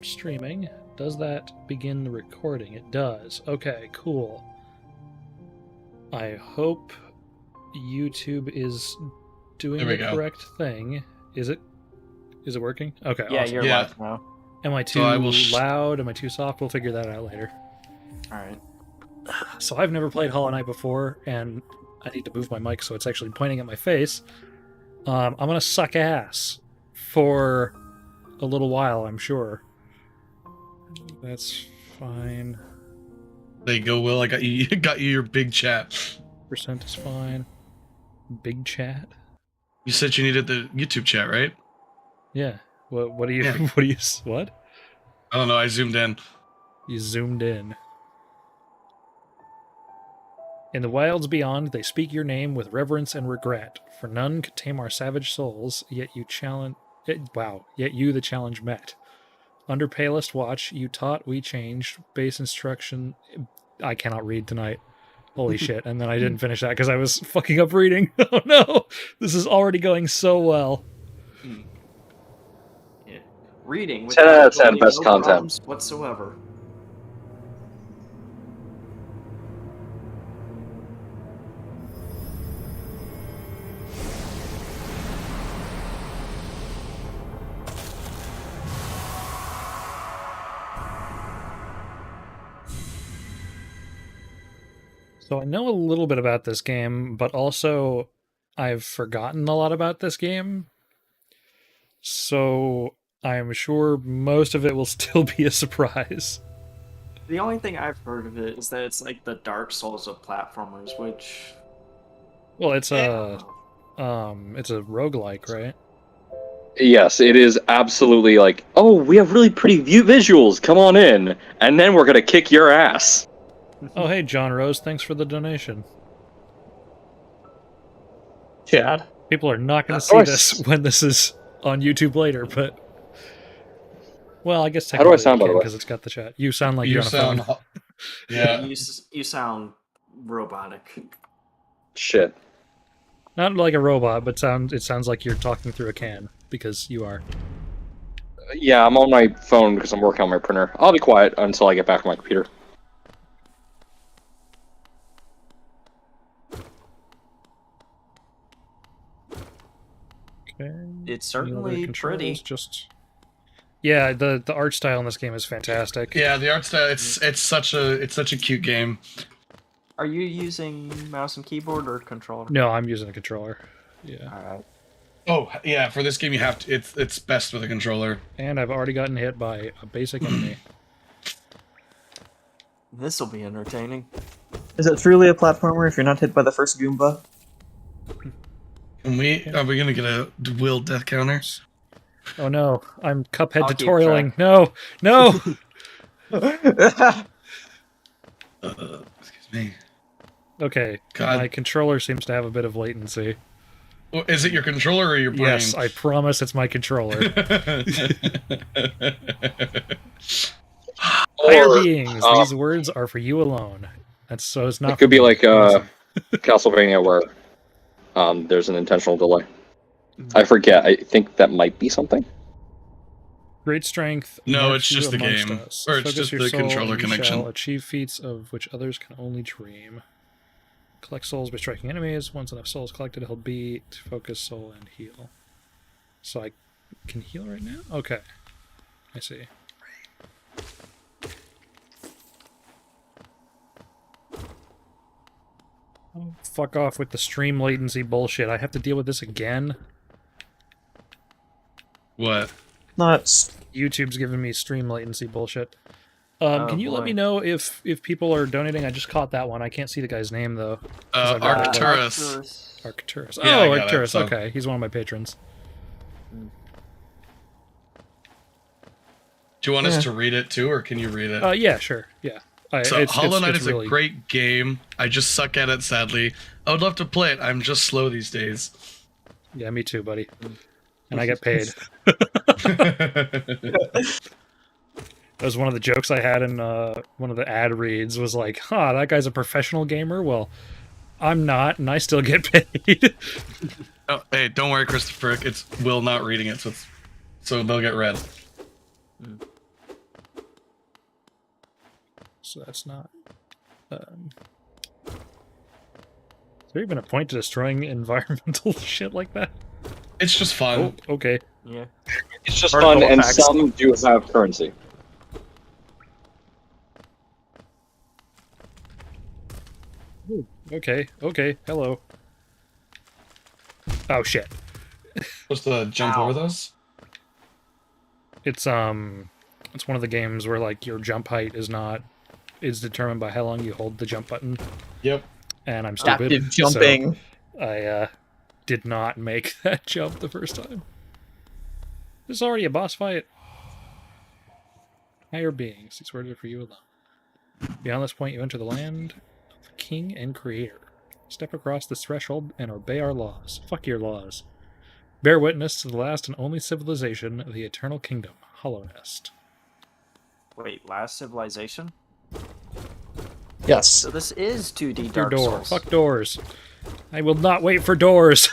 streaming. Does that begin the recording? It does. Okay, cool. I hope YouTube is doing the correct thing. Is it? Is it working? Okay, yeah, awesome. you're live now. Am I too loud? Am I too soft? We'll figure that out later. Alright. So I've never played Hollow Knight before, and I need to move my mic so it's actually pointing at my face. I'm gonna suck ass for a little while, I'm sure. That's fine. There you go, Will. I got you. Got you your big chat. Percent is fine. Big chat. You said you needed the YouTube chat, right? Yeah. What do you? Yeah. What do you? What? I don't know. I zoomed in. You zoomed in. In the wilds beyond, they speak your name with reverence and regret, for none could tame our savage souls. Yet you challenge. Yet you the challenge met. Under palest watch, you taught, we changed. Base instruction. I cannot read tonight. Holy shit. And then I didn't finish that because I was fucking up reading. Oh no! This is already going so well. Yeah. Reading. 10 out of 10 best content. Whatsoever. So I know a little bit about this game, but also I've forgotten a lot about this game. So I'm sure most of it will still be a surprise. The only thing I've heard of it is that it's like the Dark Souls of platformers, which... Well, it's a roguelike, right? Yes, it is absolutely like, oh, we have really pretty visuals, come on in, and then we're gonna kick your ass. Oh, hey, John Rose, thanks for the donation. Chad. People are not going to see this when this is on YouTube later, but... Well, I guess technically how do I sound, by the way? Because it's got the chat. You sound like you're on a phone. Yeah. You sound robotic. Shit. Not like a robot, but it sounds like you're talking through a can, because you are. Yeah, I'm on my phone because I'm working on my printer. I'll be quiet until I get back on my computer. Okay. It's certainly pretty. Yeah, the art style in this game is fantastic. Yeah, the art style. It's such a cute game. Are you using mouse and keyboard or controller? No, I'm using a controller. Yeah. Alright. Oh yeah, for this game you have to. It's best with a controller. And I've already gotten hit by a basic enemy. This will be entertaining. Is it truly a platformer if you're not hit by the first Goomba? Are we gonna get a Will death counter? Oh no, I'm Cuphead I'll keep tutorialing. No! No! Excuse me. Okay, God. my controller seems to have a bit of latency. Well, is it your controller or your brain? Yes, I promise it's my controller. Higher beings, these words are for you alone. It's not. It could be like Castlevania where there's an intentional delay. I forget. I think that might be something. Great strength. No, it's just the game. Or it's just the controller connection. Achieve feats of which others can only dream. Collect souls by striking enemies. Once enough souls collected, he'll beat, focus, soul, and heal. So I can heal right now? Okay. I see. Oh, fuck off with the stream latency bullshit. I have to deal with this again? What? Nuts. YouTube's giving me stream latency bullshit. Can you let me know if people are donating? I just caught that one. I can't see the guy's name, though. Arcturus. Arcturus. Yeah, oh, Arcturus. Okay, he's one of my patrons. Do you want us to read it, too, or can you read it? Yeah, sure. Yeah. Hollow Knight is really a great game. I just suck at it, sadly. I would love to play it. I'm just slow these days. Yeah, me too, buddy. And I get paid. That was one of the jokes I had in one of the ad reads was like, that guy's a professional gamer? Well, I'm not, and I still get paid. Oh, hey, don't worry, Christopher. It's Will not reading it, so they'll get read. so that's not. Is there even a point to destroying environmental shit like that? It's just fun. Oh, okay. Yeah. It's just Particle fun, and effects. some do have currency. Ooh, okay, hello. Oh shit. Supposed to jump over those? It's one of the games where like your jump height is determined by how long you hold the jump button. Yep. And I'm stupid. Active jumping. So I did not make that jump the first time. This is already a boss fight. Higher beings, these words are for you alone. Beyond this point, you enter the land of the king and creator. Step across this threshold and obey our laws. Fuck your laws. Bear witness to the last and only civilization of the eternal kingdom, Hollow Nest. Wait, last civilization? Yes. So this is 2D Your Dark door. Souls. Fuck doors. I will not wait for doors.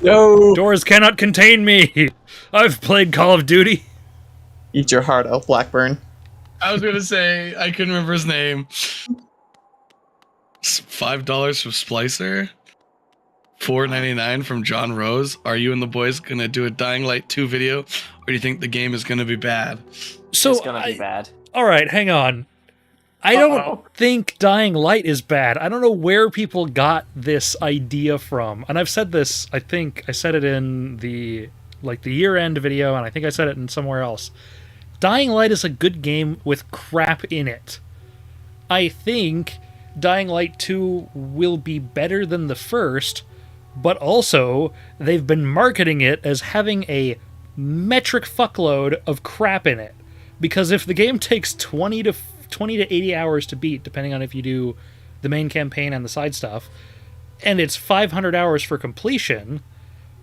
No. Doors cannot contain me. I've played Call of Duty. Eat your heart out, Blackburn. I was gonna say, I couldn't remember his name. $5 from Splicer. $4.99 from John Rose. Are you and the boys gonna do a Dying Light 2 video, or do you think the game is gonna be bad? So It's gonna be bad. All right, hang on. I don't think Dying Light is bad. I don't know where people got this idea from. And I've said this, I think I said it in the year-end video, and I think I said it in somewhere else. Dying Light is a good game with crap in it. I think Dying Light 2 will be better than the first, but also they've been marketing it as having a metric fuckload of crap in it. Because if the game takes 20 to 80 hours to beat, depending on if you do the main campaign and the side stuff, and it's 500 hours for completion,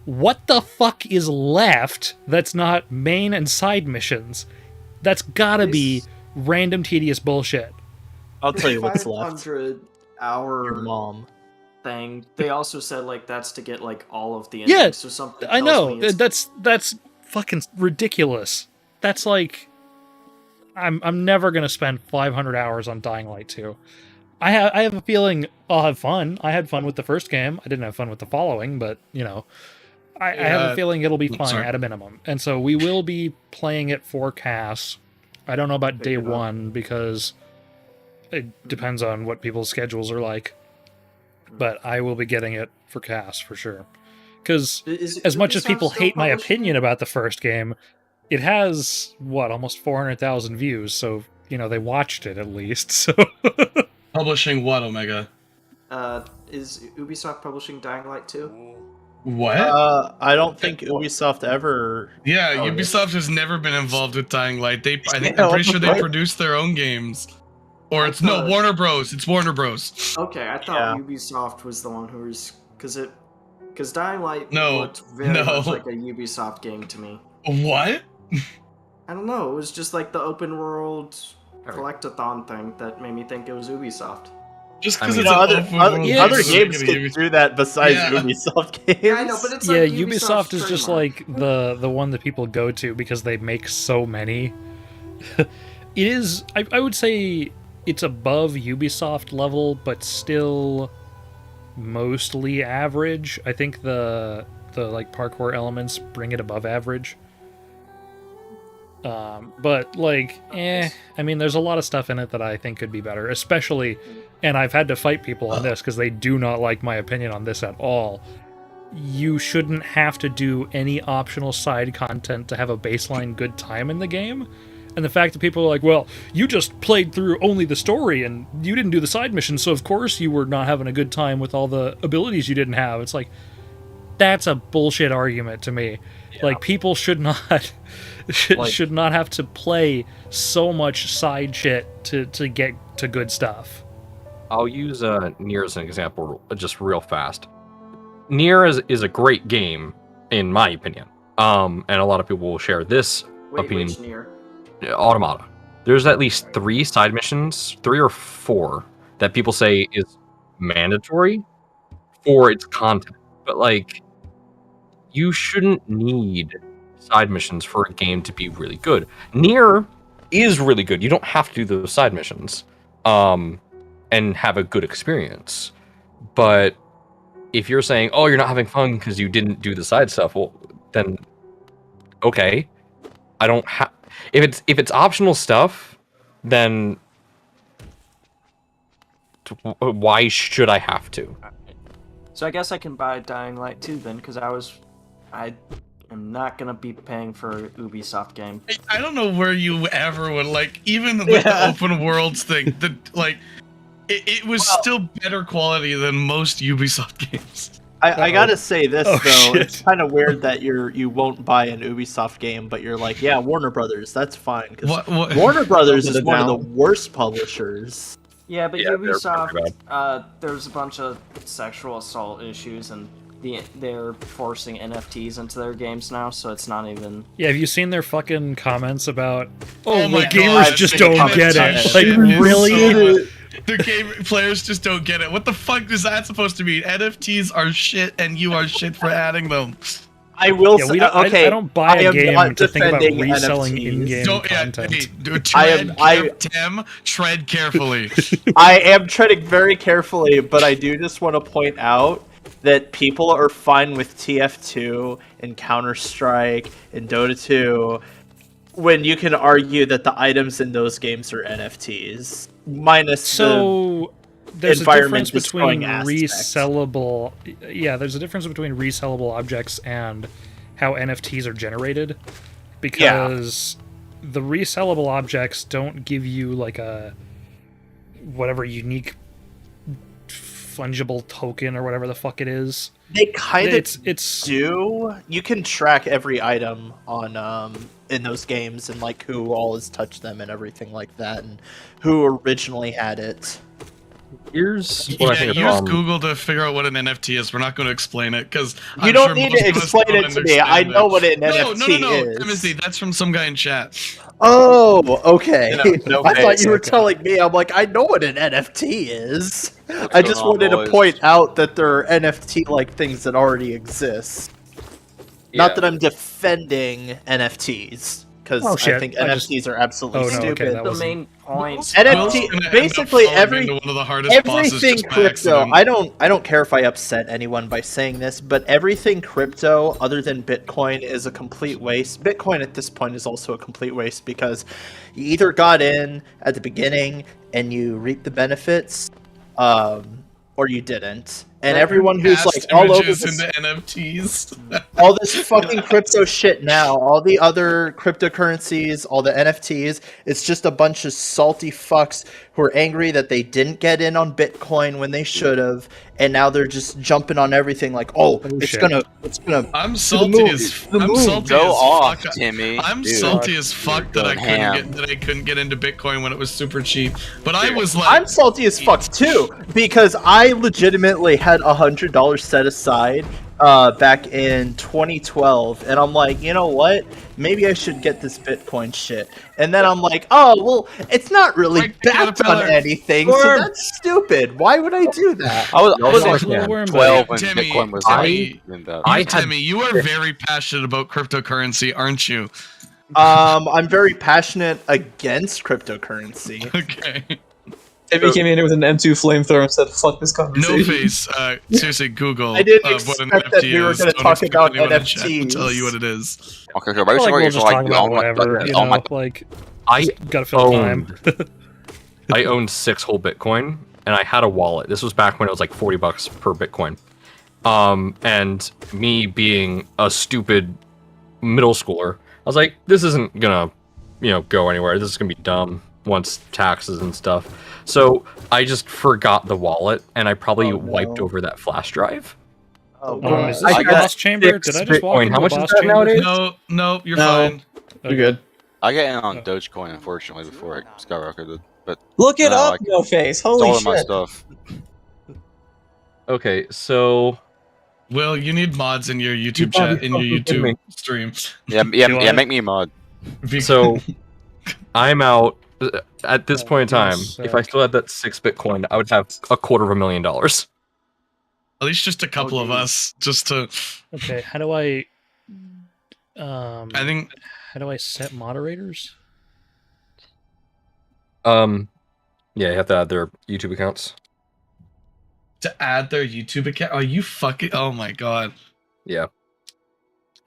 what the fuck is left that's not main and side missions? That's gotta be random tedious bullshit. I'll tell you what's left. 500 hour Your mom. thing. They also said like that's to get like all of the Yeah, endings. So something I tells know. me it's- That's fucking ridiculous. That's like I'm never gonna spend 500 hours on Dying Light 2. I have a feeling I'll have fun. I had fun with the first game. I didn't have fun with the following, but you know, I have a feeling it'll be fun at a minimum. And so we will be playing it for Cass. I don't know about day one because it depends on what people's schedules are like. But I will be getting it for Cass for sure. Because as much as people hate my opinion about the first game, it has, almost 400,000 views, so, you know, they watched it at least, so... Publishing what, Omega? Is Ubisoft publishing Dying Light 2? What? I don't think Ubisoft ever... Yeah, Ubisoft has never been involved with Dying Light. I'm pretty sure they produce their own games. Or it's, no, Warner Bros. It's Warner Bros. Okay, I thought Ubisoft was the one who was... Because Dying Light looked very much like a Ubisoft game to me. What? I don't know, it was just like the open world collectathon thing that made me think it was Ubisoft. Just because other games can do that besides Ubisoft games. Yeah, I know, but it's like Ubisoft is just like the one that people go to because they make so many. It is, I would say it's above Ubisoft level, but still mostly average. I think the like parkour elements bring it above average. But like, I mean, there's a lot of stuff in it that I think could be better, especially, and I've had to fight people on this because they do not like my opinion on this at all. You shouldn't have to do any optional side content to have a baseline good time in the game. And the fact that people are like, well, you just played through only the story and you didn't do the side missions, so of course you were not having a good time with all the abilities you didn't have. It's like, that's a bullshit argument to me. Yeah. Like, people should not should not have to play so much side shit to get to good stuff. I'll use Nier as an example, just real fast. Nier is a great game, in my opinion. And a lot of people will share this opinion. Which Nier? Automata. There's at least 3 side missions, 3 or 4, that people say is mandatory for its content. But, like, you shouldn't need side missions for a game to be really good. Nier is really good. You don't have to do those side missions, and have a good experience. But if you're saying, "Oh, you're not having fun because you didn't do the side stuff," well, then okay, I don't have. If it's optional stuff, then why should I have to? So I guess I can buy Dying Light 2 then, because I am not gonna be paying for a Ubisoft game. I don't know where you ever would like, even with the open worlds thing. It was still better quality than most Ubisoft games. I gotta say this though, shit. it's kind of weird that you won't buy an Ubisoft game, but you're like, yeah, Warner Brothers, that's fine, because What? Warner Brothers is It one of down. the worst publishers. Yeah, but Yeah, they're pretty Ubisoft, there's a bunch of sexual assault issues, and they're forcing NFTs into their games now, so it's not even... Yeah, have you seen their fucking comments about, oh, my the gamers God, just the don't comments get are it? shit. Like, really? The game players just don't get it. What the fuck is that supposed to mean? NFTs are shit, and you are shit for adding them. I will Yeah, say, we don't, okay, I don't buy I a am game not to think about defending reselling NFTs. in-game Don't, yeah, content. hey, Tim, tread carefully. I am treading very carefully, but I do just want to point out that people are fine with TF2 and Counter-Strike and Dota 2 when you can argue that the items in those games are NFTs. Minus So there's a environment difference between destroying aspect. resellable. Yeah, there's a difference between resellable objects and how NFTs are generated, because the resellable objects don't give you like a whatever unique fungible token or whatever the fuck it is. They kind of it's do. You can track every item on in those games and like who all has touched them and everything like that, and who originally had it. Here's what I Yeah, think the use problem. Google to figure out what an NFT is. We're not going to explain it because You don't need to explain it to me. I know what an NFT No, is. Timothy, that's from some guy in chat. Oh, okay. No I thought face, you were okay. telling me. I'm like, I know what an NFT is. I going just on, wanted to boys? point out that there are NFT-like things that already exist. Not that I'm defending NFTs, because Oh, I shit. think I just- NFTs are absolutely Oh, no, okay, stupid. that The wasn't- main point... NFT, basically every one of the hardest bosses everything just by crypto. accident. I don't care if I upset anyone by saying this, but everything crypto other than Bitcoin is a complete waste. Bitcoin at this point is also a complete waste because you either got in at the beginning and you reap the benefits, or you didn't. And everyone who's Cast like all over images this, into NFTs. all this fucking crypto shit now, all the other cryptocurrencies, all the NFTs, it's just a bunch of salty fucks who are angry that they didn't get in on Bitcoin when they should have, and now they're just jumping on everything like, oh, it's shit. gonna I'm salty moon, as the I'm moon. salty Go as off, fuck. Timmy. I'm Dude. salty as fuck that I going ham. couldn't get into Bitcoin when it was super cheap. But I was like, I'm salty as fuck too, because I legitimately had $100 set aside back in 2012, and I'm like, you know what? Maybe I should get this Bitcoin shit. And then I'm like, oh, well, it's not really Like, backed on Caterpillar. anything, so that's stupid. Why would I do that? I was Also, like yeah. 12 when Timmy, Bitcoin was Timmy, I had- Timmy, you are very passionate about cryptocurrency, aren't you? I'm very passionate against cryptocurrency. Okay. Timmy came in with an M2 flamethrower and said, fuck this conversation. No face. Seriously, Google. I didn't what an expect that NFT we were is. gonna Don't talk expect about anyone in chat to NFTs. tell you what it is. Okay, I feel like we'll just talk about whatever, you know, like, I gotta fill the time. I owned 6 whole Bitcoin, and I had a wallet. This was back when it was like $40 per Bitcoin. And me being a stupid middle schooler, I was like, this isn't gonna, go anywhere. This is gonna be dumb once taxes and stuff. So I just forgot the wallet, and I probably wiped over that flash drive. Oh, Is I this a got boss chamber? Did I just walk Bitcoin. into How a much is boss that chamber? nowadays? No, you're No. fine. You're good. I got in on Dogecoin, unfortunately, before it skyrocketed. But Look it No, up, I can- no face. it's Holy all in my shit. stuff. Okay, so Will, you need mods in your YouTube gotta chat, be in your fucking kidding me. YouTube stream. Yeah, Do I? make me a mod. So I'm out at this point in time. Yes, If I still had that 6 Bitcoin, I would have $250,000. At least just a couple of us, just to. Okay, how do I I think how do I set moderators? Yeah, you have to add their YouTube accounts. To add their YouTube account? Are you fucking? Oh my god. Yeah.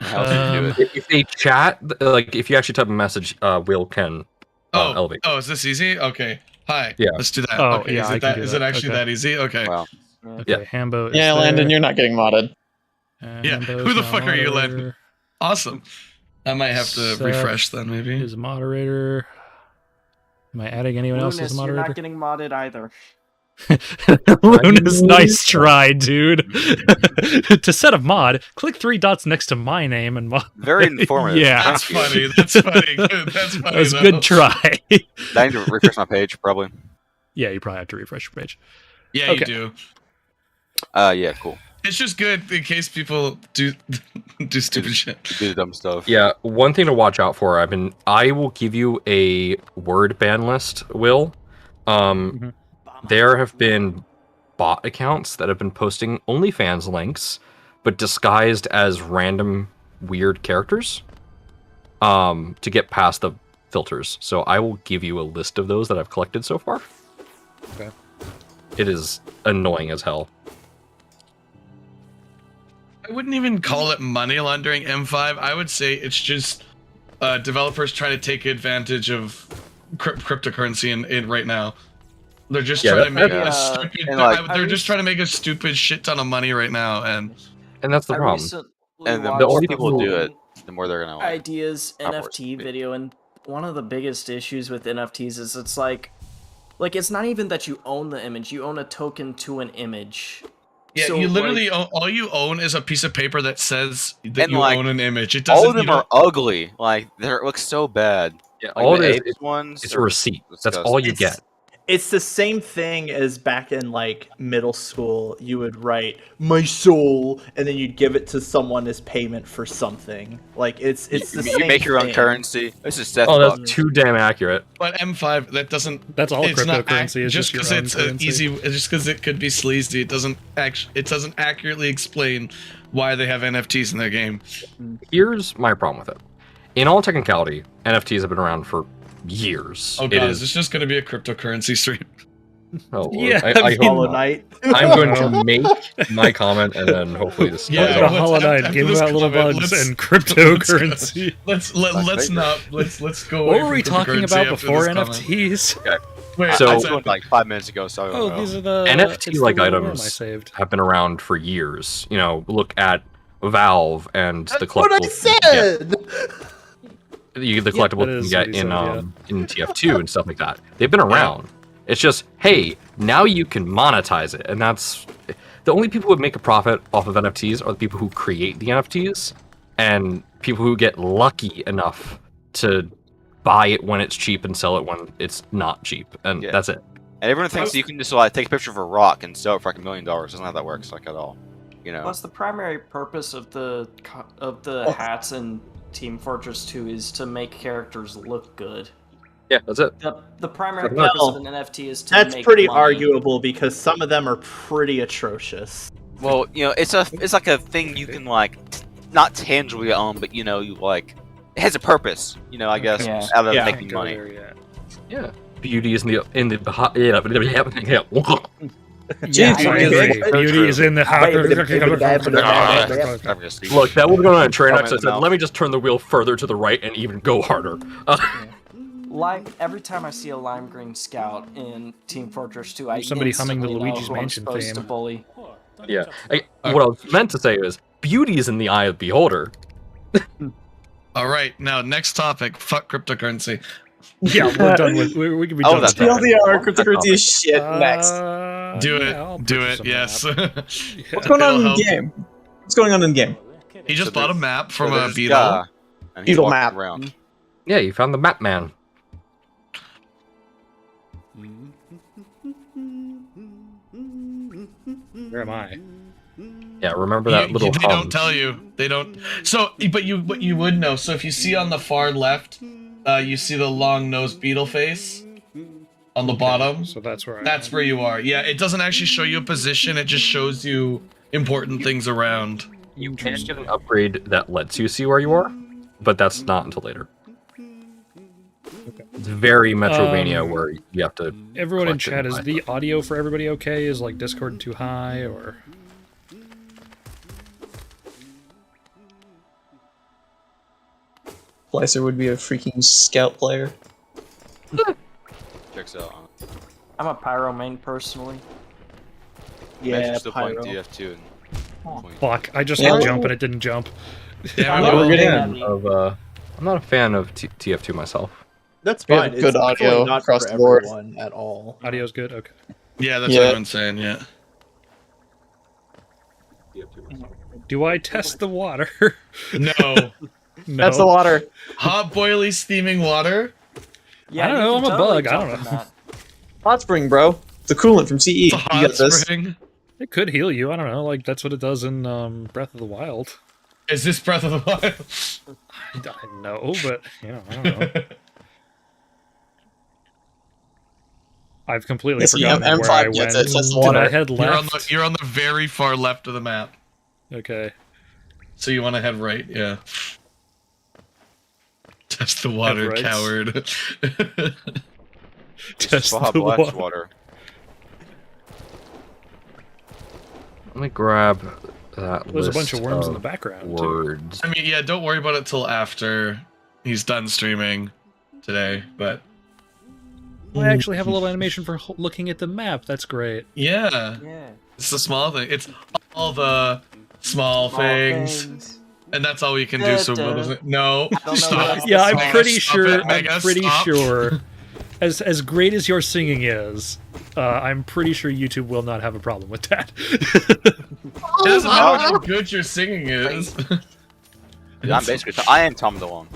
How else do you do it? If they chat, like if you actually type a message, Will can elevate. Oh, is this easy? Okay. Hi. Yeah. Let's do that. Oh, okay. yeah, Is I it can that? do Is that. it actually Okay. that easy? Okay. Wow. Okay, Hambo is Yeah, Landon, there. you're not getting modded. Yeah. Hambo Who is the now fuck are you, moderator. Len? Awesome. I might have to Seth refresh then, maybe. Is a moderator. Am I adding anyone else as Lunas, a you're moderator? not getting modded either. Luna's nice try, dude. To set a mod, click 3 dots next to my name and mod. Very informative. Yeah. That's funny. That's funny. That's funny. That was a though. good try. I need to refresh my page, probably. Yeah, you probably have to refresh your page. Yeah, Okay. you do. Yeah, cool. It's just good in case people do stupid shit. Do the dumb stuff. Yeah, one thing to watch out for. I will give you a word ban list, Will. There have been bot accounts that have been posting OnlyFans links, but disguised as random weird characters. To get past the filters. So I will give you a list of those that I've collected so far. Okay. It is annoying as hell. I wouldn't even call it money laundering, M5. I would say it's just developers trying to take advantage of cryptocurrency in right now. They're just trying to make a stupid. They're just trying to make a stupid shit ton of money right now, and that's the problem. And the The more only people people- do it, the more they're gonna. Ideas outwards. NFT video, and one of the biggest issues with NFTs is it's like it's not even that you own the image, you own a token to an image. yeah, So, you literally all you own is a piece of paper that says that And, you like, own an image. It doesn't. All of them are ugly. Like they look so bad. Yeah, Like, all the it is, apes ones. it's a are receipt. That's disgusting. all you get. It's the same thing as back in like middle school. You would write "my soul" and then you'd give it to someone as payment for something. Like it's the You same make your own thing. currency. This is Seth. Oh, that's too damn accurate. But M5, that doesn't. That's all It's not cryptocurrency is just your because own it's currency. easy. Just because it could be sleazy, it doesn't accurately explain why they have NFTs in their game. Here's my problem with it. In all technicality, NFTs have been around for years. Oh It god, is- is this just going to be a cryptocurrency stream? Oh, Lord. Yeah, I I mean- hope Hollow not. Knight. I'm going to make my comment and then hopefully this Yeah, goes Welcome off. to Hollow Knight, after game this about little comment, bugs let's- and cryptocurrency. Let's go. What away were we from talking cryptocurrency about after before this comment. NFTs? Wait, So- I I said said, like 5 minutes ago. So I don't Oh, know. these are the NFT-like it's the little items worm I saved. have been around for years. You know, look at Valve and the That's what I collectibles said. the collectibles that you is can what get he in said, in TF2 and stuff like that. They've been around. It's just, hey, now you can monetize it, and that's the only people who would make a profit off of NFTs are the people who create the NFTs and people who get lucky enough to buy it when it's cheap and sell it when it's not cheap, and Yeah. that's it. And everyone thinks you can just like take a picture of a rock and sell it for like $1 million. That's not how that works like at all. You know. Plus, the primary purpose of the hats in Team Fortress 2 is to make characters look good. Yeah, that's it. The primary Well, purpose of an NFT is to That's make pretty money. arguable because some of them are pretty atrocious. Well, you know, it's like a thing you can like not tangibly own, but you know, you like it has a purpose. You know, I guess Yeah. out of Yeah. making money. Yeah, beauty is in the yeah. Yeah, Jeez, I okay. agree. Beauty is in the heart. I'm gonna speak. Look, that was going on a train Comment wreck, so I in the said, mouth. let me just turn the wheel further to the right and even go harder. Every time I see a lime green scout in Team Fortress 2, I Somebody humming the instantly know Luigi's who I'm Mansion supposed theme. to bully. Yeah. What I was meant to say is, beauty is in the eye of the beholder. all right, now next topic. Fuck cryptocurrency. Yeah, we're done with. We can be Oh, done with that's that. TLDR, cryptocurrency is shit. Next. Do Yeah, I'll it. Do purchase it. a Yes. map. What's going on It'll in help. the game? What's going on in the game? He just So bought a there's- map from So a there's this beetle. guy, and he's Beetle walking map. around. Yeah, you found the map man. Where am I? Yeah, remember that little they hum. don't tell you. They don't. So, but what you would know. So if you see on the far left, you see the long-nosed beetle face on the bottom. So that's where I That's am. where you are. Yeah, it doesn't actually show you a position. It just shows you important things around. You can get an upgrade that lets you see where you are, but that's not until later. It's very Metrovania where you have to. Everyone in collect it chat, and is buy the stuff. audio for everybody okay? Is like Discord too high or? Slicer would be a freaking scout player. Checks out. I'm a pyro main personally. Yeah, Still playing Pyro. TF2 and Fuck! I just Yeah. hit jump and it didn't jump. Damn it, I'm Will. getting- I'm not a fan of TF2 myself. That's We have fine. good It's audio definitely not across for the board. everyone at all. Audio's good. Okay. Yeah, that's Yeah. what everyone's saying. Yeah. Do I test the water? No. No. That's the water. Hot, boily, steaming water. Yeah, I don't you know, can I'm a totally bug, I don't jump in know. that. Hot spring, bro. The coolant from CE. It's a You hot got this. spring. It could heal you. I don't know. Like that's what it does in Breath of the Wild. Is this Breath of the Wild? I know, but you know, I don't know. I've completely Yes, forgotten M5 where I gets went. it, so it's Did water. I head You're on left? you're on the very far left of the map. Okay. So you want to head right, yeah. Test the water, Head right. coward. Test Bob the Black's water. water. Let me grab that. There's a list bunch of worms in the of background. Too. words. I mean, yeah, don't worry about it till after he's done streaming today, but I actually have a little animation for looking at the map. That's great. yeah, Yeah. it's the small thing. It's all the small things, and that's all we can do. So Will doesn't. No, don't know stop. what Yeah, I'm Mega, pretty stop sure. it, Mega, I'm pretty stop. sure. As great as your singing is, I'm pretty sure YouTube will not have a problem with that. It doesn't matter how good your singing is. Dude, I'm basically. I am Tom DeLonge.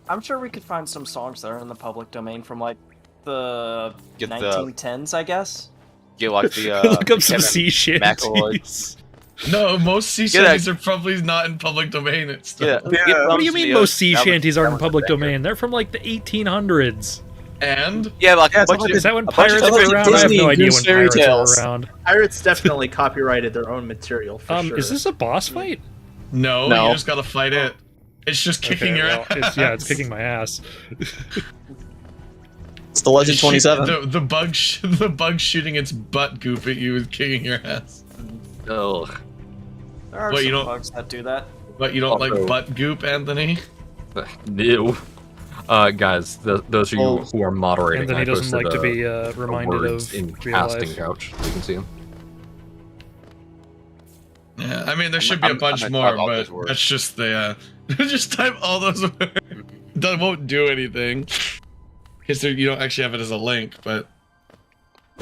I'm sure we could find some songs that are in the public domain from like the Get the 1910s, I guess. get like the Look up some Kevin sea McElroy. shanties. No, most sea Get shanties are probably not in public domain. It's still. What do you mean most sea shanties aren't in public domain? They're from like the 1800s. And Yeah, like Yeah, a bunch it's of, Is that when a bunch of pirates were different- around? I have Disney no idea Goose when Fairy pirates were Tales. around. Pirates definitely copyrighted their own material for sure. Is this a boss fight? no, No. you just gotta fight it. It's just kicking Okay, your well, ass. it's kicking my ass. It's the Legend 27. The bug shooting its butt goop at you is kicking your ass. Ugh. There are What, you some don't- bugs that do that. But you don't Also- like butt goop, Anthony? Ew. Guys, those of you who are moderating, Anthony I doesn't posted like to be the reminded words of in real casting life. couch. You can see them. Yeah, I mean there should be a bunch I'm more, type all but those words. that's just the just type all those words. That won't do anything because you don't actually have it as a link. But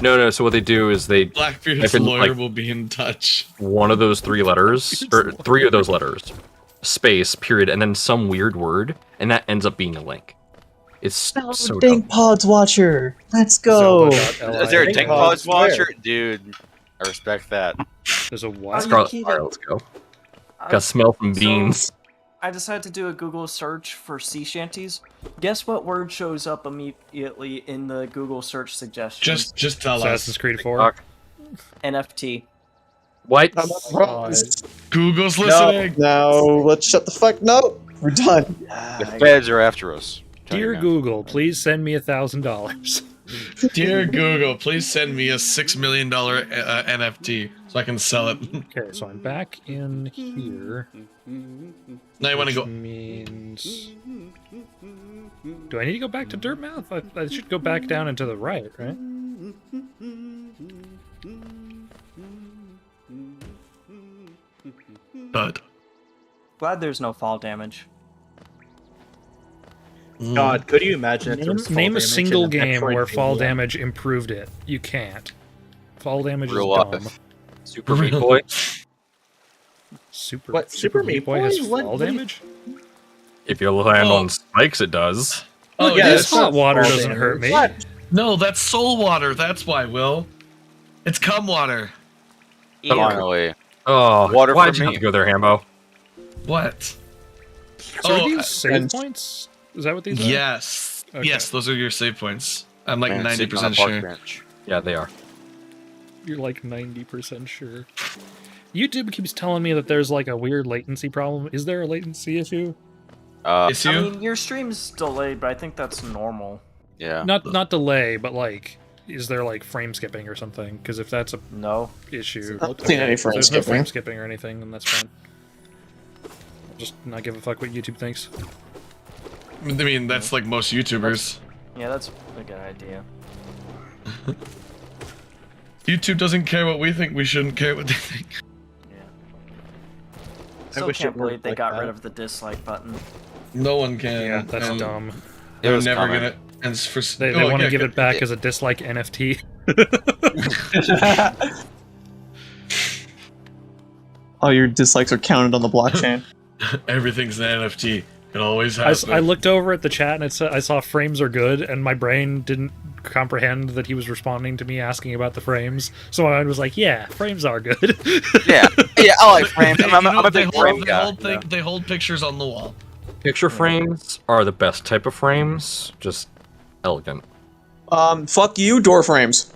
No. So what they do is they Blackbeard's I've been, lawyer like- will be in touch. one of those three letters, or three of those letters, space, period, and then some weird word, and that ends up being a link. It's so dumb. Pods Watcher. Let's go. Zelda.li. Is there a Think Tank Pods Pods where? watcher? Dude, I respect that. There's a what? Scarlet kidding? Fire, let's go. Got smell from So- beans. I decided to do a Google search for sea shanties. Guess what word shows up immediately in the Google search suggestions? Just tell Assassin's us. Creed 4. Fuck. NFT. What? Google's No, listening. no, let's shut the fuck. No, we're done. The feds are after us. Dear Google, please send me $1,000. Dear Google, please send me a $6 million NFT so I can sell it. Okay, so I'm back in here. Now you want to Which go. means... Do I need to go back to Dirtmouth? I should go back down and to the right, right? But Glad there's no fall damage. God, could you imagine if there was fall Name a damage single in game where fall Metroidvania? damage improved it. You can't. Fall damage Real is dumb. life. Super Meat Boy. Super, What, Super Meat Boy has Boy? What- fall what do you- damage? If you land on spikes, it does. Oh yeah, yeah, this hot water fall doesn't hurt me. What? no, that's soul water. That's why, Will. It's cum water. Finally. Oh, Water why'd for you me. have to go there, Hambo? What? So are Oh, these save and- points? Is that what these are? yes, Okay. yes, those are your save points. I'm like Man, sitting on a 90% park sure. bench. Yeah, they are. You're like 90% sure. YouTube keeps telling me that there's like a weird latency problem. Is there a latency issue? It's you? I mean, your stream's delayed, but I think that's normal. Yeah. Not delay, but like, is there like frame skipping or something? Because if that's a No. issue, I haven't seen any if frame there's no frame skipping. skipping or anything, then that's fine. I'll just not give a fuck what YouTube thinks. I mean, that's like most YouTubers. Yeah, that's a good idea. YouTube doesn't care what we think. We shouldn't care what they think. Yeah. I Still wish can't it worked believe they like got that. rid of the dislike button. No one can. Yeah, that's and dumb. It They're was never coming. gonna. And for They want to give it back as a dislike NFT. All your dislikes are counted on the blockchain. Everything's an NFT. It always I has. looked over at the chat and it said, I saw frames are good, and my brain didn't comprehend that he was responding to me asking about the frames. So I was like, yeah, frames are good. Yeah, I like frames. I'm a big frame they guy. hold, they hold pictures on the wall. Picture frames are the best type of frames. Just elegant. Fuck you, door frames.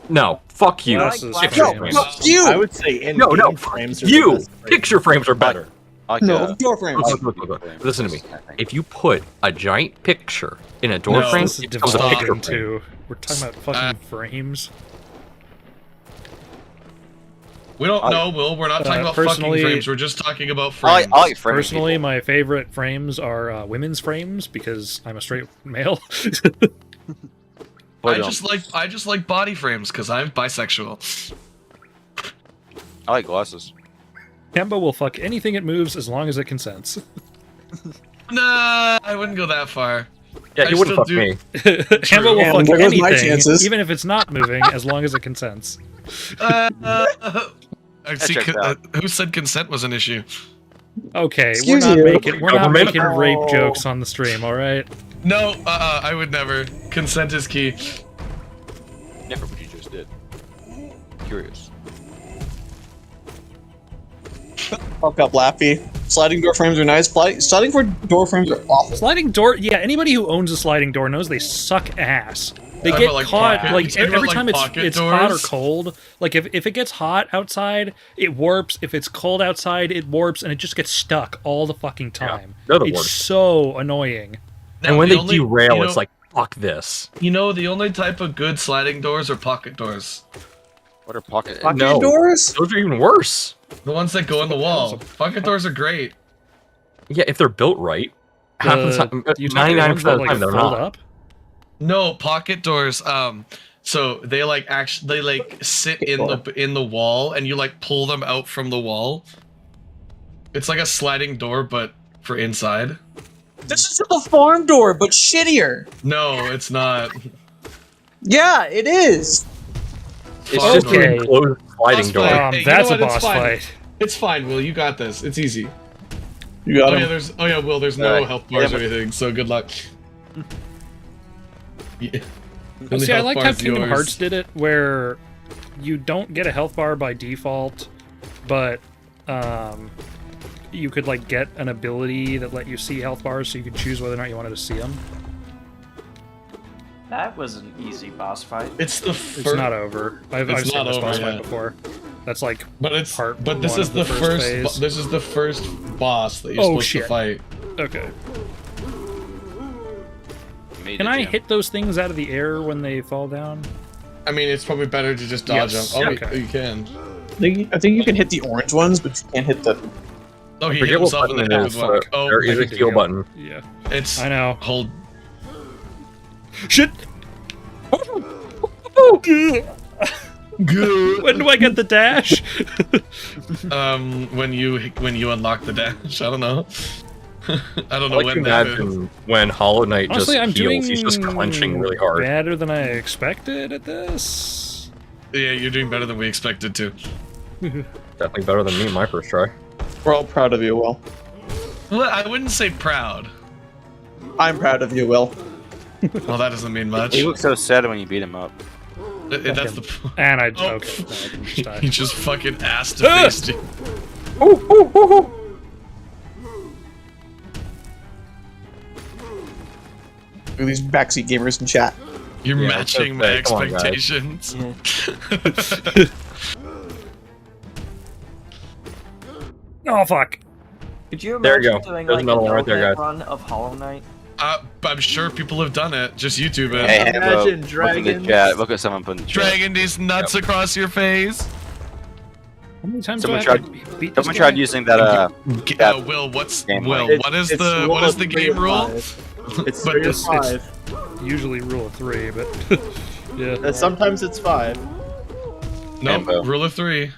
No, fuck you. Well, This is like No, frames. fuck you. I would say in No, frames are the You! best frames. Picture frames are better. I like No, door frames. Look. Listen to me. If you put a giant picture in a door No, frame, This is it becomes a picture devolving frame. to. We're talking about fucking frames. We don't know, Will. We're not talking about fucking personally- frames. We're just talking about I frames. like framing Personally, people. my favorite frames are women's frames because I'm a straight male. I just like body frames because I'm bisexual. I like glasses. Hambo will fuck anything it moves as long as it consents. Nah, I wouldn't go that far. Yeah, I you wouldn't still fuck do- me. Hambo will And fuck there goes my anything, chances. even if it's not moving, as long as it consents. I see. checks out. Who said consent was an issue? Okay, Excuse we're you. not Government? making rape jokes on the stream, all right? No, I would never. Consent is key. Never what you just did. Curious. Fuck up, Lappy. Sliding door frames are nice. Sliding door frames are awful. Sliding door, yeah. Anybody who owns a sliding door knows they suck ass. They What get about, like, caught pocket- like what about, every like, time pocket it's hot or doors? cold. Like if it gets hot outside, it warps. If it's cold outside, it warps, and it just gets stuck all the fucking time. they're the it's worst. so annoying. And when the they only- derail, you know- it's like, fuck this. You know, the only type of good sliding doors are pocket doors. What are pocket? Pocket No. doors? Those are even worse. The ones that go in the wall. Pocket doors are great. Yeah, if they're built right. Half the time, You talking 99% about of ones the that, time, like, they're fold not. up? No, pocket doors. So they sit in the wall, and you like pull them out from the wall. It's like a sliding door, but for inside. This is the farm door, but shittier. No, it's not. Yeah, it is. It's Farm just door. Okay. an enclosed sliding Boss door. fight. Hey, you That's know a what? It's boss fine. fight. It's fine, Will. You got this. It's easy. You got Oh him. yeah, Will. There's no Alright. health bars Yeah, or anything, so good luck. Yeah. Only See, I health like how bar's Kingdom yours. Hearts did it, where you don't get a health bar by default, but you could like get an ability that let you see health bars, so you could choose whether or not you wanted to see them. That was an easy boss fight. It's the It's first. not over. I've It's seen not this over, boss yeah. fight before. That's like But it's part but this one is of the the first. phase. This is the first boss that you're Oh, supposed shit. to fight. okay. Made Can it, I Jim. hit those things out of the air when they fall down? I mean, it's probably better to just dodge Yes, them. Oh, okay. you can. I think you can hit the orange ones, but you can't hit the. Oh, he hit Forget what himself in the button head it with is. one. Oh, There is a big heal deal. button. Yeah, it's I know. hold. Shit! Good. When do I get the dash? When you unlock the dash, I don't know. I don't I know like to when that imagine when Hollow Knight Honestly, just I'm doing heals, he's just clenching really hard. better than I expected at this. Yeah, you're doing better than we expected to. Definitely better than me in my first try. We're all proud of you, Will. Well, I wouldn't say proud. I'm proud of you, Will. Well, that doesn't mean much. He looks so sad when you beat him up. That's the. And I Oh. okay. No, I didn't just He die. just fucking ass to face you. Look at these backseat gamers in chat. You're Yeah, matching my okay, come on, guys. expectations. Oh fuck! Could you There you imagine go. doing There's like a another one right there, no-hit guys. run of Hollow Knight? I'm sure people have done it. Just YouTube it. Hey, Hambo, Imagine look in the dragons. chat. Look at someone putting the chat. Dragging these nuts across your face. How many times Someone do I have tried- to beat this Someone guy? tried using that. Yeah. Will, what's Game Will? like- What is It's the rule what is of the 3 game or rule? 5. It's But 3 or this- 5. Usually rule of 3, but yeah. Sometimes it's 5. Nope. Hambo. Rule of 3.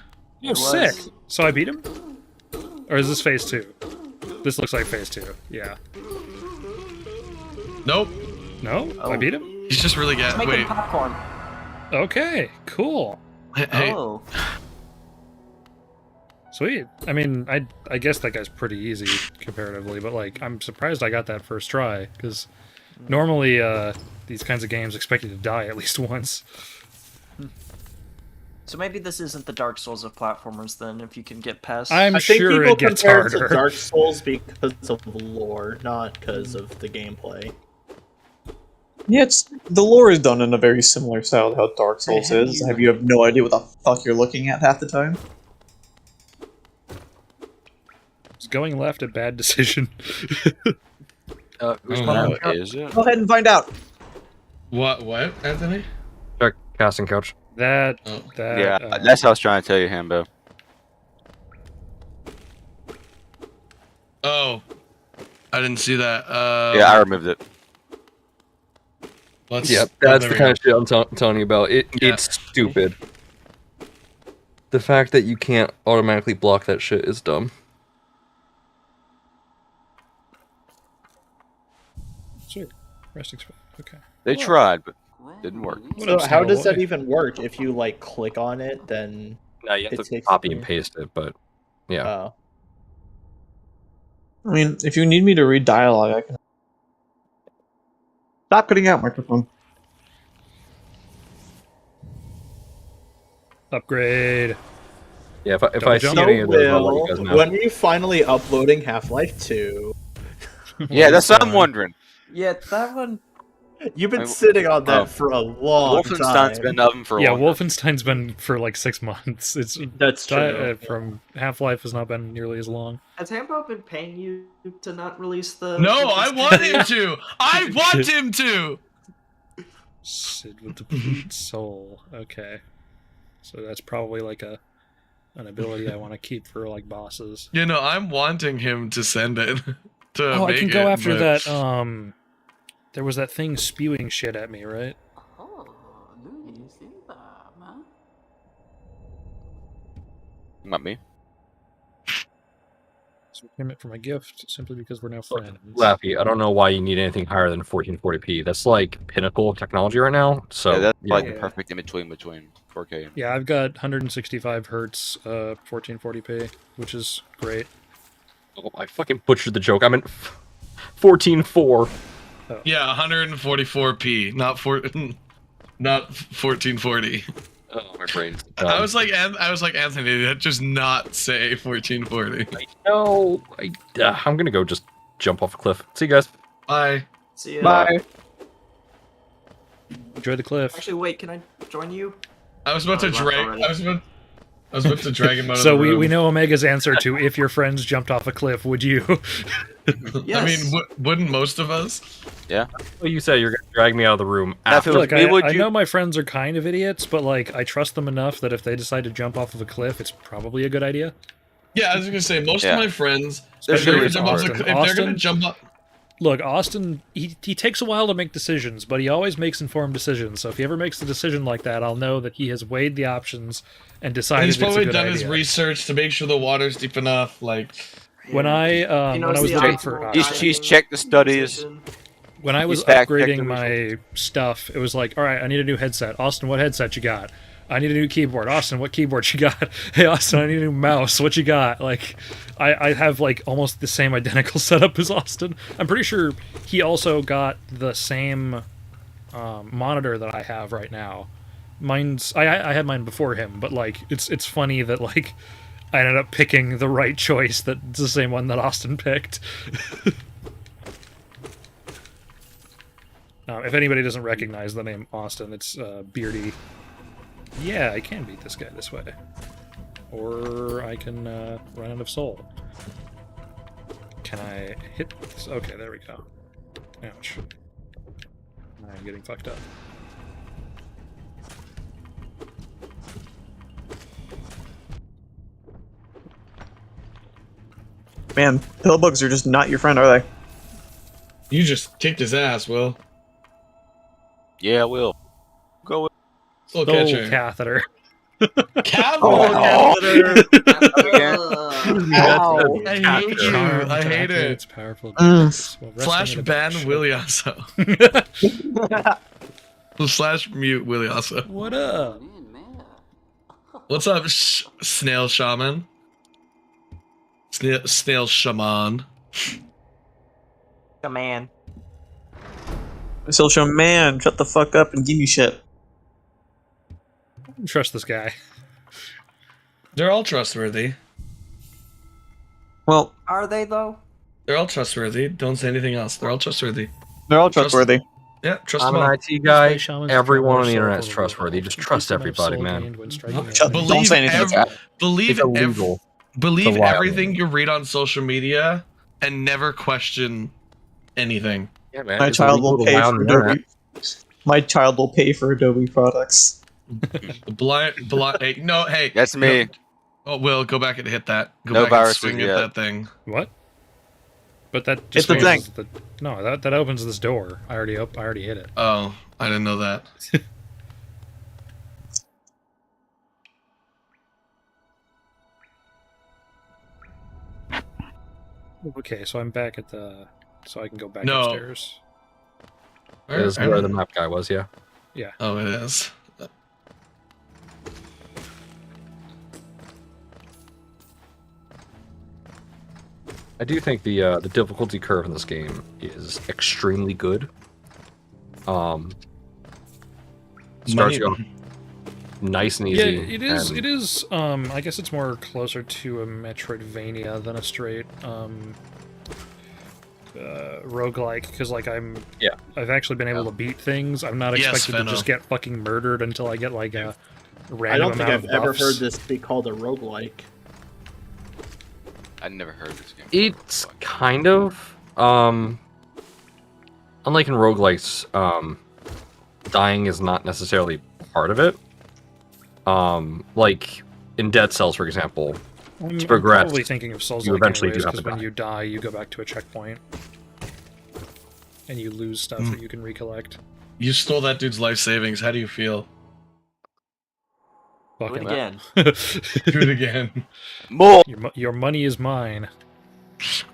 Oh, was- sick. So I beat him? Or is this phase 2? This looks like phase 2. Yeah. Nope. No? I beat him? He's just really good. Making Wait. popcorn. Okay, cool. Hey. Oh. Sweet. I mean, I guess that guy's pretty easy comparatively, but like I'm surprised I got that first try because normally these kinds of games expect you to die at least once. So maybe this isn't the Dark Souls of platformers then, if you can get past... I'm I think sure people it gets compare it harder. to Dark Souls because of lore, not because of the gameplay. Yeah, the lore is done in a very similar style to how Dark Souls is. You have no idea what the fuck you're looking at half the time. Is going left a bad decision? Who's Oh, coming? Is it? Go ahead and find out. What, Anthony? Check casting couch. that Oh. that Yeah, that's what I was trying to tell you, Hambo. Oh. I didn't see that. Yeah, I removed it. Let's, Yep, oh, that's there the we kind of go. shit I'm telling you about. Yeah. It's stupid. The fact that you can't automatically block that shit is dumb. Sure. Resting spot. Okay. They tried, but didn't work. What So up, how does that Ownolie? even work? If you like click on it, then No, you have It to takes copy the- and paste it, but yeah. oh, I mean, if you need me to read dialogue, I can. Stop cutting out, microphone. Upgrade. Yeah, if I Double see jump. any so of those, I'll let you Will, guys know. when are you finally uploading Half-Life 2? Yeah, that's what I'm wondering. Yeah, that one... You've been I- sitting on that oh. for a long Wolfenstein's time. been oven for a Yeah, long Wolfenstein's been for like 6 months. It's That's true. from Half-Life has not been nearly as long. Has Hambo been paying you to not release the... No, I want him to! I want him to! Sid with the bleed soul. Okay. So that's probably like an ability I want to keep for like bosses. You know, I'm wanting him to send it. To Oh, I make can go it, after but- that there was that thing spewing shit at me, right? Not me. So payment for my gift simply because we're now friends. Laffy, I don't know why you need anything higher than 1440p. That's like pinnacle of technology right now. So Yeah, that's yeah. like the perfect in between 4K and Yeah, I've got 165 hertz 1440p, which is great. Oh, I fucking butchered the joke. I meant 14.4. Yeah, 144p, not 1440. Oh, my brain's I was like, Anthony, did that just not say 1440? no. I'm gonna go just jump off a cliff. See you guys. Bye. See ya. Bye. Enjoy the cliff. Actually, wait, can I join you? I was about to Oh, he left drag. already. I was about to drag him out So of the room. we know Omega's answer to if your friends jumped off a cliff, would you? Yes. I mean, wouldn't most of us? Well, you said you're gonna drag me out of the room Now, if after. it was Look, me, would I you? know my friends are kind of idiots, but like I trust them enough that if they decide to jump off of a cliff, it's probably a good idea. Yeah, I was gonna say most Yeah. of my friends, There's if they're really gonna jump off the Austin. cl- if they're gonna Austin? jump up, Look, Austin, he takes a while to make decisions, but he always makes informed decisions. So if he ever makes a decision like that, I'll know that he has weighed the options and decided he's it's a probably good done idea. his research to make sure the water's deep enough. Like, When I He when I knows was the looking optimal for He's checked the studies. position. when I was He's fact-checked upgrading the my stuff, it was like, all right, I need a new headset. Austin, what headset you got? I need a new keyboard. Austin, what keyboard you got? Hey, Austin, I need a new mouse. What you got? Like, I have like almost the same identical setup as Austin. I'm pretty sure he also got the same monitor that I have right now. Mine's I had mine before him, but like it's funny that like I ended up picking the right choice. That's the same one that Austin picked. If anybody doesn't recognize the name Austin, it's Beardy. Yeah, I can beat this guy this way. Or I can run out of soul. Can I hit this? Okay, there we go. Ouch. I'm getting fucked up. Man, pillbugs are just not your friend, are they? You just kicked his ass, Will. Yeah, I will. Go with Soul Soul catcher. catheter. Catheter. Ow. I hate you. Charm I to hate activate it. its powerful abilities while resting Slash in a ban bench. Williaso. Slash mute Williaso. What up? What's up, snail shaman? Snail shaman. Man. Still show man, shut the fuck up and give me shit. I don't trust this guy. They're all trustworthy. Well, Are they though? They're all trustworthy. Don't say anything else. They're all trustworthy. they're all Trust- trustworthy. Yeah, trust I'm them all. an IT guy. Shaman's Everyone on the soul internet's will trustworthy. evolve. Just trust Increase the amount of everybody, soul man. gained when striking Shut- enemies. don't say anything to that. Believe It's illegal. believe to lie on everything them. you read on social media and never question anything. Yeah, man. My it's child illegal will to pay lie on for the internet. Adobe. My child will pay for Adobe products. Blind. Hey, no, hey. That's me. No. Oh, Will, go back and hit that. Go No back and viruses swing yet. at that thing. What? But that It's just the thing. closes the. No, that opens this door. I already hit it. Oh, I didn't know that. Okay, so I'm back at the. So I can go back No. upstairs. It is where the map guy was, yeah. Oh, it is. I do think the difficulty curve in this game is extremely good. Starts you off nice and Yeah, easy. it is. and- It is. I guess it's more closer to a Metroidvania than a straight roguelike, because like I've actually been able to beat things. I'm not Yes, expected to just Fenno. get fucking murdered until I get like a I random don't think amount I've of ever buffs. heard this be called a roguelike. I never heard this game. It's kind of unlike in roguelikes, dying is not necessarily part of it. Like in Dead Cells, for example, I'm progress, probably thinking of Souls you like eventually anyways, do have to because when die. you die, you go back to a checkpoint. And you lose stuff that you can recollect. You stole that dude's life savings. How do you feel? Do Fucking it again. Do it again. More. your money is mine.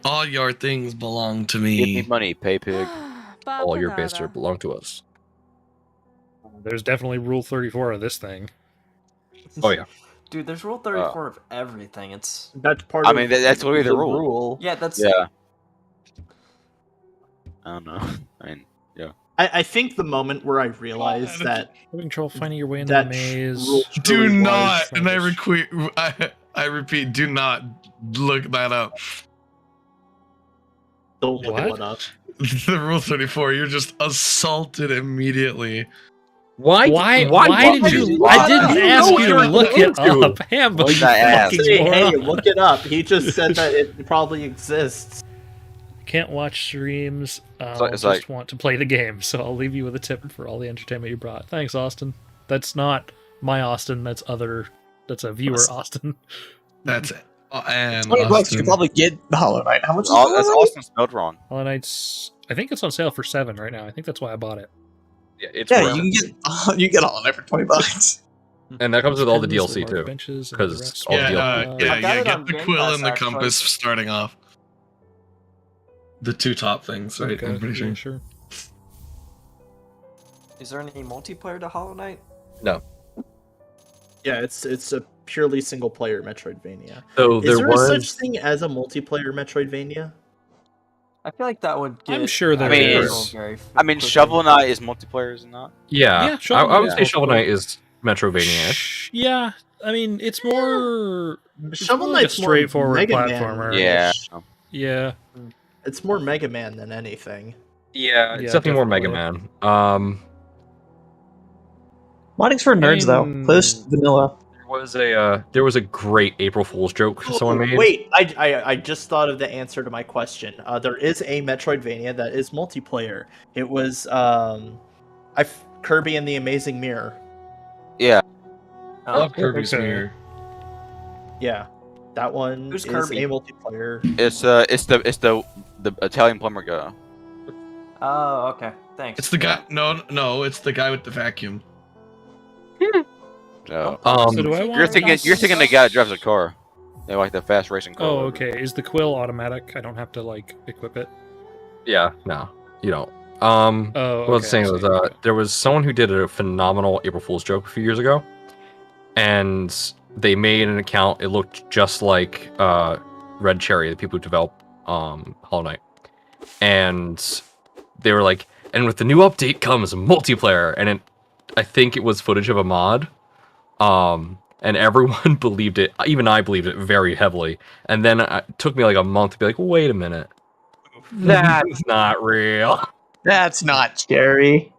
All your things belong to Give me me. money, pay pig. all your base belong to us. There's definitely Rule 34 of this thing. Oh yeah. Dude, there's Rule 34 of everything. It's That's part I of mean, that's literally the rule. yeah, that's Yeah. I don't know. I mean, I think the moment where I realized that Having trouble finding your way in the that maze. rule Do really not, was- and I repeat, do not look that up. Don't look What? it up. The Rule 34, you're just assaulted immediately. Why did you? I didn't ask you to look it up. Hambo, you that fucking Say, hey, moron. look it up. He just said that it probably exists. Can't watch streams. it's Just like- want to play the game, so I'll leave you with a tip for all the entertainment you brought. Thanks, Austin. That's not my Austin. That's a viewer Austin. That's it. And $20 you Austin. could probably get Hollow Knight. How much is that's it? Austin spelled wrong. Hollow Knight's. I think it's on sale for $7 right now. I think that's why I bought it. Yeah, it's Yeah, worth you it. can get Hollow Knight for $20. And that comes with all the Pens, DLC large too. benches, and 'cause the rest all the are- DLC. Yeah, I got it get on the Game quill Pass, and the actually. compass starting off. The two top things, right? Okay, I'm pretty yeah, sure. sure. Is there any multiplayer to Hollow Knight? Yeah, it's a purely single player Metroidvania. So Is there there was such thing as a multiplayer Metroidvania? I feel like that would get. I'm sure there is. very I mean, quickly. Shovel Knight is multiplayer, is it not? yeah. Yeah, Shovel I would Knight say is Shovel multiplayer. Knight is Metrovania. Yeah, I mean it's more. Shovel more like a Knight's more straightforward Mega Man. platformer. Yeah. Yeah. It's more Mega Man than anything. Yeah, it's Yeah, definitely more Mega definitely. Man. Modding's for nerds, though. Play this vanilla. There was a great April Fool's joke someone made. Wait, I just thought of the answer to my question. There is a Metroidvania that is multiplayer. It was Kirby and the Amazing Mirror. Yeah. I love Kirby's okay. Mirror. Yeah, that one Who's is Kirby? a multiplayer. It's the Italian plumber guy. Oh, okay. Thanks. It's the guy. No, it's the guy with the vacuum. So, So do I want you're thinking the guy that drives a car. They like the fast racing car. Oh, okay. Is the quill automatic? I don't have to like equip it. Yeah, no, you don't. Oh, What I was saying was, there was someone who did a phenomenal April Fool's joke a few years ago, and they made an account. It looked just like Red Cherry, the people who developed Hollow Knight, and they were like, and with the new update comes multiplayer, and I think it was footage of a mod, and everyone believed it. Even I believed it very heavily, and then it took me like a month to be like, wait a minute, that's not real. That's not cherry.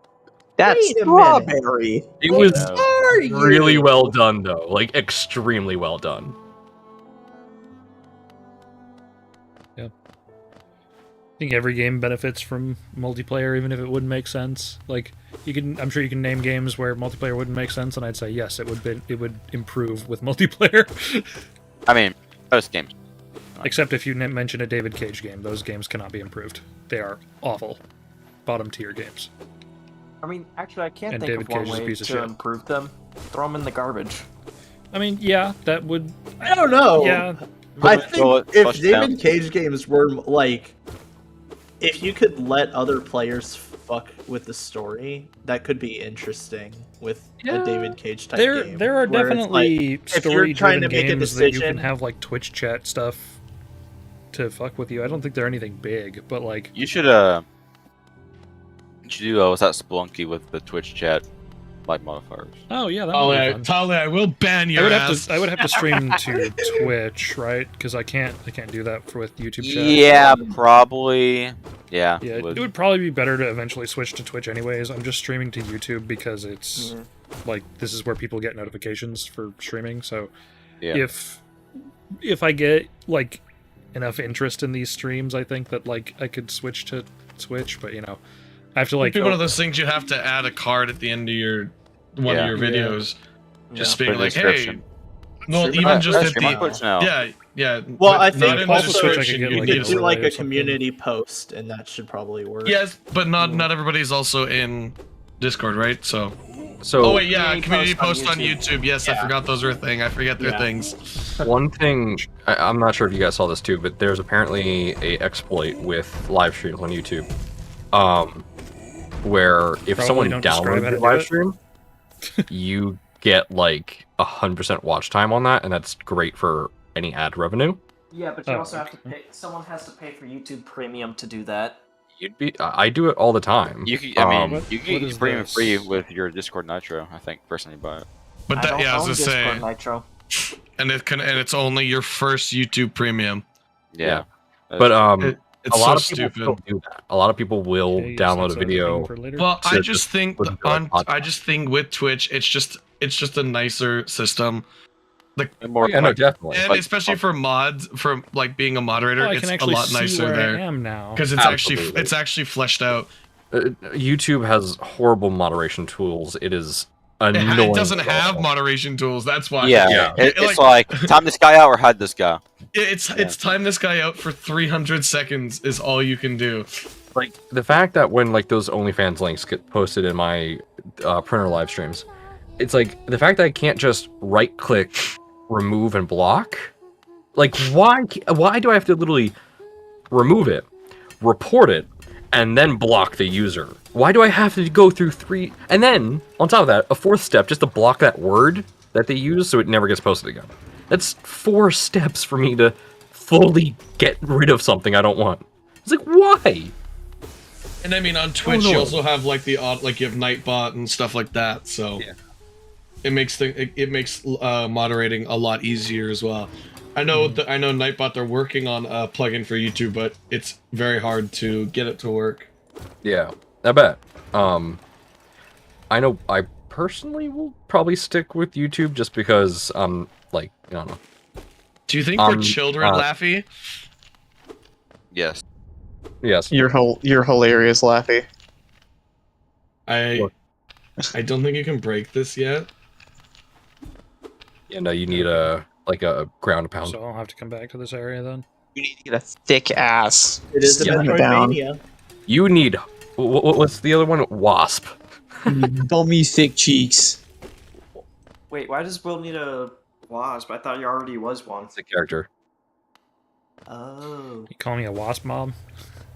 That's Wait a minute. strawberry. It was Are you? really well done, though. Like, extremely well done. I think every game benefits from multiplayer, even if it wouldn't make sense. Like, I'm sure you can name games where multiplayer wouldn't make sense, and I'd say yes, it would improve with multiplayer. I mean, most games. Except if you mention a David Cage game, those games cannot be improved. They are awful, bottom tier games. I mean, actually, I can't And think David of one Cage is a way piece of to shit. improve them. Throw them in the garbage. I mean, yeah, that would. I don't know. Yeah, I Well, think if flush it down. David Cage games were like, if you could let other players fuck with the story, that could be interesting with a David Cage type game. there are where it's definitely like, if you're trying story-driven to make a games that you decision, can have like Twitch chat stuff to fuck with you. I don't think they're anything big, but like, You should do what's that Splunky with the Twitch chat like modifiers. oh yeah, that would be fun. Tali, I will ban your ass. I would have to stream to Twitch, right? Because I can't do that with YouTube chat. Yeah, probably. Yeah. Yeah, it would. it would probably be better to eventually switch to Twitch anyways. I'm just streaming to YouTube because it's like this is where people get notifications for streaming. So Yeah. if I get like enough interest in these streams, I think that like I could switch to Twitch, but you know, I have to like It'd be one of those things you have to add a card at the end of your of your videos, just Put being in the like, hey, description. no, Stream even on- just at stream on Twitch the now. yeah. Well, but I not think in the also Twitch I could description, get, you like, need you to- could do like overlay or a something. community post, and that should probably work. Yes, but not everybody's also in Discord, right? So. So, Oh wait, yeah, Community community post post on on YouTube. Yes, I forgot those are a thing. I forget their Yeah. things. one thing, I'm not sure if you guys saw this too, but there's apparently a exploit with live streams on YouTube, where if Probably someone don't describe downloads how to your do live it. stream, you get like 100% watch time on that, and that's great for any ad revenue. Yeah, but you Oh, also have to pay. Someone has to pay for YouTube Premium to do that. I do it all the time. You can, I mean, What- you what can is get premium this? free with your Discord Nitro. I think personally, but But I that, don't yeah, I own was gonna Discord say, Nitro. and it's only your first YouTube Premium. yeah. But It's a lot so of people stupid. don't do that. A lot of people will Okay, download so a video. for later. Well, I to just think put into, like, with Twitch, it's just a nicer system. more Yeah, no, definitely. And Like, especially for mods, for like being a moderator, I it's can a actually lot see nicer where I there am now. because Absolutely. it's actually fleshed out. YouTube has horrible moderation tools. It is It annoying. doesn't as have all. moderation tools. That's why. yeah, Yeah. it's like time this guy out or hide this guy. It's time this guy out for 300 seconds is all you can do. Like the fact that when like those OnlyFans links get posted in my printer live streams, it's like the fact that I can't just right click, remove and block. Like why do I have to literally remove it, report it, and then block the user? Why do I have to go through 3 and then on top of that a 4th step just to block that word that they use so it never gets posted again? That's 4 steps for me to fully get rid of something I don't want. It's like why? And I mean, on Twitch, no. you also have like you have Nightbot and stuff like that. So Yeah. it makes moderating a lot easier as well. I know I know Nightbot, they're working on a plugin for YouTube, but it's very hard to get it to work. Yeah, I bet. I know I personally will probably stick with YouTube just because like I don't know. Do you think we're children, Laffy? Yes. Yes. You're hilarious, Laffy. I don't think you can break this yet. And you need a ground pound. So I'll have to come back to this area then. You need to get a thick ass. It is a Slam it down. Metroidvania. You need what's the other one? Wasp. Dummy thick cheeks. Wait, why does Will need a wasp? I thought he already was one. It's a character. Oh. You call me a wasp mob?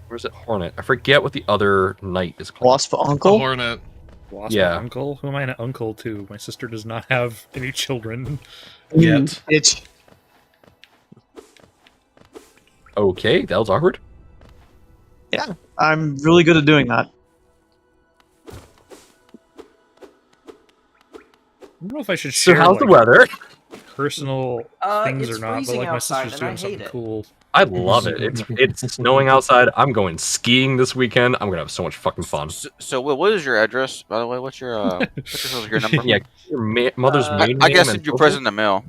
Where's it? Hornet. I forget what the other knight is called. Wasp A uncle? hornet. Wasp Yeah. uncle? Who am I an uncle to? My sister does not have any children. Yet. It's Okay, that was awkward. I'm really good at doing that. I don't know if I should So share how's the like, weather? personal things It's or not, but freezing like my outside sister's and I doing something hate it. cool. I love it. It's snowing outside. I'm going skiing this weekend. I'm gonna have so much fucking fun. So Will, what is your address, by the way? What's your your number? Yeah, your mother's I maiden I name guess and send your social? present in the mail.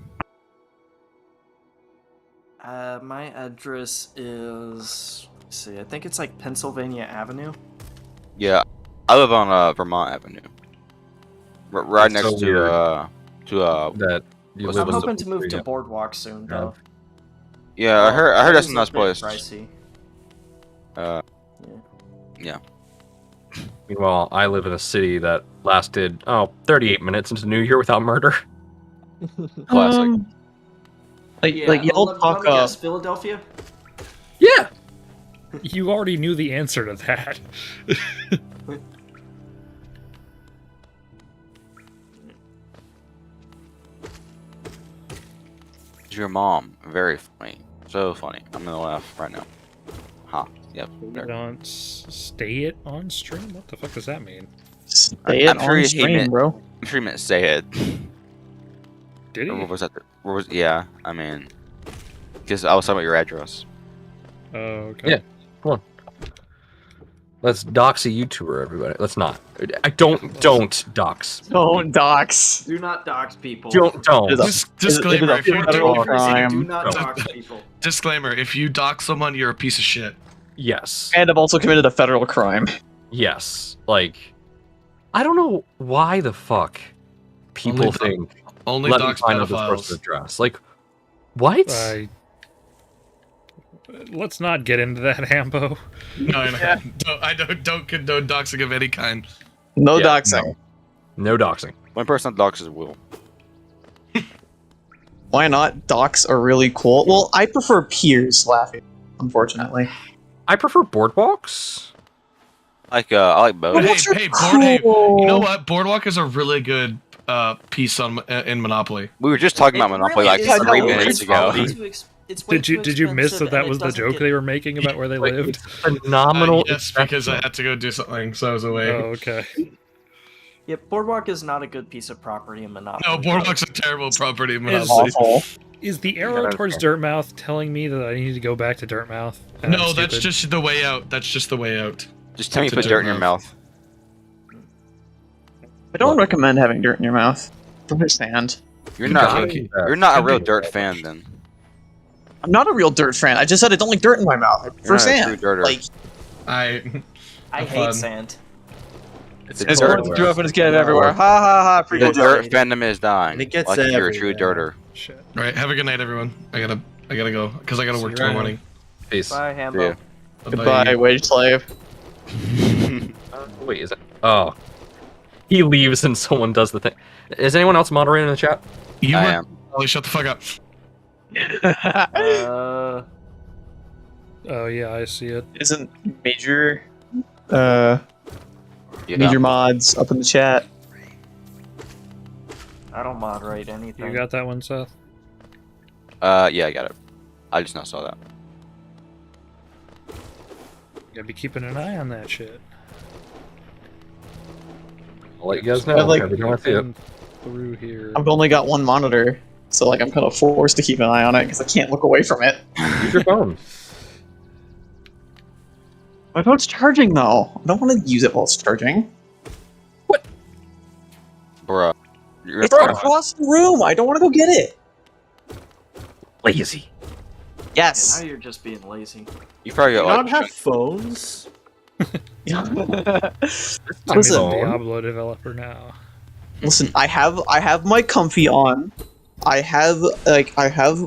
My address is. Let's see, I think it's like Pennsylvania Avenue. Yeah, I live on Vermont Avenue, right That's next so weird. to That you What's live I'm in hoping to move to yeah. Boardwalk soon, though. yeah. I heard that's It a is nice bit place. pricey. Yeah. Meanwhile, I live in a city that lasted 38 minutes into New Year without murder. Classic. Like y'all let talk me guess, Philadelphia? Yeah. You already knew the answer to that. Your mom, very funny, so funny. I'm gonna laugh right now. Ha. Yep. there. Don't stay it on stream? What the fuck does that mean? Stay it I'm sure on he stream, meant- bro. I'm sure you meant say it. Did Or he? what was that? Where was? Yeah. I mean, because I was talking about your address. Oh, okay. Yeah. Come on. Let's dox a YouTuber, everybody. Let's not. I don't dox. Don't dox. Do not dox people. Don't. Is it Disclaimer: a if you federal do, crime? Do not Don't. dox people. disclaimer: if you dox someone, you're a piece of shit. Yes. And I've also committed a federal crime. Yes. Like, I don't know why the fuck people Only think Only let me dox find out this pedophiles. person's address. Like, what? Let's not get into that, Hambo. No, I don't condone doxing of any kind. No Yeah, doxing. No doxing. One person that doxes Will. Why not? Docs are really cool. Well, I prefer peers laughing, unfortunately. I prefer boardwalks. I like both. Hey, you know what? Boardwalk is a really good piece on in Monopoly. We were just talking about Monopoly like is, 3 though. minutes It's ago. way too it's way Did you too miss expensive, that and was it the doesn't joke get- they were making about where they lived? Phenomenal. Yes, because I had to go do something, so I was away. Oh, okay. Yeah, Boardwalk is not a good piece of property in Monopoly. No, Boardwalk's a terrible property in Is- Monopoly. Awful. Is the arrow towards Dirtmouth telling me that I need to go back to Dirtmouth? And No, I'm that's stupid? just the way out. That's just the way out. Just tell me you To put dirt in your Dirtmouth. mouth. I don't recommend having dirt in your mouth. Understand. You're not. Okay. You're not a real dirt fan then. I'm not a real dirt fan. I just said I don't like dirt in my mouth. I prefer not a true sand. dirter. Like, I Have hate fun. sand. It's it's dirt. going to throw up and it's getting everywhere. Ha ha ha. The Free dirt dirt. fandom is dying. It gets like if you're a true everywhere. dirter. Shit. All right, have a good night, everyone. I gotta go because I gotta work See you tomorrow around. morning. Peace. Bye, Hambo. Yeah. Goodbye, wage slave. Wait, is it? Oh. He leaves and someone does the thing. Is anyone else moderating in the chat? You I were- am. Pollie, shut the fuck up. Oh, yeah, I see it. Isn't major Yeah. major mods up in the chat? I don't moderate anything. You got that one, Seth? Yeah, I got it. I just now saw that. Gotta be keeping an eye on that shit. I'll let you guys know I like- every time I see it. Through here. I've only got one monitor, so like I'm kind of forced to keep an eye on it because I can't look away from it. Use your phone. My phone's charging though. I don't want to use it while it's charging. Bruh. You're It's across the room. I don't want to go get it. Lazy. Yes. Now you're just being lazy. You probably Do got you like not have phones? Timmy's Listen. a Diablo developer now. Listen, I have my comfy on. I have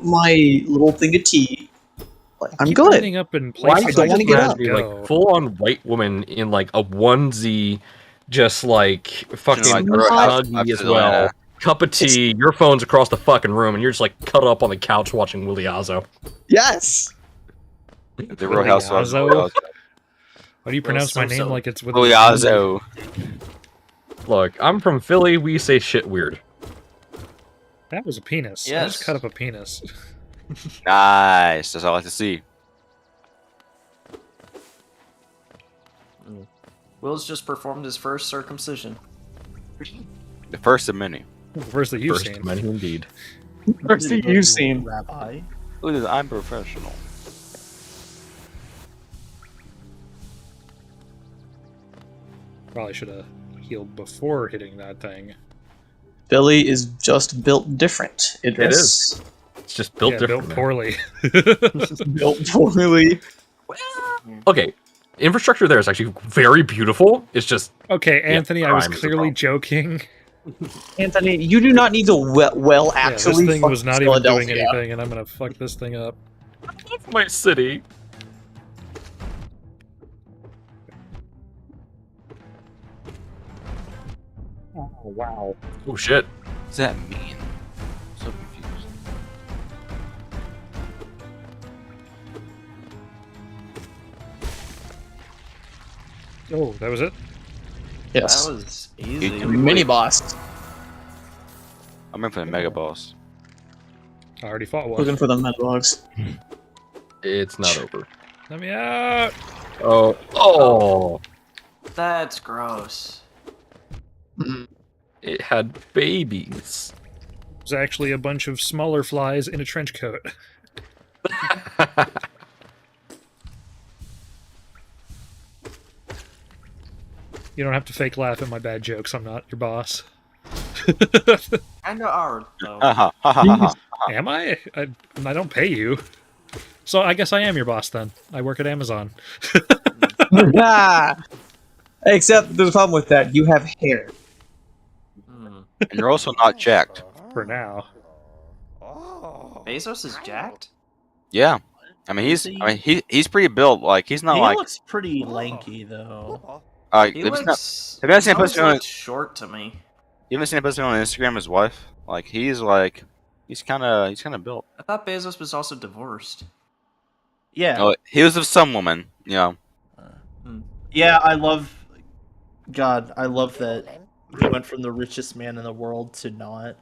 my little thing of tea. Like, I'm Keep good. ending up in Why places don't I wanna just get wanna up. be go. like full on white woman in like a onesie, just like fucking like, huggy as well. Cup of tea, your phone's across the fucking room, and you're just like cut up on the couch watching Willy Azo. Yes. the Real Housewives. Why do you pronounce my so- name so. like it's with Willy a Z? Azo. Look, I'm from Philly. We say shit weird. That was a penis. I Yes. just cut up a penis. Nice. That's all I like to see. Will's just performed his first circumcision. The first of many. The first that you've First seen. many indeed. First thing you've seen. Rabbi. Look at this. I'm professional. Probably should have healed before hitting that thing. Philly is just built different. It is. It's just built Yeah, different. built poorly. built poorly. Okay, infrastructure there is actually very beautiful. It's just Okay, Anthony, I was crime is a clearly problem. joking. Anthony, you do not need to well Yeah, this actually. thing fuck was not even doing Philadelphia. anything, and I'm gonna fuck this thing up. my city. Oh, wow. Oh shit. What does that mean? I'm so confused. Oh, that was it? Yes. That was easy. Mini boss. I'm in for the Mega Boss. I already fought one. Looking for the Medlogs. It's not over. Let me out! Oh. Oh. That's gross. It had babies. It was actually a bunch of smaller flies in a trench coat. You don't have to fake laugh at my bad jokes. I'm not your boss. Kinda are, though. Ha ha ha ha ha. Am I? I don't pay you. So I guess I am your boss then. I work at Amazon. Except there's a problem with that. You have hair. Hmm. And you're also not jacked. For now. Bezos is jacked? Yeah. I mean he's pretty built. Like he's not He like looks pretty lanky though. He have you looks... have you seen he always posted on looks short to me. seen posted on Instagram his wife? Like he's kinda built. I thought Bezos was also divorced. Yeah. Oh, he was with some woman, you know. Yeah, I love that he went from the richest man in the world to not.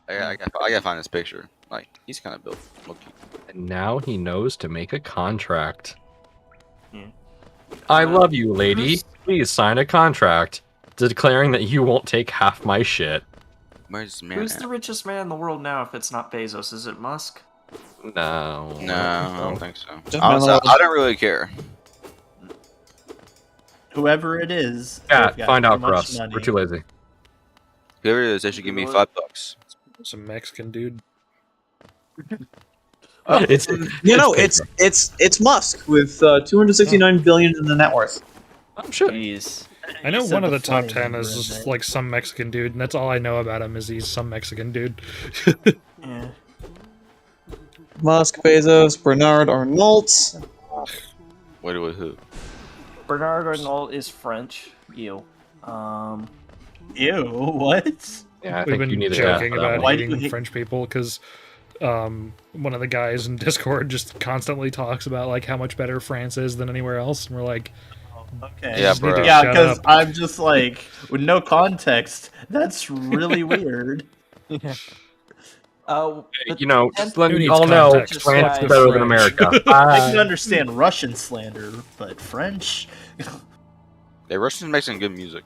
I gotta find this picture. Like he's kinda built. Look-y. And now he knows to make a contract. Yeah. I love you, lady. who's- Please sign a contract declaring that you won't take half my shit. Where's this man? Who's at? the richest man in the world now if it's not Bezos? Is it Musk? No. No, I don't think so. Just Honestly, man I don't really care. Whoever it is, Yeah, they've got find too out for much us. money. We're too lazy. Whoever it is, they should give me $5. Some Mexican dude. It's You know, it's Musk with 269 billion in the net worth. I'm sure. Jeez. I know He said one of the the top funny 10 number is in just there. like some Mexican dude, and that's all I know about him is he's some Mexican dude. Yeah. Musk, Bezos, Bernard Arnault. Wait, who? Bernard Arnault is French. Ew. Ew, what? Yeah, I We've think you been need to joking ask that about one. Why do you hating hate- French people because one of the guys in Discord just constantly talks about like how much better France is than anywhere else, and we're like, Okay. Yeah, just need to bro. Yeah, shut because up. I'm just like, with no context, that's really weird. You know, just letting Who you needs all know context? France Just is better than French. America. I Bye. can understand Russian slander, but French? Hey, Russians make some good music.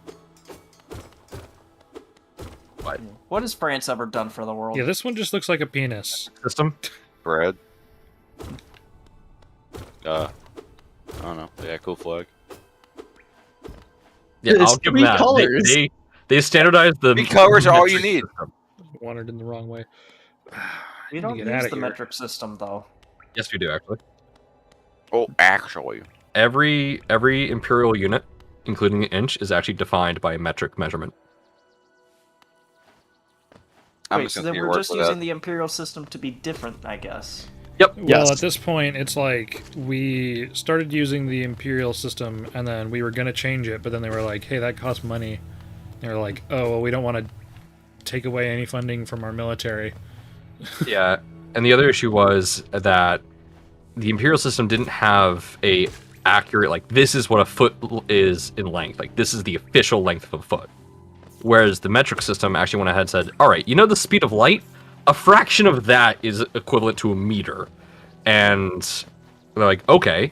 what has France ever done for the world? yeah, this one just looks like a penis. System. Bread. I don't know. Yeah, cool flag. Yeah, It's I'll give them 3 that. colors. They standardized the 3 colors are all you metric need. system. Wandered in the wrong way. We Need to don't get use outta the here. metric system though. Yes, we do actually. Oh, actually. Every imperial unit, including an inch, is actually defined by a metric measurement. I'm Wait, just so gonna then take your we're word just for using that. the imperial system to be different, I guess. Yep. Well, Yes. at this point, it's like we started using the imperial system, and then we were gonna change it, but then they were like, "Hey, that costs money." They were like, "Oh, well, we don't want to take away any funding from our military." Yeah, and the other issue was that the imperial system didn't have a accurate, like, this is what a foot is in length, like this is the official length of a foot, whereas the metric system actually went ahead and said, all right, you know the speed of light, a fraction of that is equivalent to a meter, and they're like, okay,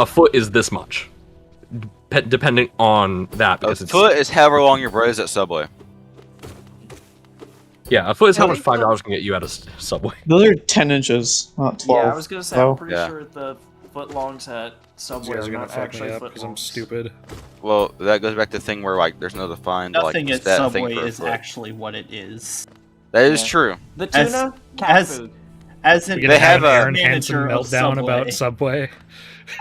a foot is this much, depending on that, A because it's foot is however long your bread is at Subway. yeah, a foot is how I much think the- $5 can get you at a Subway. Those are 10 inches, not 12. Yeah, I was gonna say, so- I'm pretty Yeah. sure the footlongs at You Subway guys are are gonna not fuck me actually up because I'm footlongs. stupid. Well, that goes back to the thing where like there's no defined Nothing like at stat thing Subway for a is foot. actually what it is. That is Yeah. true. The tuna, cat as- food. As in, We're gonna They have an a Aaron Hansen manager of meltdown about Subway.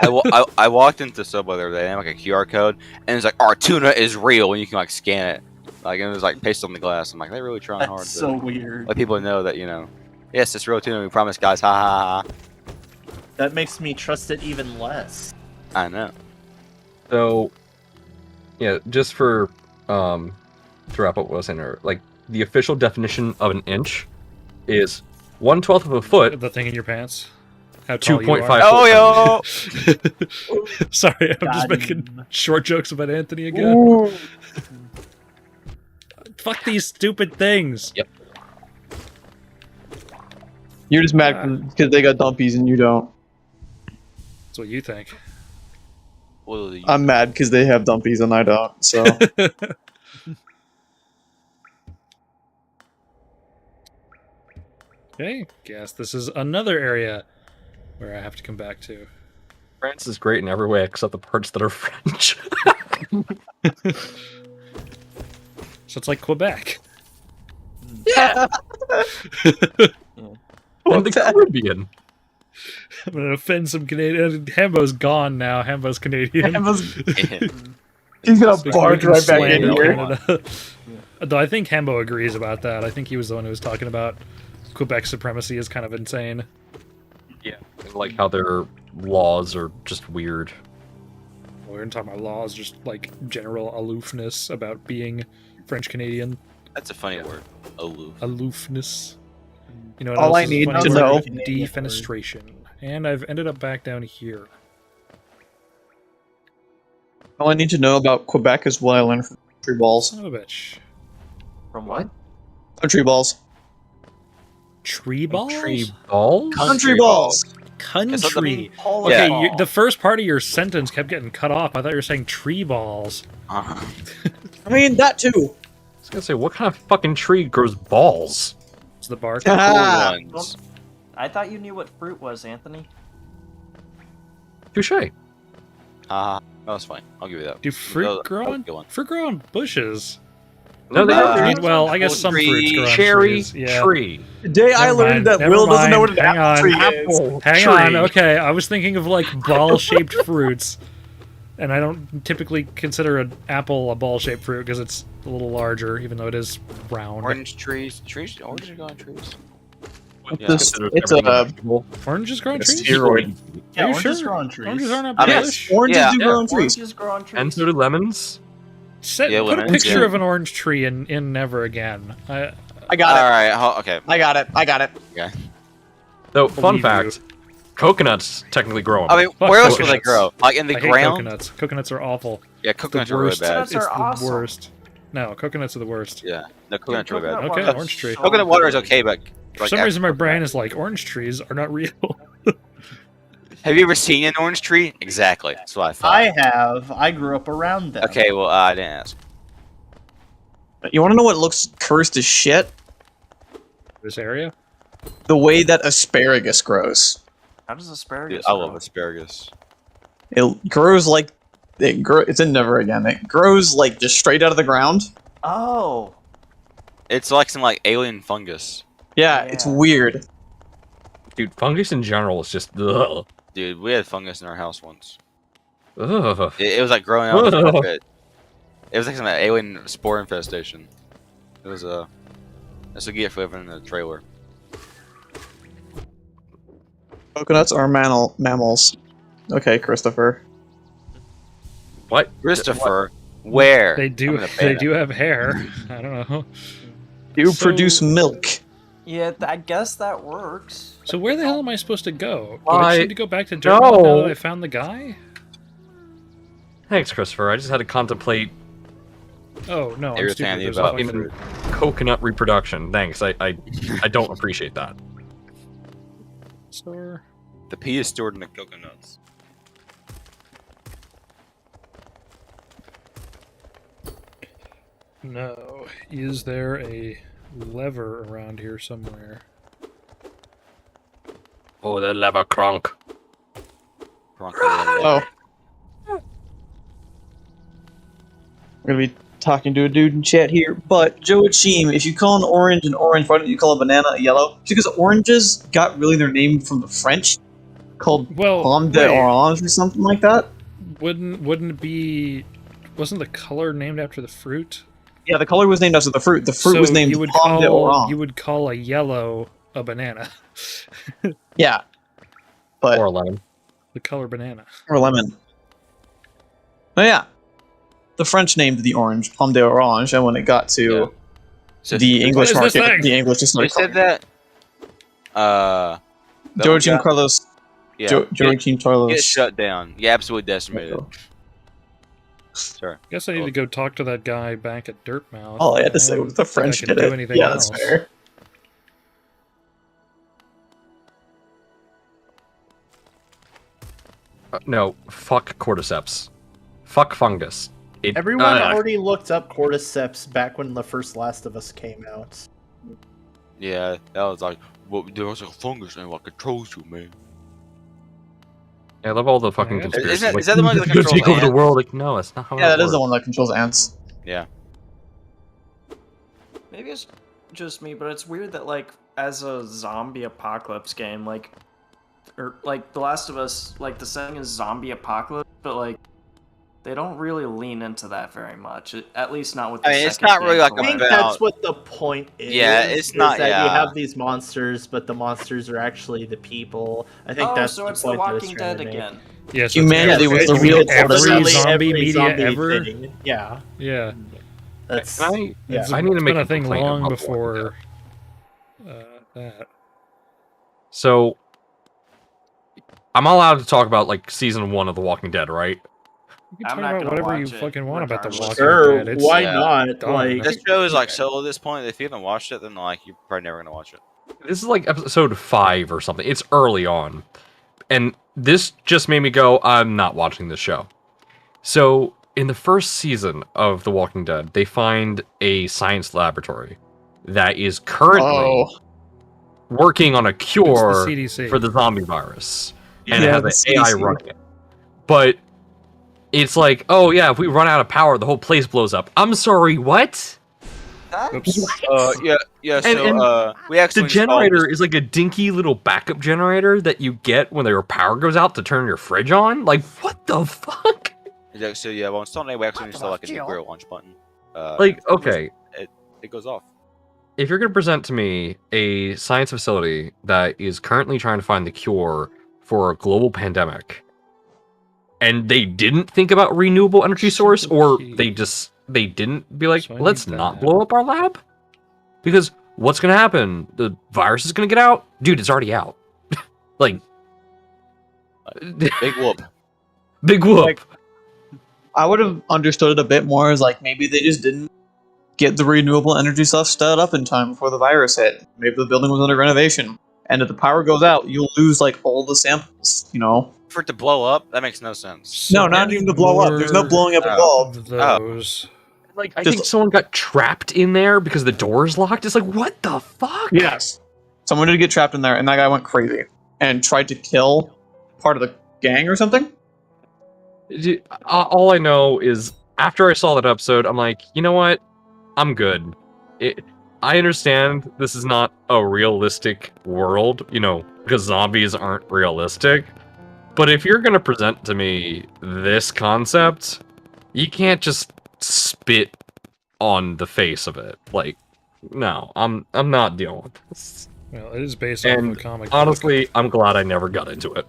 I walked into Subway the other day, and they had like a QR code, and it's like our tuna is real, and you can like scan it, like and it was like pasted on the glass. I'm like, they're really trying hard That's to so weird. let people know that yes, it's real tuna. We promise, guys. Ha ha ha. That makes me trust it even less. I know. So, yeah, just for to wrap up what I was saying earlier, like the official definition of an inch is 1/12 of a foot, The thing in your pants. How tall 2.5. Oh yo! Sorry, I'm just Got making him. short jokes about Anthony again. Ooh. Fuck these stupid things. Yep. You're just mad because they got dumpies and you don't. That's what you think. Well, you- I'm mad because they have dumpies and I don't, so. Okay, guess this is another area where I have to come back to. France is great in every way except the parts that are French. So it's like Quebec. And the Caribbean. I'm gonna offend some Canadian. Hambo's gone now. Hambo's Canadian. He's gonna Big barge fucking right back in slander here. Canada. Though I think Hambo agrees about that. I think he was the one who was talking about Quebec supremacy is kind of insane. Yeah. And like how their laws are just weird. We're gonna talk about laws, just like general aloofness about being French Canadian. That's a funny word. Aloof. Aloofness. You know what All else I is a need funny to word? know- Defenestration. And I've ended up back down here. All I need to know about Quebec is what I learned from country balls. Son of a bitch. From what? Country balls. Tree balls? Tree balls? Country balls. Country. Polish Okay, ball. the first part of your sentence kept getting cut off. I thought you were saying tree balls. Uh-huh. I mean, that too. I was gonna say, what kind of fucking tree grows balls? It's the bark. Ah. Cool ones. I thought you knew what fruit was, Anthony. Touche. That was fine. I'll give you that. Do That fruit was grow a on good one. fruit grow on bushes? No, they Uh, I mean, don't. well, I guess some fruits grow on Cherry trees. Yeah. tree. Today I Never learned mind, that never Will doesn't know what an mind, hang apple on. tree is. Apple Hang tree. on, okay. I was thinking of like ball-shaped fruits, and I don't typically consider an apple a ball-shaped fruit because it's a little larger, even though it is round. Orange trees. Oranges go on trees. It's a- Considered it's everything a- vegetable. Oranges grow on A trees? steroid. Yeah, Are you oranges sure? grow on trees. Oranges aren't I mean, bush. Oranges Yeah. do grow on trees. Oranges grow on trees. And so do lemons. Put a lemons, picture yeah. of an orange tree in Never Again. I All got it. right. Okay. I got it. I got it. Though, fun Believe fact, coconuts technically grow on I mean, Fuck where else will they coconuts. grow? Like in the I hate ground? coconuts. Coconuts are awful. Yeah, The coconuts are really worst. bad. Coconuts It's are the awesome. worst. No, coconuts are the worst. Yeah, no, coconuts are really bad. Okay, water orange tree. so Coconut water is good. okay, but For like, some reason, my actual brain coconut- is like, orange trees are not real. Have you ever seen an orange tree? Exactly. That's what I thought. I have. I grew up around them. Okay, well, I didn't ask. You want to know what looks cursed as shit? This area? The way that asparagus grows. How does Dude, asparagus I grow? love asparagus. It grows like It's in Never Again. It grows like just straight out of the ground. Oh. It's like some like alien fungus. Yeah, it's weird. Dude, fungus in general is just ugh. Dude, we had fungus in our house once. Ugh. It was like growing out of the carpet. It was like some alien spore infestation. It was that's what you get for living in a trailer. Coconuts are mammals. Okay, Christopher. What? Christopher, where? They do have hair. I don't know. You So- produce milk. Yeah, I guess that works. So where the hell am I supposed to go? Do I- I need to go back to Dirtmouth now No. that I found the guy? Thanks, Christopher. I just had to contemplate Oh no, I'm Everything stupid. I knew There's a about fucking- even coconut reproduction. Thanks. I don't appreciate that. store. The pea is stored in the coconuts. No. Is there a lever around here somewhere? Oh, the lever crunk. Oh. We're gonna be talking to a dude in chat here, but Joe Cheem, if you call an orange, why don't you call a banana a yellow? Because oranges got really their name from the French, called Well, pomme de wait, orange or something like that. wouldn't it be? Wasn't the color named after the fruit? Yeah, the color was named after the fruit. The fruit So was named you would pomme de orange. you would call a yellow a banana. Yeah, but Or a lemon. The color banana. or lemon. Oh yeah, the French named the orange pomme de orange, and when it got to So the English What is this market, thing? the English just They started said calling that. it Joachim Carlos. Yeah. Joachim Carlos. Get shut down. You absolutely decimated. Sorry. Guess I need to go talk to that guy back at Dirtmouth. All I had to say don't was the think I French can did do it. anything Yeah, else. that's fair. No, fuck cordyceps. Fuck fungus. Everyone already looked up cordyceps back when the first Last of Us came out. Yeah, that was like, well, there was a fungus and what controls you, man. I love all the fucking Yeah. conspiracies. Is that the one that "Go controls take over the ants?" world? Like, no, that's not how Yeah, that that is the works. one that controls ants. Yeah. Maybe it's just me, but it's weird that like as a zombie apocalypse game, like or like The Last of Us, like the setting is zombie apocalypse, but like they don't really lean into that very much. At least not with the I mean, it's second not really game like for a I think what- about- that's what the point is. Yeah, it's is not- that you yeah. have these monsters, but the monsters are actually the people. I think Oh, that's so the it's The point that Walking it's trying Dead to make. again. Yeah, so Humanity it's was the you real mean every cordyceps. zombie Every media zombie ever. thing. Yeah, Yeah, that's Can yeah. It's I need to been make a a thing complaint long about The Walking before that. So, I'm allowed to talk about like season 1 of The Walking Dead, right? You can I'm talk not about gonna whatever you watch it, fucking want about The regardless. Walking Sure, Dead. It's, why yeah. not? Done. Like, This show is like solo at this point. If you haven't watched it, then like you're probably never gonna watch it. This is like episode 5 or something. It's early on. And this just made me go, I'm not watching this show. So, in the first season of The Walking Dead, they find a science laboratory that is currently working on a cure CDC. for the zombie virus. And Yeah, it has the an AI CDC. running it. But it's like, oh yeah, if we run out of power, the whole place blows up. I'm sorry, what? Oops. Yeah. So And we actually The installed generator is like a dinky little backup generator that you get when your power goes out to turn your fridge on. Like, what the fuck? So yeah, well, installed we actually installed like a nuclear launch button. Like, okay, It goes off. if you're going to present to me a science facility that is currently trying to find the cure for a global pandemic, and they didn't think about renewable energy source, or they didn't be like, So I let's need not that. blow up our lab? Because what's going to happen? The virus is going to get out? Dude, it's already out. Like, Big whoop. big whoop. Like, I would have understood it a bit more as like maybe they just didn't get the renewable energy stuff set up in time before the virus hit. Maybe the building was under renovation, and if the power goes out, you'll lose like all the samples. You know? For it to blow up, that makes no sense. So No, not even to blow up. There's no more blowing up involved. of those. Like, I Just- think someone got trapped in there because the door is locked. It's like, what the fuck? Yes. Someone did get trapped in there, and that guy went crazy and tried to kill part of the gang or something. All I know is after I saw that episode, I'm like, you know what? I'm good. I understand this is not a realistic world, because zombies aren't realistic. But if you're gonna present to me this concept, you can't just spit on the face of it. Like, no, I'm not dealing with this. Well, it is based off of a And comic. honestly, I'm glad I never got into it.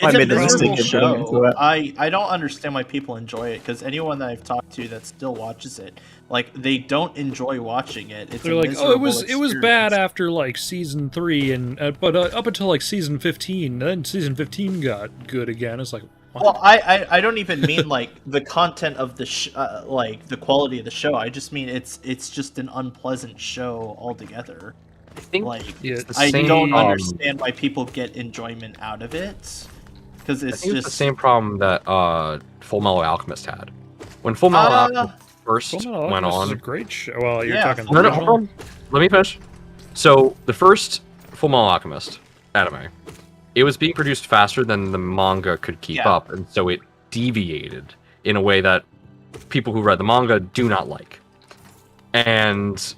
It's I a made a miserable mistake of getting into show. it. I don't understand why people enjoy it, because anyone that I've talked to that still watches it, like, they don't enjoy watching it. It's They're a like, oh, miserable it was bad experience. after like season 3, and but up until like season 15, then season 15 got good again. It's like, what? Well, I don't even mean like the content of the like the quality of the show. I just mean it's just an unpleasant show altogether. I think Like, Yeah, it's the I same don't problem- understand why people get enjoyment out of it, because I it's think just it's the same problem that Full Metal Alchemist had. When Full Metal Alchemist first Fullmetal went Alchemist is a on, great show. Well, you're Yeah, talking. Full no, Metal- hold on. Let me finish. So the first Full Metal Alchemist anime, it was being produced faster than the manga could keep Yeah. up, and so it deviated in a way that people who read the manga do not like. And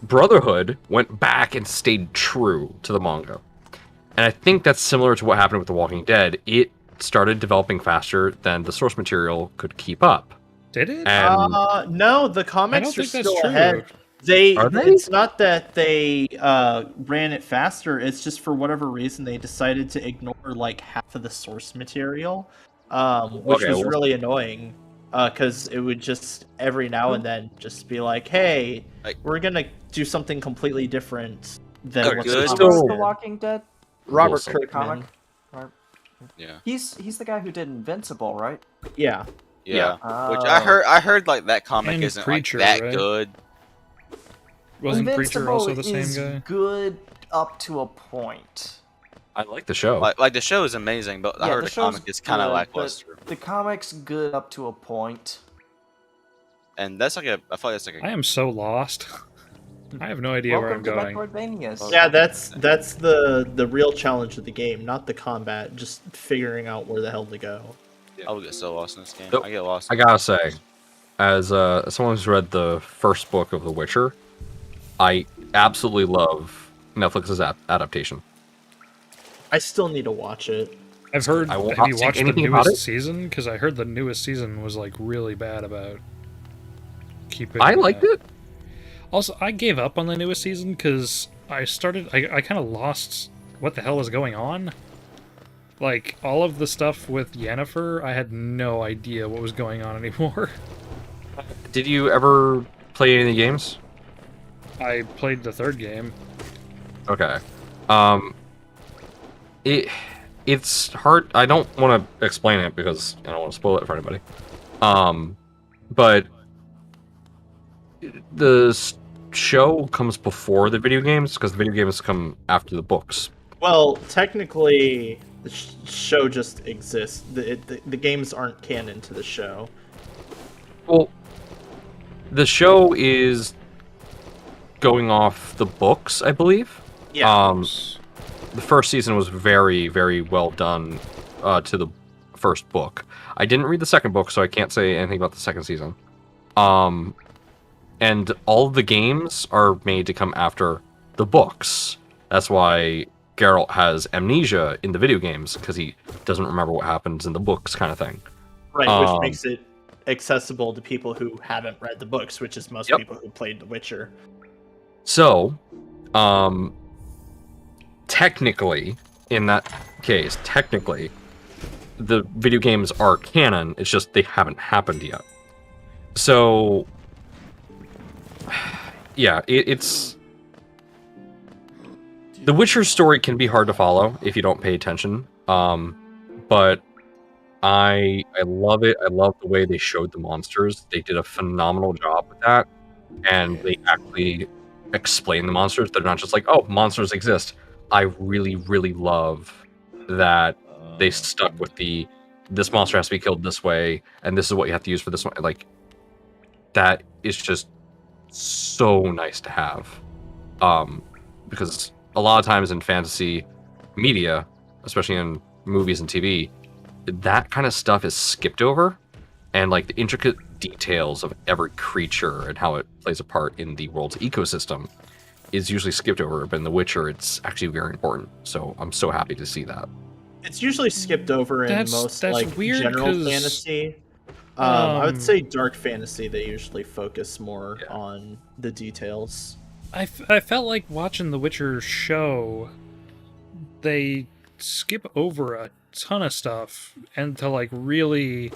Brotherhood went back and stayed true to the manga. And I think that's similar to what happened with The Walking Dead. It started developing faster than the source material could keep up. Did it? And no, the I comics don't are think that's still true. ahead. Are they? It's not that they ran it faster. It's just for whatever reason they decided to ignore like half of the source material, which Okay, was well- really annoying. Because it would just every now and then just be like, "Hey, Like- we're gonna do something completely different than Okay, what good. the Who wrote Still- The Walking Dead? Robert Wilson. Kirkman. Comic? Yeah. He's the guy who did Invincible, right? Yeah, Yeah. Which Oh. I heard like that comic And isn't Preacher, like that right? good. Wasn't Preacher Invincible also the same is guy? good up to a point. I like the show. Like the show is amazing, but I Yeah, heard the the comic show's is kind of good, lackluster. The comic's good up to a point. And that's like I feel like that's like I am so lost. I have no idea where I'm Welcome to going. Metroidvanias. yeah. That's the real challenge of the game, not the combat. Just figuring out where the hell to go. I would get so lost in this game. Nope. I get lost. I gotta say, as someone who's read the first book of The Witcher, I absolutely love Netflix's adaptation. I still need to watch it. I've heard. I will Have not you say watched the anything about newest it. season? Because I heard the newest season was like really bad about keeping. I liked it. Also, I gave up on the newest season because I kind of lost what the hell was going on. Like, all of the stuff with Yennefer, I had no idea what was going on anymore. Did you ever play any of the games? I played the third game. Okay. It's hard. I don't want to explain it because I don't want to spoil it for anybody. But the show comes before the video games because the video games come after the books. Well, technically, the show just exists. The games aren't canon to the show. Well, the show is going off the books, I believe. Yeah. The first season was very, very well done to the first book. I didn't read the second book, so I can't say anything about the second season. And all of the games are made to come after the books. That's why Geralt has amnesia in the video games, because he doesn't remember what happens in the books, kind of thing. Right, which makes it accessible to people who haven't read the books, which is most Yep. people who played The Witcher. So, technically, in that case, the video games are canon, it's just they haven't happened yet. So, yeah, it's... The Witcher story can be hard to follow if you don't pay attention, but I love it. I love the way they showed the monsters. They did a phenomenal job with that, and they actually explain the monsters. They're not just like, oh, monsters exist. I really, really love that they stuck with this monster has to be killed this way, and this is what you have to use for this one. Like, that is just so nice to have. Because a lot of times in fantasy media, especially in movies and TV, that kind of stuff is skipped over, and like the intricate details of every creature and how it plays a part in the world's ecosystem is usually skipped over, but in The Witcher, it's actually very important. So I'm so happy to see that. It's usually skipped over in most like weird general 'cause, fantasy. I would say dark fantasy. They usually focus more on the details. I felt like watching the Witcher show, they skip over a ton of stuff and to like really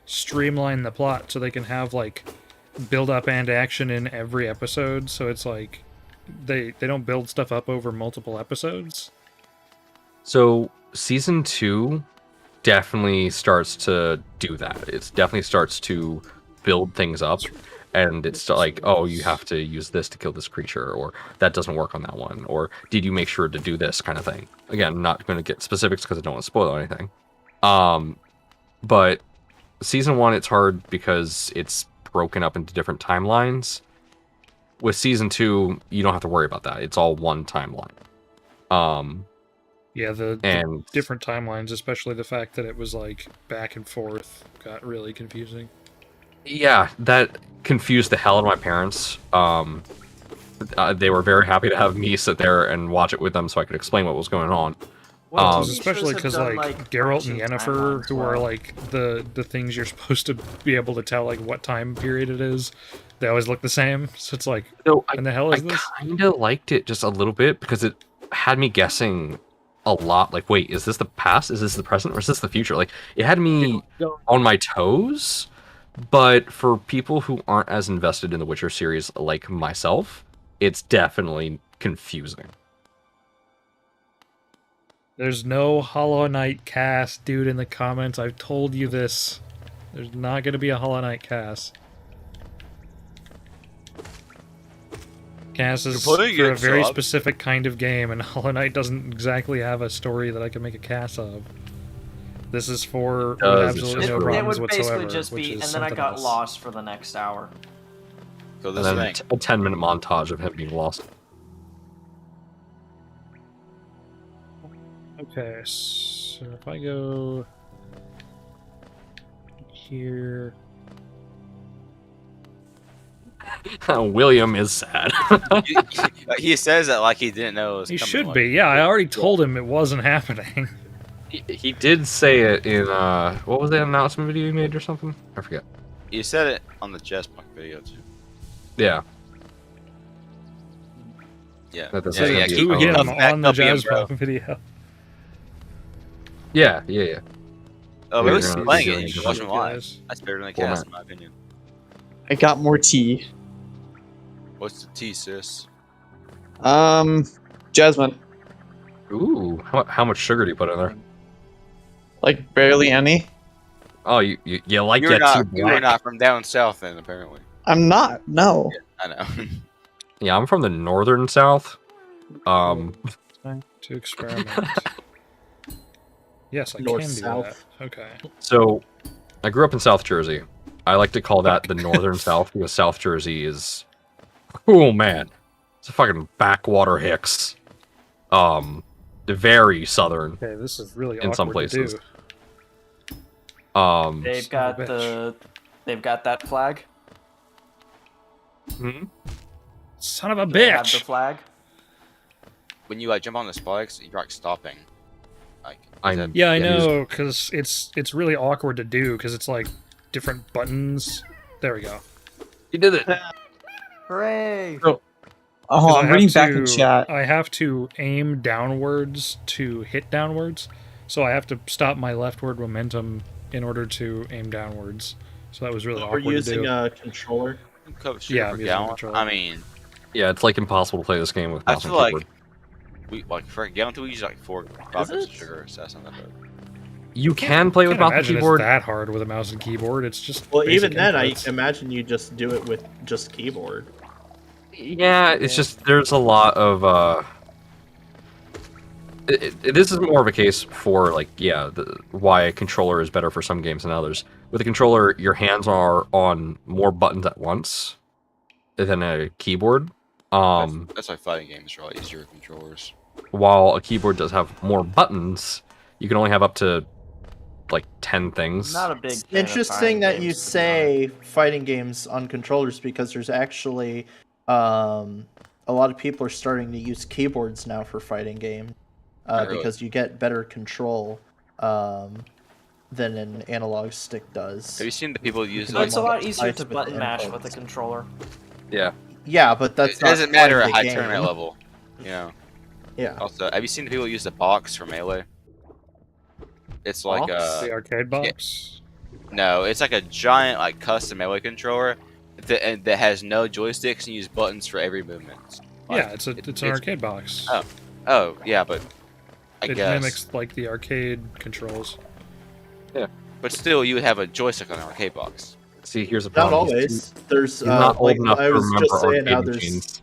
streamline the plot so they can have like build up and action in every episode. So it's like they don't build stuff up over multiple episodes. So season 2 definitely starts to do that. It definitely starts to build things up, and it's like, oh, you have to use this to kill this creature, or that doesn't work on that one, or did you make sure to do this kind of thing. Again, not going to get specifics because I don't want to spoil anything. But season 1, it's hard because it's broken up into different timelines. With season 2, you don't have to worry about that. It's all one timeline. Yeah, the different timelines, especially the fact that it was like back and forth, got really confusing. Yeah, that confused the hell out of my parents. They were very happy to have me sit there and watch it with them so I could explain what was going on. Especially because like Geralt and Yennefer, who are like the things you're supposed to be able to tell like what time period it is, they always look the same. So it's like, and the hell is this? I kind of liked it just a little bit because it had me guessing a lot. Like, wait, is this the past? Is this the present? Or is this the future? Like, it had me on my toes. But for people who aren't as invested in the Witcher series like myself, it's definitely confusing. There's no Hollow Knight cast, dude, in the comments. I've told you this. There's not going to be a Hollow Knight cast. Cast is for a very specific kind of game, and Hollow Knight doesn't exactly have a story that I can make a cast of. This is for absolutely no problems it would whatsoever. Basically just be, and then I got lost for the next hour. So and then a 10-minute montage of him being lost. Okay, so if I go here... William is sad. He says that like he didn't know it was He coming, should like, be, yeah, I already told him it wasn't happening. He did say it in, what was the announcement video he made or something? I forget. You said it on the Chestpunk video too. Yeah. Yeah. So yeah, keep him on the Jazzpunk video. Yeah. Oh, but he's playing it. You should watch him live. That's better than the cast, in my opinion. I got more tea. What's the tea, sis? Jasmine. Ooh, how much sugar do you put in there? Like barely any. Oh, you like You're that not, you're not from down south then, apparently. I'm not, no. Yeah, I know. Yeah, I'm from the northern south. To experiment. Yes, I North, can do south. that. Okay. So, I grew up in South Jersey. I like to call that the northern south because South Jersey is... Oh, man. It's a fucking backwater Hicks. Very southern. Okay, this is really in some places. To do. They've got that flag. Hmm? Son of a They have bitch! the flag. When you like jump on the spikes, you're like stopping. Like I know, because it's really awkward to do, because it's like different buttons. There we go. You did it! Hooray! Oh, I'm reading back in chat. I have to aim downwards to hit downwards, so I have to stop my leftward momentum in order to aim downwards. So that was really awkward We're using to do. a controller. Yeah, per gallon. I mean, yeah, it's like impossible to play this game with I mouse and feel like keyboard. for a gallon, we use like 4 pockets of sugar. So that's not that bad. You can play with mouse and keyboard. It's that hard with a mouse and keyboard. It's just Well, even then, inputs. I imagine you just do it with just keyboard. Yeah, it's just there's a lot of this is more of a case for like why a controller is better for some games than others. With a controller, your hands are on more buttons at once than a keyboard. That's why fighting games are a lot easier with controllers. While a keyboard does have more buttons, you can only have up to like 10 things. Not a big. It's fan of interesting fighting that you games, to be say fighting games on controllers because there's actually a lot of people are starting to use keyboards now for fighting games Really? because you get better control than an analog stick does. Have you seen the people use honest. It's a like? lot easier to With the button mash with a inputs. controller. Yeah. Yeah, but that's It not doesn't matter at playing high the tournament game. level. You know. Yeah. Also, have you seen the people use the box for Melee? It's like Box? The arcade box. no, it's like a giant like custom Melee controller that has no joysticks and you use buttons for every movement. Like, Yeah, it's an arcade box. Oh yeah, but I it guess. mimics like the arcade controls. But still, you would have a joystick on an arcade box. See, here's a Not problem. always. There's He's not old like enough I to was remember just saying how arcade there's machines.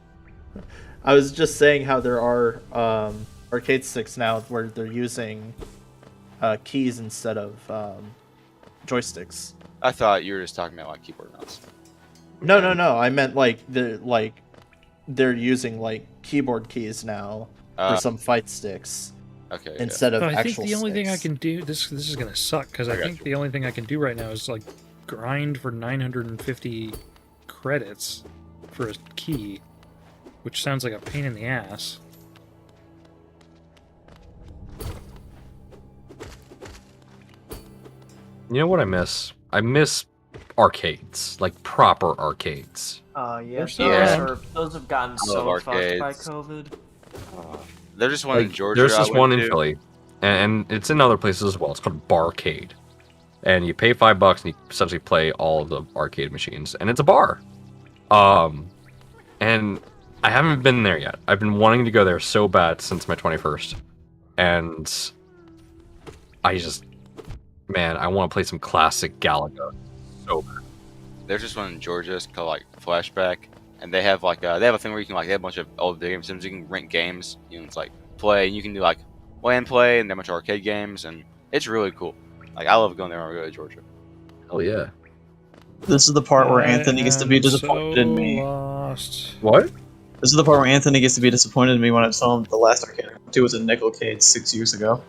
I was just saying how there are arcade sticks now where they're using keys instead of joysticks. I thought you were just talking about like keyboard mouse. No. I meant like they're using like keyboard keys now for some fight sticks Okay. Yeah. instead of No, I actual think the only thing I sticks. can do this is gonna suck because I I got think the only thing I can do right now is like grind for 950 credits for a key, which sounds like a pain in the ass. You know what I miss? I miss arcades, like proper arcades. Yeah, Yeah. those have gotten I so love fucked by arcades. COVID. There's just one in Like, Georgia. there's I this went one in to. Philly, and it's in other places as well. It's called Barcade, and you pay $5 and you essentially play all of the arcade machines, and it's a bar. And I haven't been there yet. I've been wanting to go there so bad since my 21st, and I just, man, I want to play some classic Galaga so bad. There's just one in Georgia. It's called like Flashback, and they have like they have a thing where you can like they have a bunch of old video game sims. You can rent games. You know, it's like play, and you can do like play and play, and there are a bunch of arcade games, and it's really cool. Like I love going there when I go to Georgia. Hell yeah! This is the part where Anthony gets to be I am disappointed in me. so lost. What? This is the part where Anthony gets to be disappointed in me when I tell him the last arcade I went to was a Nickelcade 6 years ago.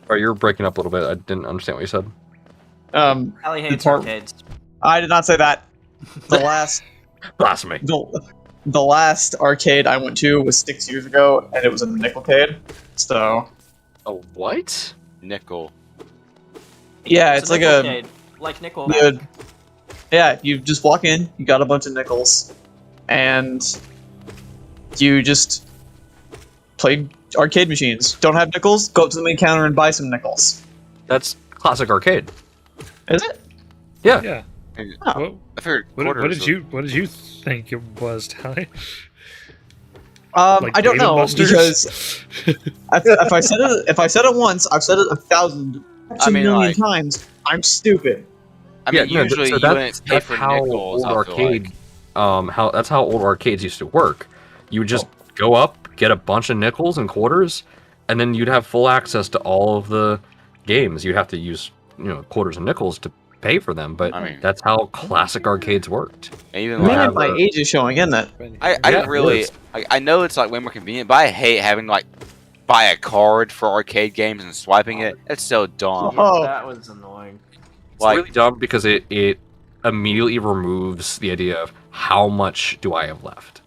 Oh, you're breaking up a little bit. I didn't understand what you said. Allie hates part- arcades. I did not say that. The last Blasphemy. the last arcade I went to was 6 years ago, and it was a Nickelcade. So A what? Nickel. yeah, it's like a Nickelcade, like nickel. good. Yeah, you just walk in, you got a bunch of nickels, and you just play arcade machines. Don't have nickels? Go up to the main counter and buy some nickels. That's classic arcade. Is it? Yeah. Yeah. Oh. What, I figured what quarters. did you think it was, Tally? I don't Dave know and Buster's? because if I said it once, I've said it 1,000, 2 million like- times. I'm stupid. I mean, no, usually so you wouldn't pay for how nickels. old I feel arcade, like. that's how old arcades used to work. You would just go up, get a bunch of nickels and quarters, and then you'd have full access to all of the games. You'd have to use, quarters and nickels to pay for them, but I mean- that's how classic arcades worked. And even Man, like, my age is showing in that. I Yeah, it really, is. I know it's like way more convenient, but I hate having to, like buy a card for arcade games and swiping it. It's so dumb. Oh. That was annoying. It's Like- really dumb because it immediately removes the idea of how much do I have left.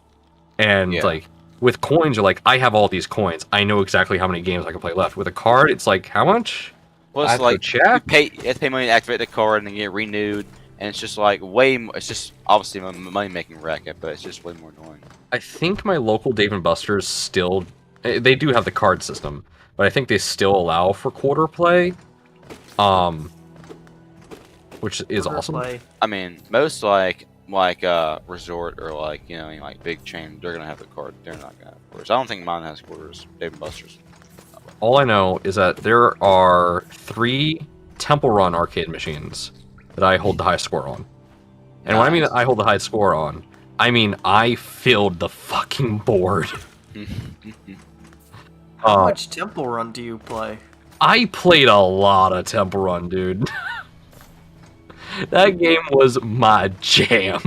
And Yeah. like with coins, you're like, I have all these coins. I know exactly how many games I can play left. With a card, it's like, how much? I Plus, have to like check. you have to pay money to activate the card and then get renewed, and it's just like way. It's just obviously a money making racket, but it's just way more annoying. I think my local Dave & Buster's still, they do have the card system, but I think they still allow for quarter play, which is Quarter awesome. play. I mean, most like resort or like like big chain, they're gonna have the card. They're not gonna have quarters. I don't think mine has quarters. Dave & Buster's. All I know is that there are 3 Temple Run arcade machines that I hold the highest score on. And when I mean Nice. I hold the highest score on, I mean I filled the fucking board. How much Temple Run do you play? I played a lot of Temple Run, dude. That game was my jam.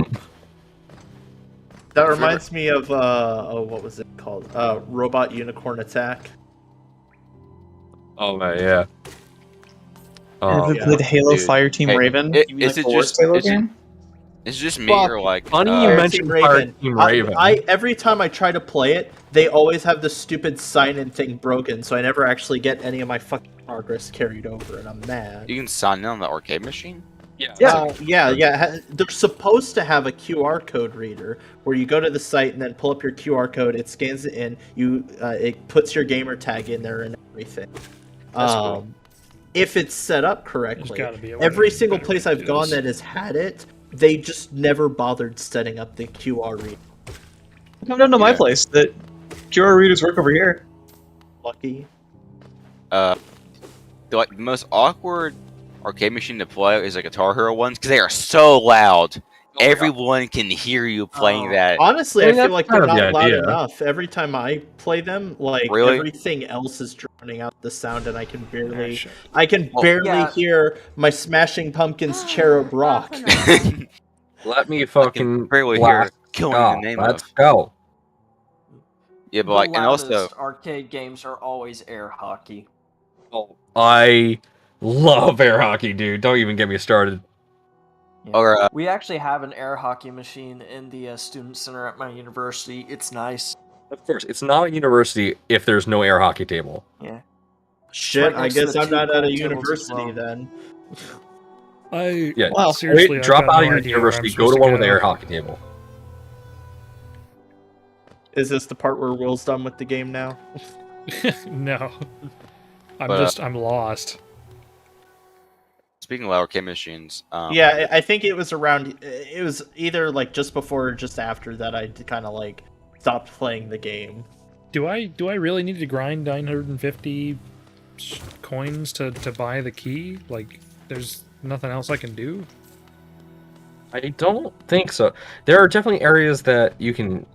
That reminds me of what was it called? Robot Unicorn Attack. Oh man, yeah. Ever Yeah. played Halo Dude. Fireteam Hey, Raven? is You mean, it the worst just- Halo is it- game? It's just me Fuck. or like Funny you Fire mentioned Team Raven. Fireteam Raven. I every time I try to play it, they always have the stupid sign-in thing broken, so I never actually get any of my fucking progress carried over, and I'm mad. you can sign in on the arcade machine. Yeah. They're supposed to have a QR code reader where you go to the site and then pull up your QR code. It scans it in. It puts your gamer tag in there and everything. That's cool. If it's set up correctly, gotta be a way every to single better place do I've gone this. that has had it, they just never bothered setting up the QR reader. Come down to my Yeah. place. The QR readers work over here. Lucky. The most awkward arcade machine to play is like Guitar Hero ones because they are so loud. Everyone can hear you playing Oh. that. Honestly, I mean, I feel that's like they're kind of not the loud idea. enough. Every time I play them, like Really? everything else is drowning out the sound, and I can barely, shit. Well, yeah. hear my Smashing Pumpkins Cherub Rock. Let me I can fucking barely hear blast killing off. the name Let's of. go. Yeah, but The like, and also loudest arcade games are always air hockey. Oh, I love air hockey, dude. Don't even get me started. Yeah. Or, We actually have an air hockey machine in the student center at my university. It's nice. Of course, it's not a university if there's no air hockey table. Yeah. Shit, right I next to guess the I'm two not at a pool tables as university well. then. I Wow. seriously I've Drop got out no of your idea where I'm university, go to supposed one with an go. air hockey table. Is this the part where Will's done with the game now? No, But, I'm lost. speaking of arcade machines, Yeah, I think it was around. It was either like just before or just after that I kind of like stopped playing the game. Do I really need to grind 950 coins to buy the key? Like, there's nothing else I can do. I don't think so. There are definitely areas that you can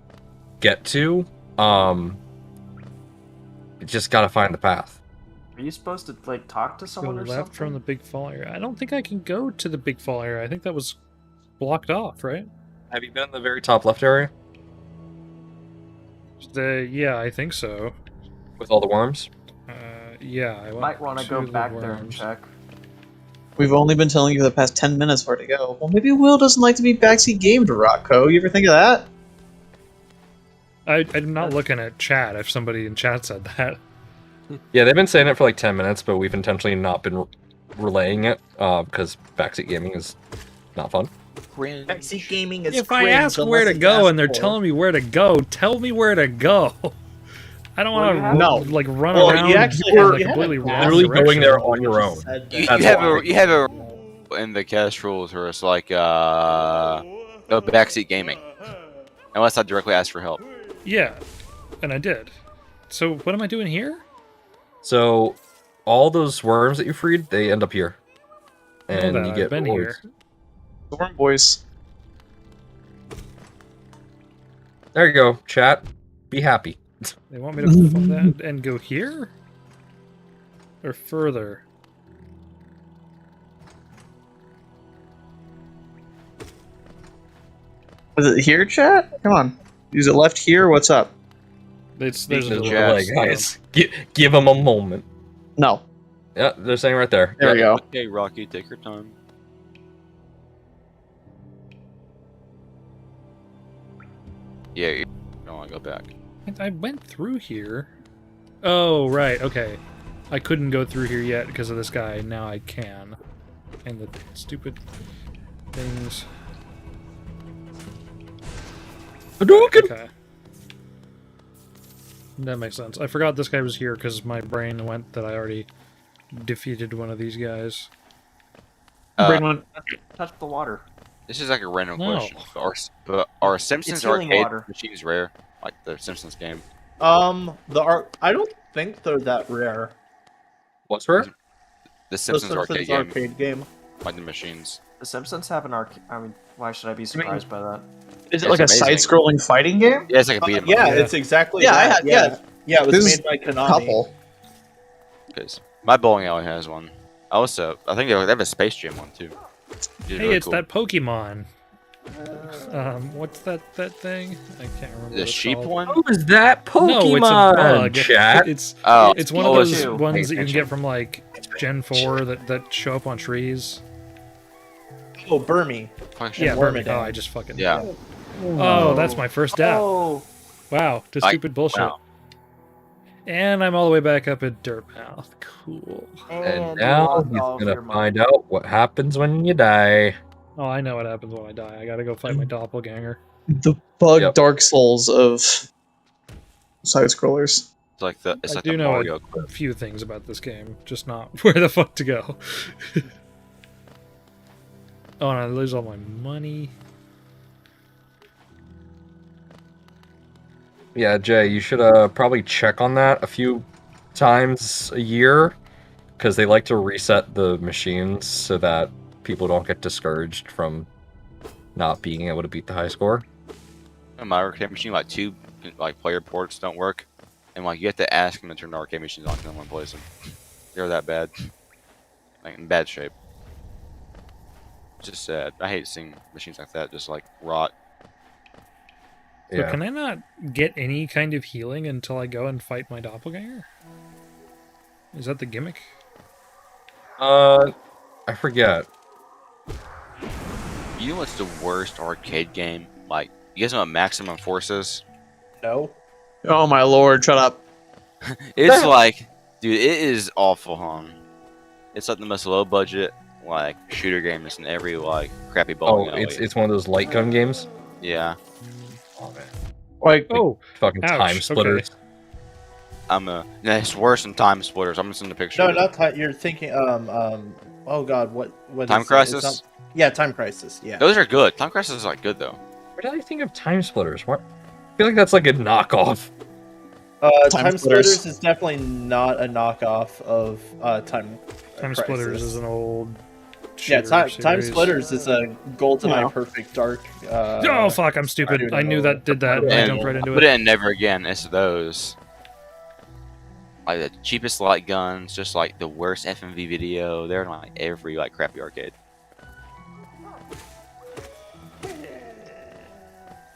get to. You just gotta find the path. Are you supposed to like talk to Go someone or left something? from the big fall area. I don't think I can go to the big fall area. I think that was blocked off, right? Have you been in the very top left area Yeah, I think so. with all the worms? Yeah, I went Might want to go the back there and worms. check. We've only been telling you for the past 10 minutes where to go. Well, maybe Will doesn't like to be backseat gamed, Rocco. You ever think of that? I'm not looking at chat if somebody in chat said that. Yeah, they've been saying it for like 10 minutes, but we've intentionally not been relaying it because backseat gaming is not fun. Backseat gaming is If I cringe ask where unless to it's go asked and they're for. telling me where to go, tell me where to go. I don't Well, you want have- to like run Well, around you actually in have- the you have completely a wrong path. Literally going direction. there on your own. Said you, that. you That's have why. a you have a in the cast rules where it's like no backseat gaming unless I directly ask for help. Yeah, and I did. So what am I doing here? So, all those worms that you freed, they end up here. And that, you I've get been rewards. here. The worm boys. There you go, chat. Be happy. They want me to follow that and go here? Or further? Is it here, chat? Come on. Is it left here? What's up? There's a Speaking of little jabs, delay, guys, give them a moment. No. Yeah, they're saying right there. There we go. Okay, Rocky, take your time. Yeah, you don't want to go back. I went through here. Oh, right, okay. I couldn't go through here yet because of this guy. Now I can. And the stupid things. Okay. That makes sense. I forgot this guy was here because my brain went that I already defeated one of these guys. Bring one. Touch the water. This is like a random No. question, but are Simpsons healing arcade water. machines rare? Like the Simpsons game? I don't think they're that rare. What's rare? The The Simpsons, Simpsons arcade game, game. like the machines. The Simpsons have an arcade. I mean, why should I be surprised by that? Is it It's like a amazing. side-scrolling fighting game? Yeah, it's like a beat 'em Yeah, up. it's exactly Yeah, I that. had- yeah. Yeah, it was This is made by Konami. Couple. Because my bowling alley has one. Also, I think they have a Space Jam one too. which is Hey, really it's cool. that Pokemon. What's that thing? I can't remember. The what it's sheep called. one. Who is that Pokemon? No, it's a bug. Chat. It's Oh, one of oh, those it's- ones pay that you can attention. get from like Gen 4 that show up on trees. Oh, Burmy. Yeah, Wormadam. Burmy. Oh, I just fucking... Yeah. Oh, that's my first death. Oh, Wow, just Like, stupid bullshit. wow. And I'm all the way back up at Dirtmouth. Cool. And you now lost he's all of gonna your money. find out what happens when you die. Oh, I know what happens when I die. I gotta go fight my doppelganger. The bug Yep. Dark Souls of side scrollers. It's like the I like do the know Mario a clip. few things about this game, just not where the fuck to go. Oh, and I lose all my money. Yeah, Jay, you should probably check on that a few times a year, because they like to reset the machines so that people don't get discouraged from not being able to beat the high score. In my arcade machine, like 2 like player ports don't work, and like you have to ask them to turn the arcade machines on, no one plays them. They're that bad, like in bad shape. It's just sad. I hate seeing machines like that just like rot. So can I not get any kind of healing until I go and fight my doppelganger? Is that the gimmick? I forget. You know what's the worst arcade game? Like, you guys know what Maximum Force is? No. Oh my lord, shut up. It's like, dude, it is awful, hon. It's like the most low budget like shooter game that's in every like crappy bowling alley. it's one of those light gun games. Yeah. Oh man, Like, Oh, fucking ouch, time splitters. No, it's worse than Time Splitters. I'm gonna send the picture. No, of it. not time. You're thinking. Oh God, what? Time is it? Crisis? It's not- yeah, Time Crisis. Yeah. Those are good. Time Crisis is like good though. Where did I think of time splitters? What? I feel like that's like a knockoff. Time Splitters is definitely not a knockoff of Time. Time Crisis. Splitters is an old. Yeah, shooter Time series. Splitters is a GoldenEye Yeah. Perfect Dark. Oh fuck! I'm stupid. I knew that did that. And I And jumped right into put it. it in Never Again. It's those. Like the cheapest light guns, just like the worst FMV video. They're in like every like crappy arcade.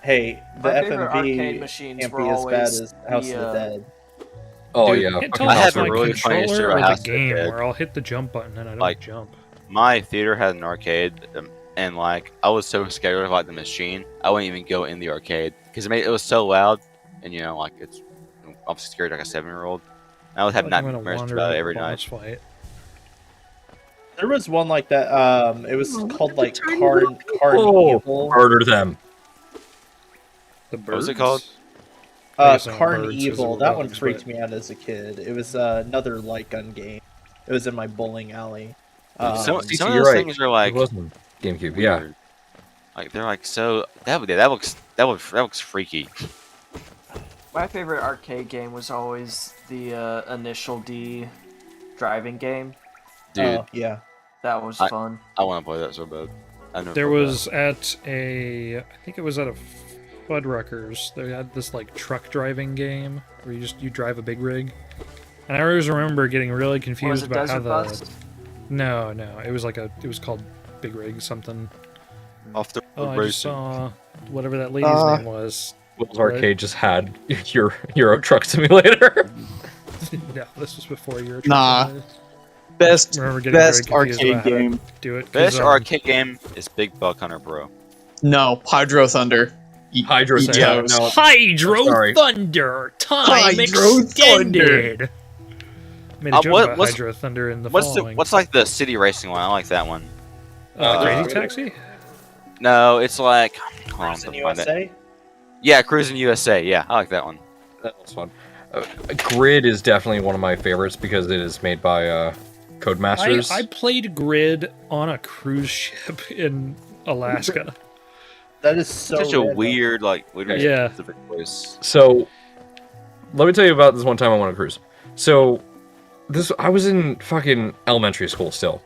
Hey, the My favorite arcade FMV machines can't were be as bad always as House the, of the Dead. Oh Dude, yeah, can't fucking tell I if have it's a my really funny controller story or about the House of the game Dead. where I'll hit the jump button and I don't Like- jump. My theater had an arcade, and like I was so scared of like the machine, I wouldn't even go in the arcade because it was so loud, and you know like it's I'm scared like a 7-year-old. I would have I'm gonna nightmares wander about it into every the night. boss fight. There was one like that. It was called like tiny Carn Oh, Evil. murder them. The What was it birds? called? I guess not Carn birds, 'cause Evil. they were That one bugs, freaked but- me out as a kid. It was another light gun game. It was in my bowling alley. Some of you're those right. things are like It wasn't GameCube. Yeah. weird. Like they're like so that looks freaky. My favorite arcade game was always the Initial D driving game. Dude, Yeah. That was I- fun. I want to play that so bad. I've never There played was at I think it was at a Fuddruckers. They had this like truck driving game where you drive a big rig. And I always remember getting really Was confused it about how Desert the Bus? No, it was called Big Rig something. that. Off the Oh, road I just racing. saw whatever that lady's name was. Will's Arcade just had your Euro Truck Simulator. No, this was before your Nah. Best Remember getting best very confused arcade about how to game. do it. 'cause, Best arcade game is Big Buck Hunter Pro. No, Hydro Thunder. Hydro Eat Thunder. toast. No, Hydro Sorry. Thunder time Hydro extended. Made a joke about what's- Hydro Thunder in the What's following. what's like the city racing one? I like that one. Crazy Taxi? No, it's like hold on, Cruising let me find it. USA. Yeah, Cruising USA. Yeah, I like that one. that was fun. Grid is definitely one of my favorites because it is made by Codemasters. I played Grid on a cruise ship in Alaska. That is so Such a random. weird Yeah. specific place. So, let me tell you about this one time I went on a cruise. So, I was in fucking elementary school still,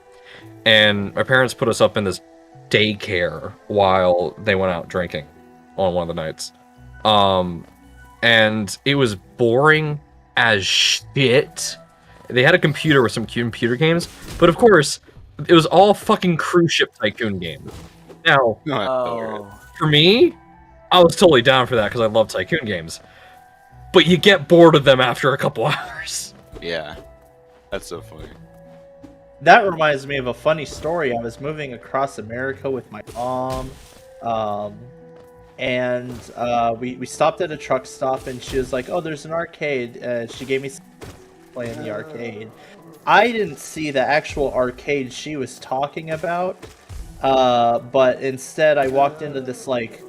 and my parents put us up in this daycare while they went out drinking on one of the nights. And it was boring as shit. They had a computer with some computer games, but of course, it was all fucking cruise ship tycoon games. Now, Oh. for me, I was totally down for that because I love tycoon games. But you get bored of them after a couple hours. Yeah, that's so funny. that reminds me of a funny story. I was moving across America with my mom, and we stopped at a truck stop, and she was like, "Oh, there's an arcade." She gave me some to play in the arcade. I didn't see the actual arcade she was talking about, but instead I walked into this like,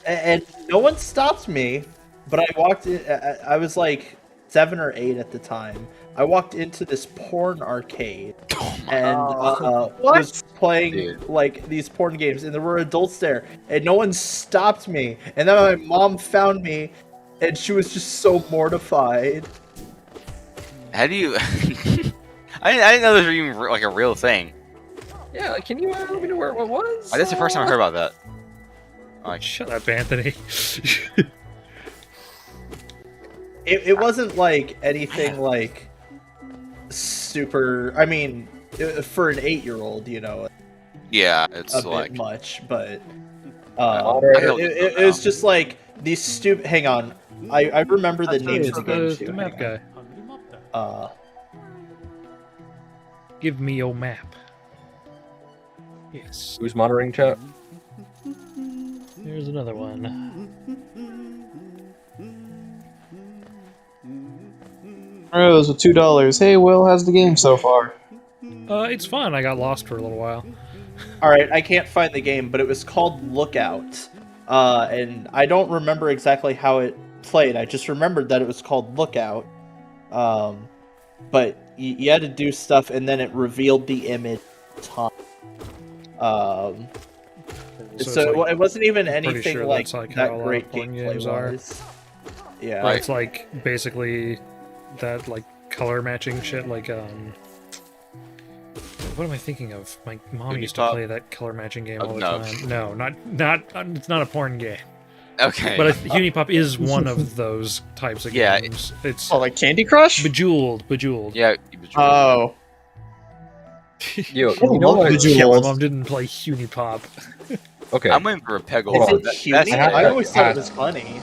and no one stopped me, but I walked in. I was like 7 or 8 at the time. I walked into this porn arcade and was playing like these porn games, and there were adults there, and no one stopped me. And then my mom found me, and she was just so mortified. How do you? I didn't know this was even like a real thing. Yeah, can you let me know where it was? That's the first time I heard about that. Like, Shut up, Anthony. It wasn't like anything like super. I mean, for an 8-year-old, you know, yeah, it's a like bit much, but it it was just like these stupid. Hang on, I remember the names It's of the games too. the map guy. Give me your map. Yes. Who's monitoring chat? Here's another one. Rose with $2. Hey, Will, how's the game so far? It's fun. I got lost for a little while. All right, I can't find the game, but it was called Lookout, and I don't remember exactly how it played. I just remembered that it was called Lookout, but you had to do stuff, and then it revealed the image. So it wasn't even anything sure like that's like that how a lot great of porn gameplay games are. wise. Yeah, But it's like basically that like color matching shit. Like what am I thinking of? My mom used to Ubisoft? play that color matching game all the no. time. No, not. It's not a porn game. okay. But Unipop is one of those types of Yeah, games. It's Oh, like Candy Crush? Bejeweled. yeah. Oh. Yo, I love My Bejeweled. mom didn't play Unipop. Okay, I'm waiting for a peggle. is Hold it on, Huey? I always thought it was funny.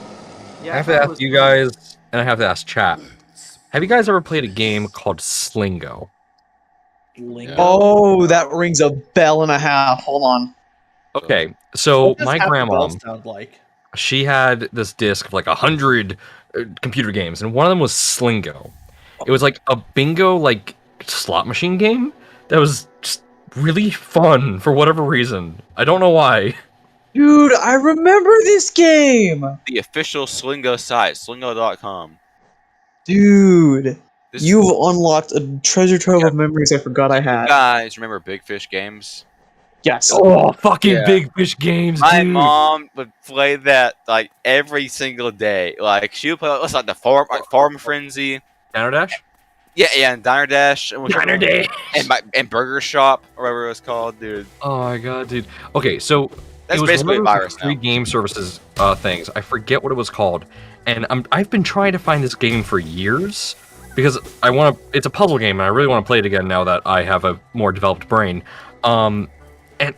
Yeah, I have thought to it ask was you fun. guys, and I have to ask chat. Have you guys ever played a game called Slingo? Lingo. Oh, that rings a bell and a half. Hold on. Okay, so What does my half the grandma, bell sound like? she had this disc of like 100 computer games, and one of them was Slingo. It was like a bingo like slot machine game that was just really fun for whatever reason. I don't know why. Dude, I remember this game! The official Slingo site, slingo.com. Dude, This you've unlocked a treasure trove of memories I forgot I had. guys remember Big Fish games? Yes. Oh, fucking Yeah. Big Fish games, My dude. mom would play that like every single day. Like she would play what's like the Farm Frenzy. Diner Dash? Yeah, and Diner Dash and Diner Dash. and Burger Shop or whatever it was called, dude. Oh my god, dude. Okay, so That's it was basically a one of virus those free now. game services things. I forget what it was called, and I've been trying to find this game for years because I want to. It's a puzzle game, and I really want to play it again now that I have a more developed brain. And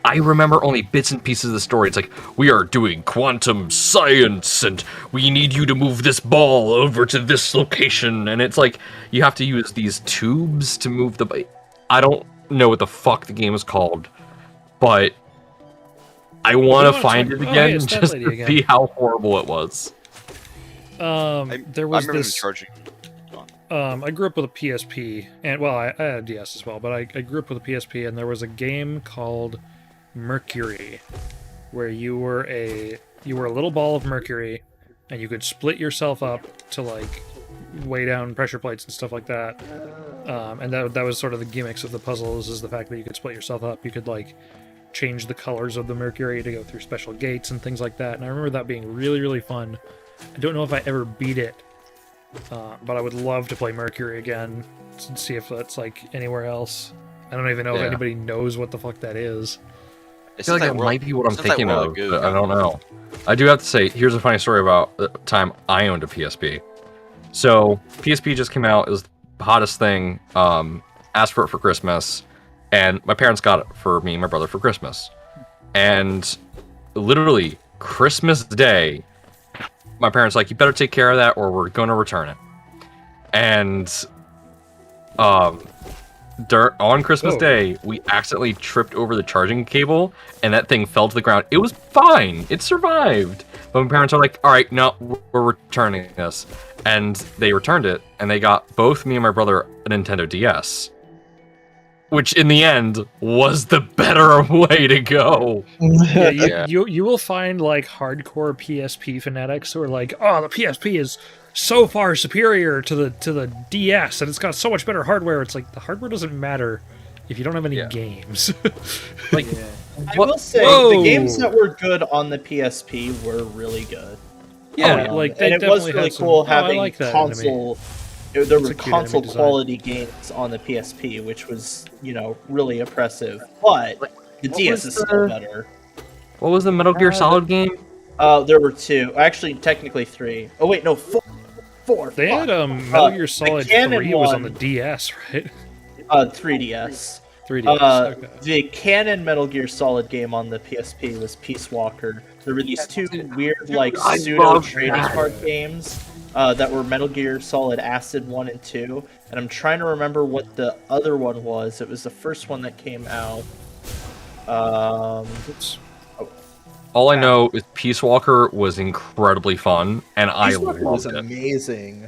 I remember only bits and pieces of the story. It's like, we are doing quantum science, and we need you to move this ball over to this location. And it's like, you have to use these tubes to move the... I don't know what the fuck the game is called, but I want to wanna find check- it oh, again yeah, it's that just lady to again. see how horrible it was. There I was remember them this. charging. I grew up with a PSP, and well, I had a DS as well, but I grew up with a PSP, and there was a game called Mercury, where you were a little ball of mercury, and you could split yourself up to like weigh down pressure plates and stuff like that. And that was sort of the gimmicks of the puzzles, is the fact that you could split yourself up. You could like change the colors of the mercury to go through special gates and things like that. And I remember that being really, really fun. I don't know if I ever beat it. But I would love to play Mercury again and see if that's like anywhere else. I don't even know if Yeah. anybody knows what the fuck that is. I feel like that might be what I'm sounds like thinking World of, of Goo. but I don't know. I do have to say, here's a funny story about the time I owned a PSP. So, PSP just came out, it was the hottest thing, asked for it for Christmas, and my parents got it for me and my brother for Christmas. And literally, Christmas Day, my parents like, you better take care of that or we're going to return it. And on Christmas Whoa. Day, we accidentally tripped over the charging cable, and that thing fell to the ground. It was fine. It survived. But my parents are like, all right, no, we're returning this. And they returned it, and they got both me and my brother a Nintendo DS. Which, in the end, was the better way to go. Yeah, you will find, like, hardcore PSP fanatics who are like, oh, the PSP is so far superior to the DS, and it's got so much better hardware. It's like, the hardware doesn't matter if you don't have any games. Like, I will say, the games that were good on the PSP were really good. Yeah, like, they and it was definitely really had some- cool oh, I having like that console. There It's were a cute console enemy design. quality games on the PSP, which was, really impressive. But the DS is still better. What was the Metal Gear Solid game? There were 2. Actually, technically 3. Oh wait, no, 4. 4. They fuck. had Metal Gear Solid canon 3 was on one- the DS, right? 3DS. 3DS. Okay. The canon Metal Gear Solid game on the PSP was Peace Walker. There were these 2 weird, like, I pseudo love trading that. card games that were Metal Gear Solid Acid 1 and 2. And I'm trying to remember what the other one was. It was the first one that came out. All I know is Peace Walker was incredibly fun, and I Peace Walker was loved it. amazing.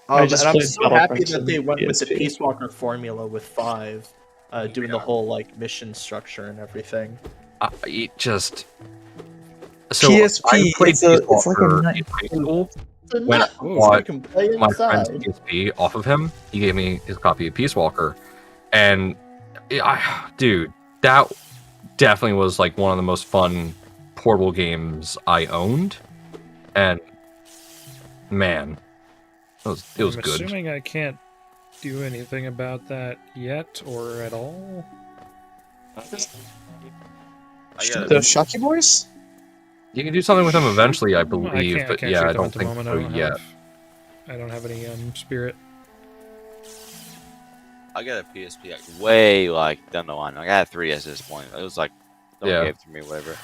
I just and I'm played so happy Battlefront that on they went with the PSP. Peace Walker formula with 5, doing the whole like mission structure and everything. It just so PSP, I played it's like a Peace Walker nut. in high school. It's a When nut, I so you bought can play my friend's inside. PSP off of him, he gave me his copy of Peace Walker, and dude, that definitely was like one of the most fun portable games I owned, and man, it was I'm good. assuming I can't do anything about that yet or at all. The Shocky Boys? You can do something with them eventually, I I believe, can't, but can't yeah, shoot I them don't at the think moment. so yet. I don't have any spirit. I got a PSP like, way like down the line. Like, I had 3DS at this point. It was like, someone Yeah. gave it to me, whatever.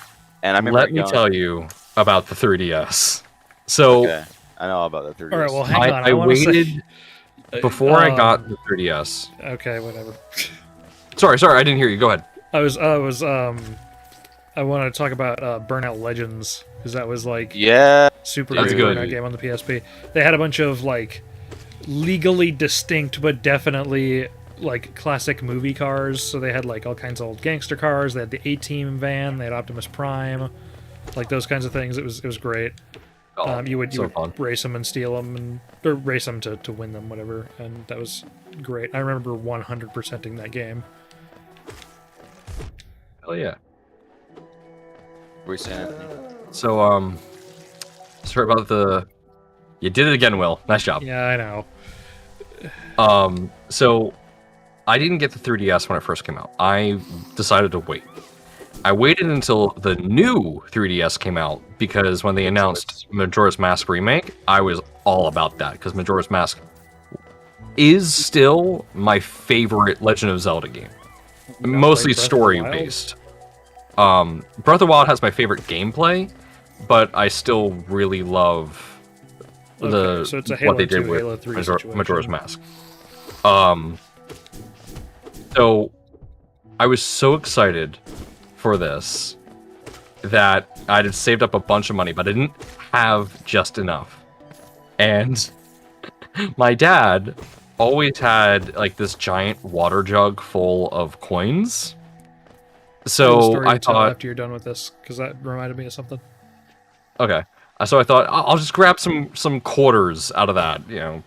And I remember Let me going, tell you about the 3DS. So Okay, I know about the 3DS. All right, well, hang on. I wanna waited say- before I got the 3DS. Okay, whatever. Sorry, I didn't hear you. Go ahead. I want to talk about Burnout Legends because that was like Yeah, super That's good good. Burnout game on the PSP. They had a bunch of like legally distinct but definitely like classic movie cars. So they had like all kinds of old gangster cars. They had the A-Team van. They had Optimus Prime, like those kinds of things. It was great. Oh, You would fun. race them and steal them, or race them to win them, whatever. And that was great. I remember 100%ing that game. Hell yeah. what were you saying, Anthony? So, sorry about the... You did it again, Will. Nice job. Yeah, I know. So, I didn't get the 3DS when it first came out. I decided to wait. I waited until the new 3DS came out, because when they announced Majora's Mask Remake, I was all about that, because Majora's Mask is still my favorite Legend of Zelda game. Mostly Breath of the Wild? story-based. Breath of the Wild has my favorite gameplay, but I still really love Okay, so it's a Halo what they 2, did with Halo 3 Majora's situation. Mask. So I was so excited for this that I had saved up a bunch of money, but I didn't have just enough. And my dad always had like this giant water jug full of coins. Tell the So story I to tell thought, after you're done with this, because that reminded me of something. okay. So I thought I'll just grab some quarters out of that, you know.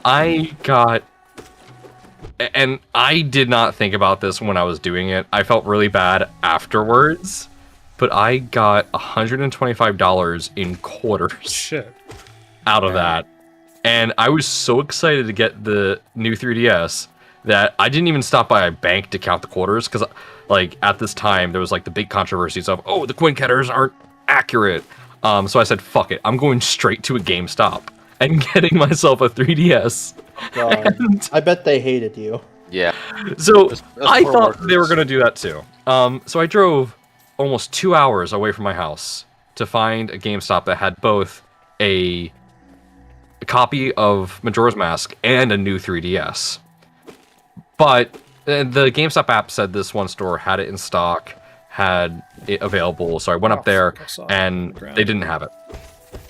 I got, and I did not think about this when I was doing it. I felt really bad afterwards, but I got $125 in quarters Shit. out of that. And I was so excited to get the new 3DS that I didn't even stop by a bank to count the quarters, because like at this time there was like the big controversies of, oh, the coin counters aren't accurate. So I said, fuck it, I'm going straight to a GameStop and getting myself a 3DS. God, And I bet they hated you. Yeah. so That's I poor thought they were workers. going to do that too. So I drove almost 2 hours away from my house to find a GameStop that had both a copy of Majora's Mask and a new 3DS. But the GameStop app said this one store had it in stock, had it available. So I went up there, and they didn't have it.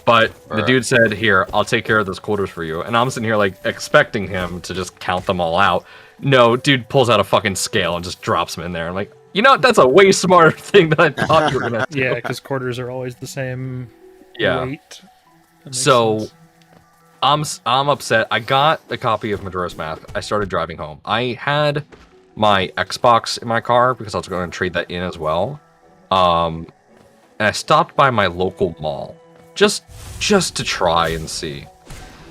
But the dude said, "Here, I'll take care of those quarters for you." And I'm sitting here like expecting him to just count them all out. No, dude pulls out a fucking scale and just drops them in there. I'm like, you know, that's a way smarter thing than I thought you were gonna do. Yeah, because quarters are always the same weight. So Sense. I'm upset. I got a copy of Majora's Mask. I started driving home. I had my Xbox in my car because I was going to trade that in as well. And I stopped by my local mall just to try and see.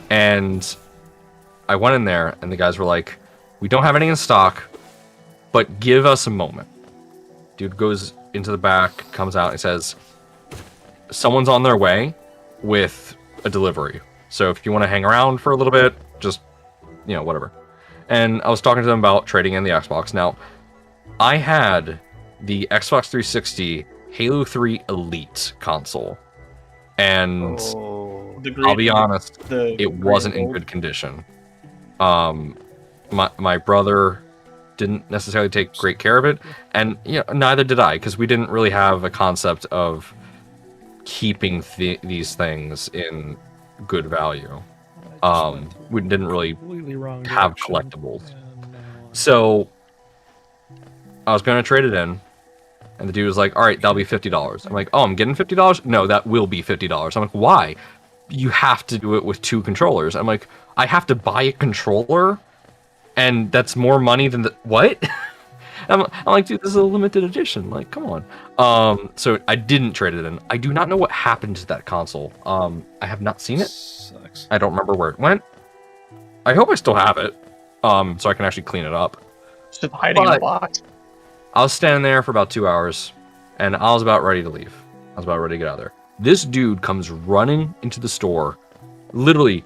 And I went in there, and the guys were like, "We don't have any in stock, but give us a moment." Dude goes into the back, comes out, and says, "Someone's on their way with a delivery. So if you want to hang around for a little bit, just, you know, whatever." And I was talking to them about trading in the Xbox. Now, I had the Xbox 360 Halo 3 Elite console. And I'll be honest, it wasn't in good condition. My brother didn't necessarily take great care of it, and neither did I, because we didn't really have a concept of keeping these things in good value. We didn't really have collectibles. So I was going to trade it in, and the dude was like, "All right, that'll be $50." I'm like, "Oh, I'm getting $50? No, that will be $50." I'm like, "Why?" "You have to do it with 2 controllers." I'm like, "I have to buy a controller? And that's more money than the..." What? I'm like, dude, this is a limited edition. Like, come on. So I didn't trade it in. I do not know what happened to that console. I have not seen it. Sucks. I don't remember where it went. I hope I still have it. So I can actually clean it up. Just hiding in a box. I was standing there for about 2 hours, and I was about ready to leave. I was about ready to get out of there. This dude comes running into the store, literally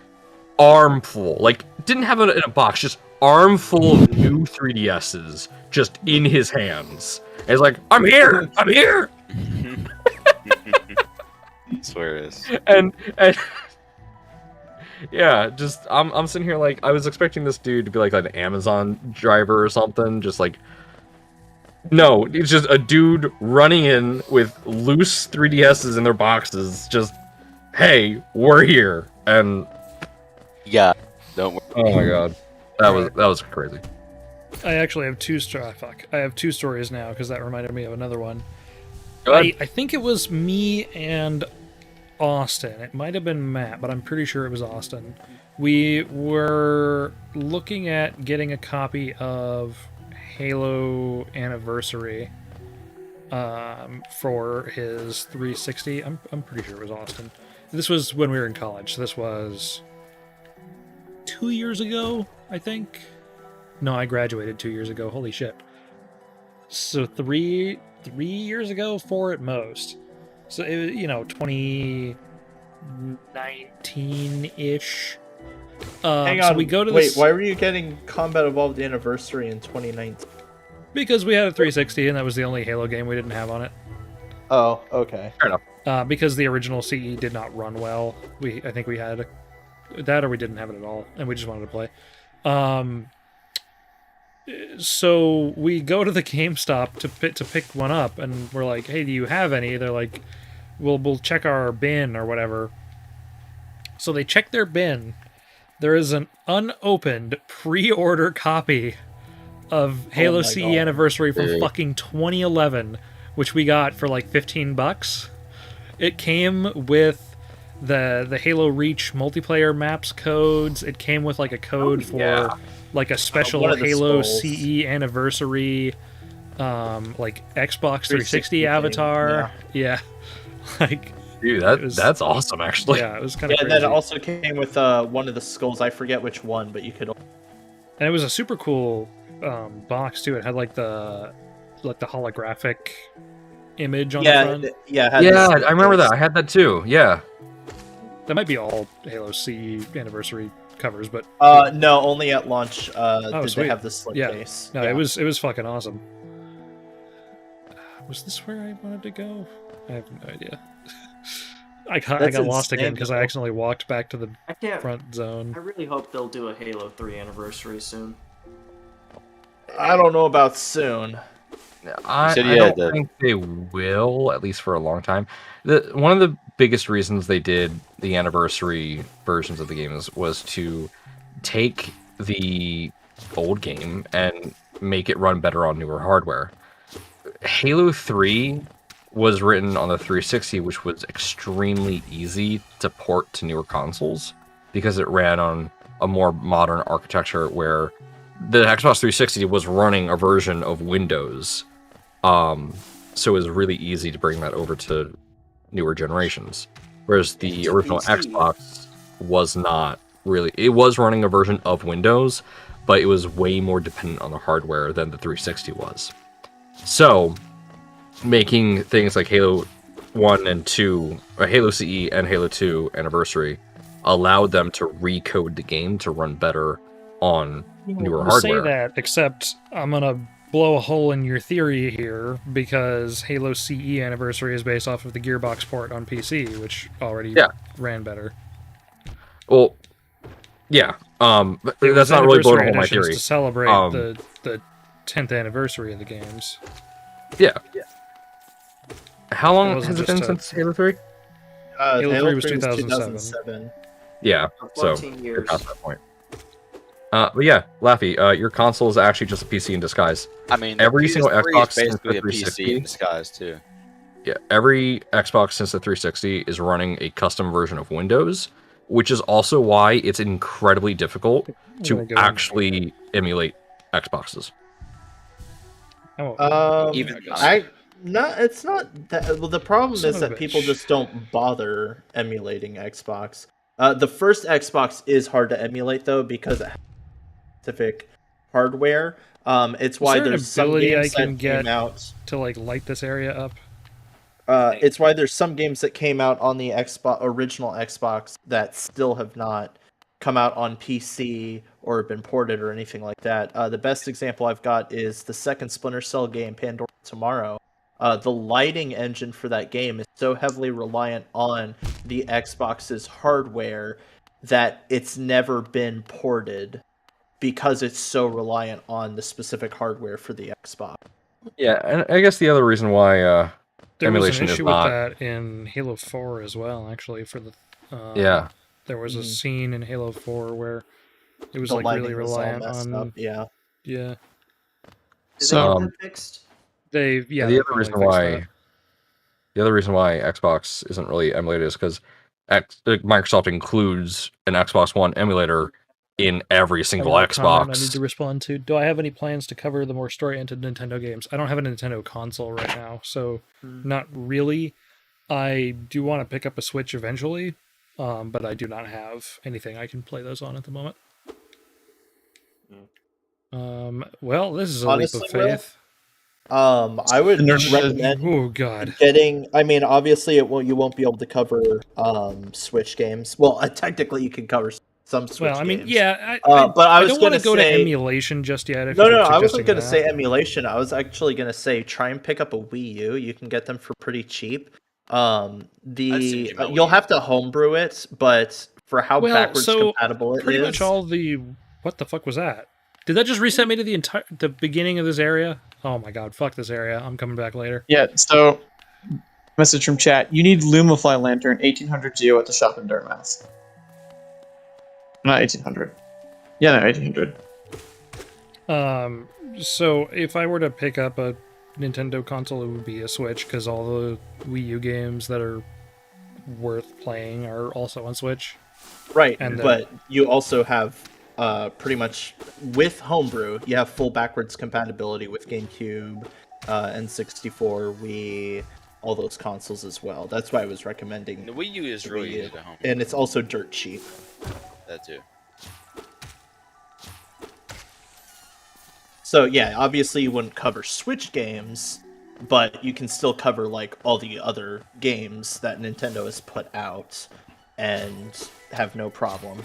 armful, like didn't have it in a box, just armful of new 3DSs just in his hands. And he's like, "I'm here! I'm here!" I swear it is. And yeah, just I'm sitting here like, I was expecting this dude to be like an Amazon driver or something, just like, no, it's just a dude running in with loose 3DSs in their boxes, just, "Hey, we're here." And yeah, don't worry. Oh my god, that was crazy. I actually have I have 2 stories now, because that reminded me of another one. Go ahead. I think it was me and Austin. It might have been Matt, but I'm pretty sure it was Austin. We were looking at getting a copy of Halo Anniversary for his 360. I'm pretty sure it was Austin. This was when we were in college. So this was 2 years ago, I think. No, I graduated 2 years ago. Holy shit. So 3 years ago, 4 at most. So it was, 2019-ish. Hang on. So we go to Wait, why were you getting Combat Evolved Anniversary in 2019? Because we had a 360, and that was the only Halo game we didn't have on it. Oh, okay. Fair enough. Because the original CE did not run well. I think we had that, or we didn't have it at all, and we just wanted to play. So we go to the GameStop to pick one up, and we're like, "Hey, do you have any?" They're like, "We'll check our bin or whatever." So they check their bin. There is an unopened pre-order copy of Halo CE Anniversary from fucking 2011, which we got for like $15. It came with the Halo Reach multiplayer maps codes. It came with like a code for like a special Halo CE Anniversary like Xbox 360 avatar. Yeah. Like, dude, that's awesome, actually. Yeah, it was kind of crazy. And then it also came with one of the skulls. I forget which one, but you could. And it was a super cool box too. It had like the holographic image on the front. I remember that. I had that too. Yeah. That might be all Halo CE Anniversary covers, but no, only at launch did sweet. they have the slip case. No, it was fucking awesome. Was this where I wanted to go? I have no idea. I got lost again because I accidentally walked back to the front zone. I really hope they'll do a Halo 3 Anniversary soon. I don't know about soon. I said don't the- think they will, at least for a long time. One of the biggest reasons they did the anniversary versions of the games was to take the old game and make it run better on newer hardware. Halo 3 was written on the 360, which was extremely easy to port to newer consoles because it ran on a more modern architecture where the Xbox 360 was running a version of Windows. So it was really easy to bring that over to newer generations. Whereas the original Xbox was not really. It was running a version of Windows, but it was way more dependent on the hardware than the 360 was. So, making things like Halo 1 and 2, or Halo CE and Halo 2 Anniversary, allowed them to recode the game to run better on newer We'll hardware. say that, except I'm gonna blow a hole in your theory here because Halo CE Anniversary is based off of the Gearbox port on PC, which already ran better. Well, yeah. But It that's was not really blowing a anniversary hole in my editions theory. to celebrate the 10th anniversary of the games. Yeah. How It long wasn't has it just been since Halo 3? Halo 3 was 2007. 2007. Yeah, so 14 we're years. past that point. But yeah, Laffy, your console is actually just a PC in disguise. I mean, Every the single PS3 Xbox is since basically the a PC 360. in disguise too. Yeah, every Xbox since the 360 is running a custom version of Windows, which is also why it's incredibly difficult to actually emulate Xboxes. Even it's not that. Well, the problem Son is of a that people bitch. just don't bother emulating Xbox. The first Xbox is hard to emulate though because it has specific hardware. It's why there an there's some ability I games can that get came out. to like light this area up? It's why there's some games that came out on the original Xbox that still have not come out on PC or been ported or anything like that. The best example I've got is the second Splinter Cell game, Pandora Tomorrow. The lighting engine for that game is so heavily reliant on the Xbox's hardware that it's never been ported because it's so reliant on the specific hardware for the Xbox. Yeah, and I guess the other reason why There was emulation an is issue with not. that in Halo 4 as well, actually. For the Yeah. there was a scene in Halo 4 where it was The like lighting really was all reliant messed on. up, yeah. Yeah, Did So- they get that fixed? they yeah. the they other finally reason fixed why that. the other reason why Xbox isn't really emulated is because Microsoft includes an Xbox One emulator in every single Another comment I need Xbox. to respond to. Do I have any plans to cover the more story-oriented Nintendo games? I don't have a Nintendo console right now, so not really. I do want to pick up a Switch eventually, but I do not have anything I can play those on at the moment. Well, this is a Honestly, leap of Will, faith. I would recommend Oh God. getting. I mean, obviously, you won't be able to cover Switch games. Well, technically, you can cover some Switch Well, I mean, games. yeah, but I was don't want to gonna go to say- emulation just yet. If No, you're I wasn't suggesting going to that. say emulation. I was actually going to say try and pick up a Wii U. You can get them for pretty cheap. You'll have to homebrew it, but for how backwards compatible it is, pretty much all the. What the fuck was that? Did that just reset me to the beginning of this area? Oh my god, fuck this area. I'm coming back later. Yeah, so message from chat. You need Lumify Lantern 1800 Geo at the shop in Dartmouth. Not 1800. Yeah, no, 1800. So if I were to pick up a Nintendo console, it would be a Switch, because all the Wii U games that are worth playing are also on Switch. Right, And but you also have pretty much with homebrew, you have full backwards compatibility with GameCube, N64, Wii, all those consoles as well. That's why I was recommending. The Wii U is the really Wii U. easy to home. And it's also dirt cheap. That too. So yeah, obviously you wouldn't cover Switch games, but you can still cover like all the other games that Nintendo has put out and have no problem.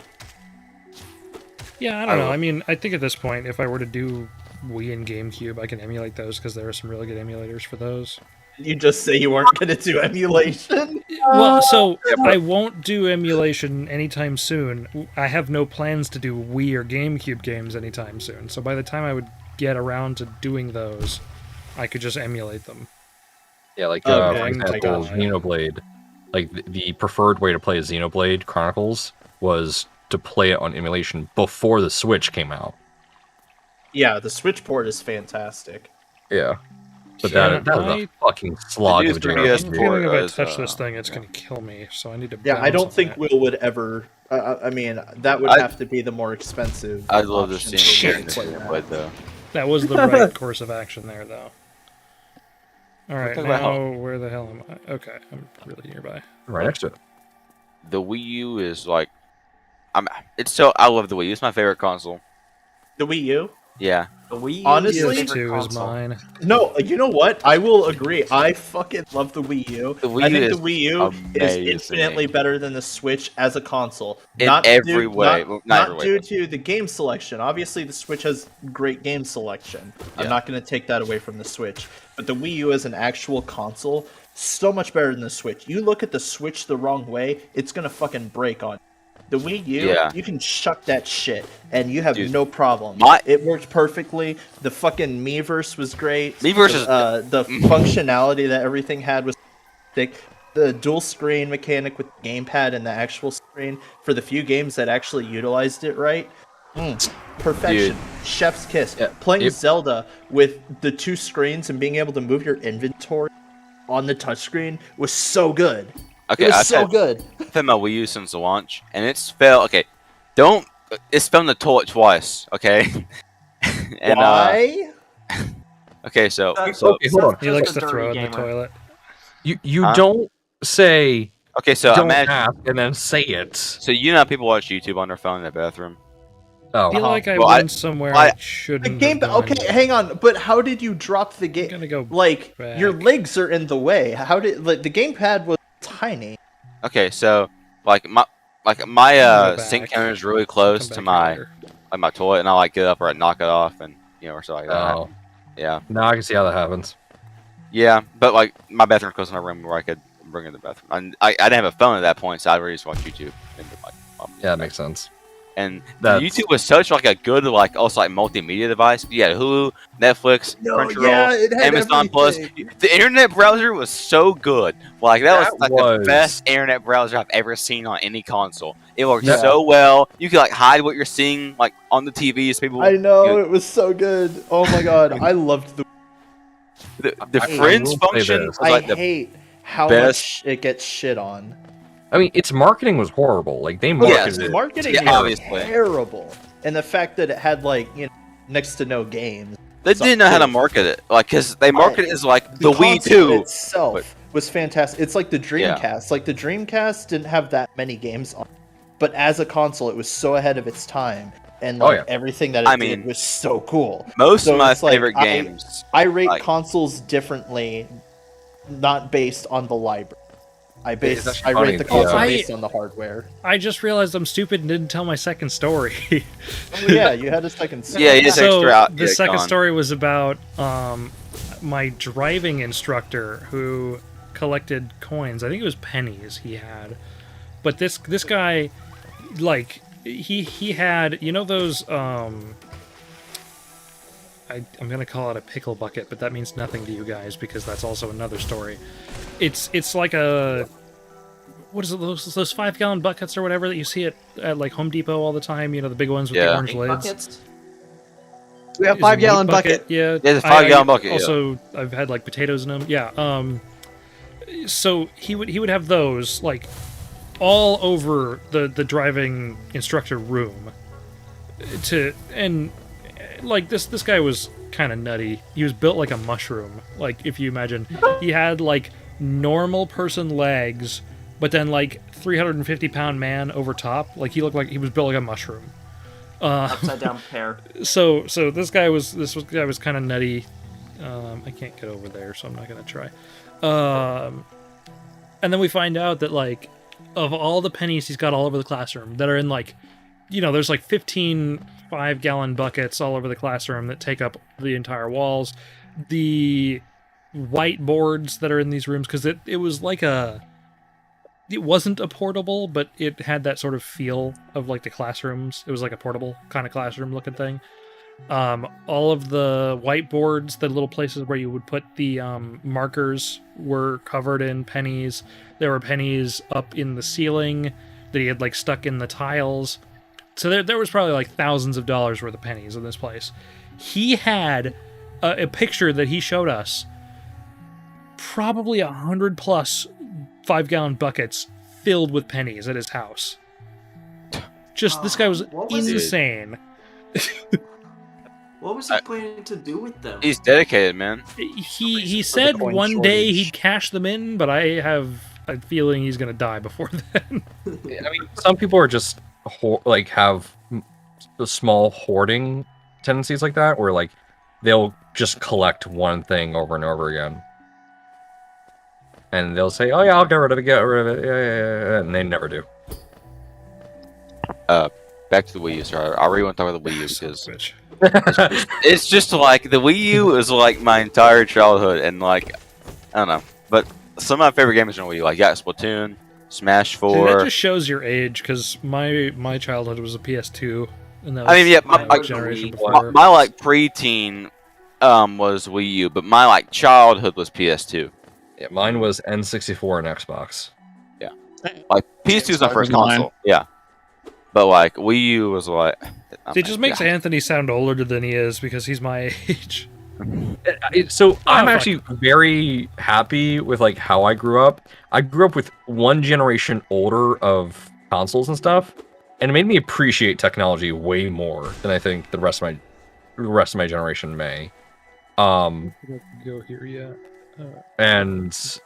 Yeah, I don't know. I mean, I think at this point, if I were to do Wii and GameCube, I can emulate those, because there are some really good emulators for those. You just say you weren't going to do emulation? Well, so I won't do emulation anytime soon. I have no plans to do Wii or GameCube games anytime soon. So by the time I would get around to doing those, I could just emulate them. Yeah, like Okay, for I example, gotcha. Xenoblade. Like the preferred way to play Xenoblade Chronicles was to play it on emulation before the Switch came out. Yeah, the Switch port is fantastic. Yeah. But Can that is I- a fucking slog of a 3DS generation. I'm dude. feeling if I is, touch this thing, it's yeah. gonna kill me. So I need to. Yeah, I balance don't on think that. Will would ever. I mean, that would I- have to be the more expensive. I'd love to option see for him Will to play play the that. Xenoblade though. That was the right course of action there, though. All right, talking about now where the hell am I? Okay, I'm really nearby. Right next to it. The Wii U is like, I love the Wii U. It's my favorite console. The Wii U? Yeah. The Wii U Honestly, is your PS2 favorite is console. mine. No, you know what? I will agree. I fucking love the Wii U. The Wii I U think is the Wii U is amazing. infinitely better than the Switch as a console. In Not every due, way. Not, Well, not not every way, due but- to the game selection. Obviously, the Switch has great game selection. I'm Yeah. not going to take that away from the Switch. But the Wii U as an actual console, so much better than the Switch. You look at the Switch the wrong way, it's going to fucking break on you. The Wii U, Yeah. you can chuck that shit, and you have Dude, no problem. my- It worked perfectly. The fucking Miiverse was great. Miiverse is- The functionality that everything had was thick. The dual screen mechanic with the gamepad and the actual screen for the few games that actually utilized it right. Perfection. Chef's kiss. Yeah, Playing it- Zelda with the two screens and being able to move your inventory on the touchscreen was so good. Okay, It was I've so had, good. I've had my Wii U since the launch, and it's fell. Okay, it's fell in the toilet twice. Okay. And Why? okay, so Uh, so Okay, hold on. He Just likes a to dirty throw it in the gamer. toilet. You Huh? don't say okay, so don't imagine. ask and then say it. So you know how people watch YouTube on their phone in the bathroom. I feel Oh, like I Well, I- went somewhere I- I shouldn't. The game. have gone. Okay, hang on. But how did you drop the I'm game? gonna go. Like back. your legs are in the way. How did like the gamepad was tiny? Okay, so like my Go sink back. counter is really Come close back to my later. my toilet, and I like get up or I knock it off, and or something like that. Oh, Yeah, now I can see how that happens. yeah, but like my bathroom close to my room where I could bring in the bathroom. And I didn't have a phone at that point, so I really just watched YouTube. And, like, Yeah, that makes sense. And That's- YouTube was such like a good like also like multimedia device. You had Hulu, Netflix, Crunchyroll, it had Amazon Plus. everything. The internet browser was so good. Like that was That like the was- best internet browser I've ever seen on any console. It worked Yeah. so well. You could like hide what you're seeing like on the TV. So people, I know you it was so good. Oh my god, I loved the. the I friends will say function this. was like I the hate how best- much it gets shit on. I mean, its marketing was horrible. Like they Yes, marketed the it. marketing Yeah, was obviously. terrible, and the fact that it had like next to no games. they didn't know how to market it. Like because they market it as like the Wii console 2. itself but- was fantastic. It's like the Dreamcast. Like the Dreamcast didn't have that many games on, but as a console, it was so ahead of its time, and Oh, like yeah. everything that it I did mean, was so cool. Most So of my it's like, favorite I- games. I rate Like- consoles differently, not based on the library. I It's actually I funny, rate the console yeah. based on the hardware. I just realized I'm stupid and didn't tell my second story. Oh, yeah, you had a second. Yeah, you just so extra out. the yeah, second gone. story was about my driving instructor who collected coins. I think it was pennies he had, but this guy, like he had, you know, those I'm gonna call it a pickle bucket, but that means nothing to you guys because that's also another story. It's like a, what is it, those 5-gallon buckets or whatever that you see at like Home Depot all the time, you know, the big ones with the Yeah. orange Big lids. buckets? We have Is it a 5-gallon meat bucket. Yeah, Yeah, it's a 5-gallon bucket, yeah. Also, I've had like potatoes in them. Yeah. So he would have those like all over the driving instructor room. Like this guy was kind of nutty. He was built like a mushroom. Like if you imagine, he had like normal person legs, but then like 350-pound man over top. Like he looked like he was built like a mushroom. Upside down pear. So this guy was kind of nutty. I can't get over there, so I'm not gonna try. And then we find out that like of all the pennies he's got all over the classroom that are in like, you know, there's like 15 5-gallon buckets all over the classroom that take up the entire walls. The whiteboards that are in these rooms, because it was like it wasn't a portable, but it had that sort of feel of like the classrooms. It was like a portable kind of classroom looking thing. All of the whiteboards, the little places where you would put the markers, were covered in pennies. There were pennies up in the ceiling that he had like stuck in the tiles. So there was probably like thousands of dollars worth of pennies in this place. He had a picture that he showed us, probably 100 plus 5-gallon buckets filled with pennies at his house. Just this guy was What was it? insane. What was he planning to do with them? He's dedicated, man. He said coin one day shortage. he'd cash them in, but I have a feeling he's gonna die before then. I mean, some people are just like have small hoarding tendencies like that, where like they'll just collect one thing over and over again, and they'll say, "Oh yeah, I'll get rid of it, yeah," and they never do. Back to the Wii U. Sorry, I really want to talk about the Wii U because Bitch. it's just like the Wii U is like my entire childhood, and like I don't know, but some of my favorite games on Wii U, like Splatoon, Smash Dude, 4. that just shows your age, because my childhood was a PS2, and that was I mean, yeah, my generation my, before. my like preteen was Wii U, but my like childhood was PS2. Yeah, mine was N64 and Xbox. Like PS2 is my Xbox first was mine. console. Yeah, but like Wii U was like. It just makes Anthony sound older than he is because he's my age. So I'm fuck. actually very happy with like how I grew up. I grew up with one generation older of consoles and stuff, and it made me appreciate technology way more than I think the rest of my generation may. Go here, yeah. And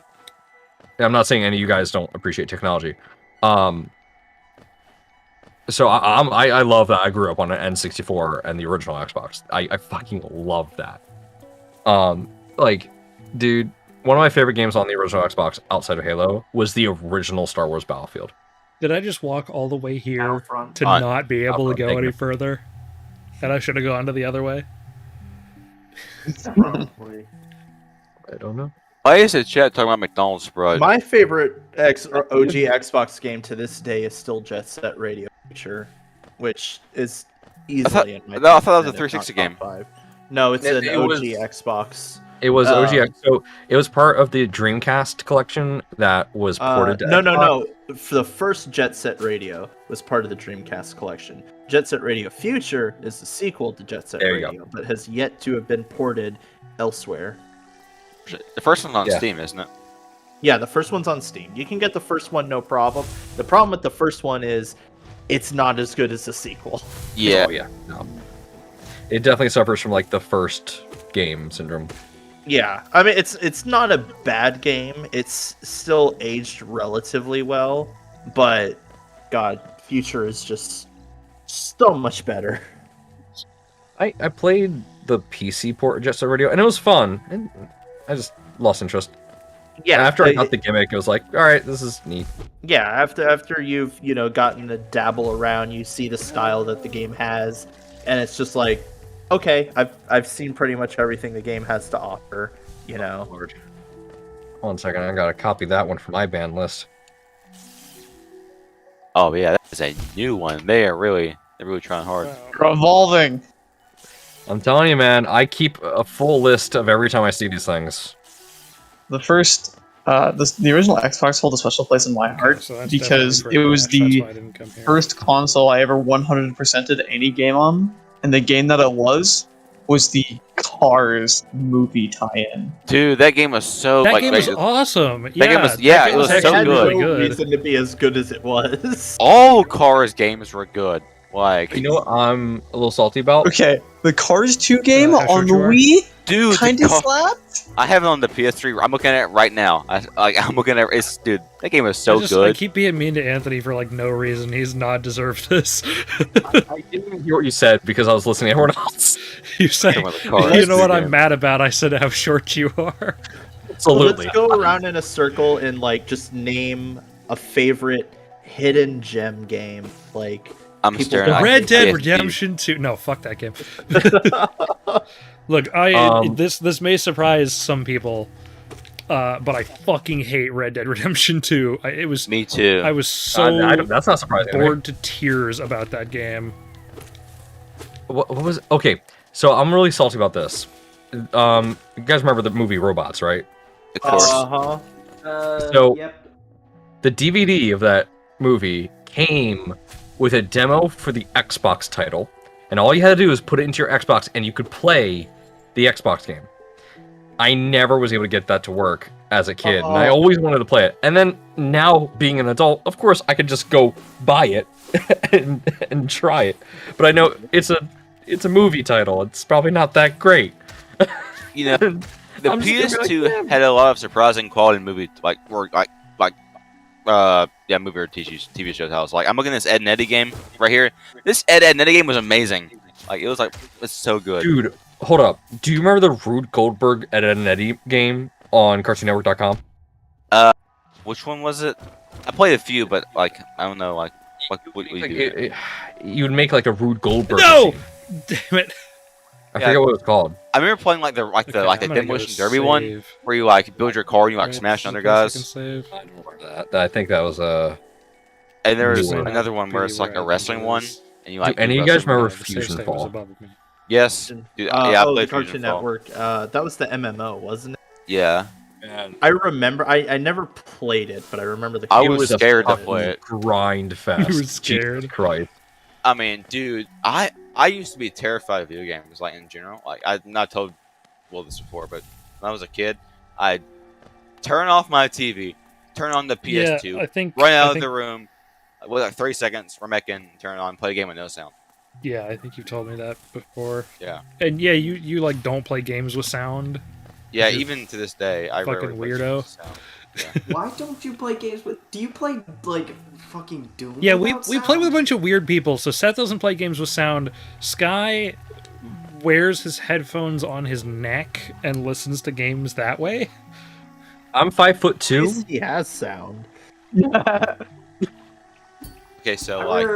I'm not saying any of you guys don't appreciate technology. So I love that I grew up on an N64 and the original Xbox. I fucking love that. Like, dude, one of my favorite games on the original Xbox outside of Halo was the original Star Wars Battlefield. Did I just walk all the way here Battlefront. to not be able to go thank any you. further? And I should have gone to the other way? Probably. I don't know. Why is it chat talking about McDonald's spread? My favorite OG Xbox game to this day is still Jet Set Radio Future, which is easily in my I thought that was a top 10, if not 360 top game. 5. No, it's an It OG was- Xbox. It was Um, OG. So it was part of the Dreamcast collection that was ported to No. Xbox. For the first Jet Set Radio was part of the Dreamcast collection. Jet Set Radio Future is the sequel to Jet Set There you Radio, but has yet to have been ported elsewhere. The first one's on Yeah. Steam, isn't it? Yeah, the first one's on Steam. You can get the first one, no problem. The problem with the first one is it's not as good as the sequel. Yeah. Oh yeah. No. It definitely suffers from like the first game syndrome. Yeah, I mean it's not a bad game. It's still aged relatively well, but God, Future is just so much better. I played the PC port of Jet Set Radio and it was fun. And I just lost interest. Yeah, After I got the gimmick, it was like, all right, this is neat. yeah, after you've gotten to dabble around, you see the style that the game has, and it's just like, okay, I've seen pretty much everything the game has to offer. Lord. 1 second, I gotta copy that one from my ban list. Oh yeah, that is a new one. They're really trying hard. Revolving. I'm telling you, man, I keep a full list of every time I see these things. The first, the original Xbox hold a special place in my heart So that's because definitely it for was Crash, that's the why I didn't come here. first console I ever 100%ed any game on, and the game that it was the Cars movie tie-in. Dude, that game was so That like game was awesome. game was- yeah, it was actually so had good. no really good. reason to be as good as it was. all Cars games were good. Like, You know what I'm a little salty about? Okay, the Cars 2 game Ash on the Roger? Wii dude, kind the of Car- slapped. I have it on the PS3. I'm looking at it right now. I'm looking at it's dude. That game was so I good. keep being mean to Anthony for like no reason. He's not deserved this. I didn't even hear what you said because I was listening to everyone else. You say, Talking about the Cars you know what 2 I'm game. mad about? I said how short you are. Absolutely. Let's go around in a circle and just name a favorite hidden gem game. I'm people- staring. The at Red Dead PSP. Redemption 2. No, fuck that game. Look, this may surprise some people, but I fucking hate Red Dead Redemption 2. Me too. I was so that's not surprising. to me. bored to tears about that game. What was okay? So I'm really salty about this. You guys remember the movie Robots, right? Of course. Uh-huh. So- Yep. The DVD of that movie came with a demo for the Xbox title, and all you had to do was put it into your Xbox, and you could play the Xbox game. I never was able to get that to work as a kid, and I always wanted to play it. And then, now, being an adult, of course, I could just go buy it and try it. But I know it's a movie title. It's probably not that great. You know, the I'm just gonna be like, PS2 "Man." had a lot of surprising quality movie movie or TV show titles. Like I'm looking at this Ed and Eddie game right here. This Ed and Eddie game was amazing. Like it's so good. Dude, hold up. Do you remember the Rube Goldberg Ed and Eddie game on CartoonNetwork.com? Which one was it? I played a few, but like I don't know, like what would we do? You would make like a Rube Goldberg No! machine. Damn it. I forget what it was called. I remember playing like the Okay, I'm gonna go Demolition Derby one, save. where you like build your car and you like Right, smash other 2 guys. seconds save. I don't remember that. I think that was a. And there was New one. another one where it's like a wrestling one, and you like. Do any do of you guys wrestling. remember The save Fusion state was Fall? above me. Yes. Dude, yeah, I the played Cartoon Fusion Fall. Network. That was the MMO, wasn't it? Yeah. I remember. I never played it, but I remember the. I It was a scared to fucking play it. Grind fest. You were Jesus scared? Christ. I mean, dude, I used to be terrified of video games, like in general. Like I've not told this before, but when I was a kid, I'd turn off my TV, turn on the PS2, Yeah, I think. run out I of think, the room, with like 30 seconds, run back in, turn it on, play a game with no sound. Yeah, I think you've told me that before. Yeah. And yeah, you like don't play games with sound. Yeah, You're even to this day, I fucking rarely play weirdo. games with sound. Yeah. Why don't you play games with? Do you play like fucking Doom? Yeah, we without play with a sound? bunch of weird people. So Seth doesn't play games with sound. Sky wears his headphones on his neck and listens to games that way. I'm 5'2". He has sound. Okay, so I like,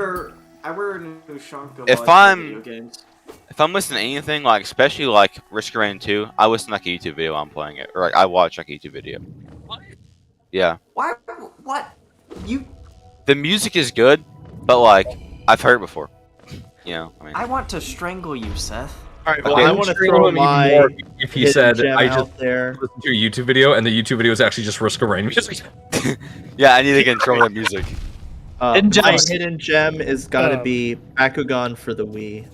wear a new chunk of If like, I'm- video games. if I'm listening to anything, like especially like Risk of Rain 2, I listen to like a YouTube video while I'm playing it, or like I watch like a YouTube video. Yeah, Why? What? You? the music is good, but like I've heard it before. You know, I mean, I want to strangle you, Seth. All right, well, Okay, I I'm want to Strangle throw him even my more if he hidden said gem I out just there. listened to a YouTube video and the YouTube video is actually just Risk of Rain music. yeah, I need to control the music. Hidden My gems. hidden gem is gotta Oh. be Bakugan for the Wii.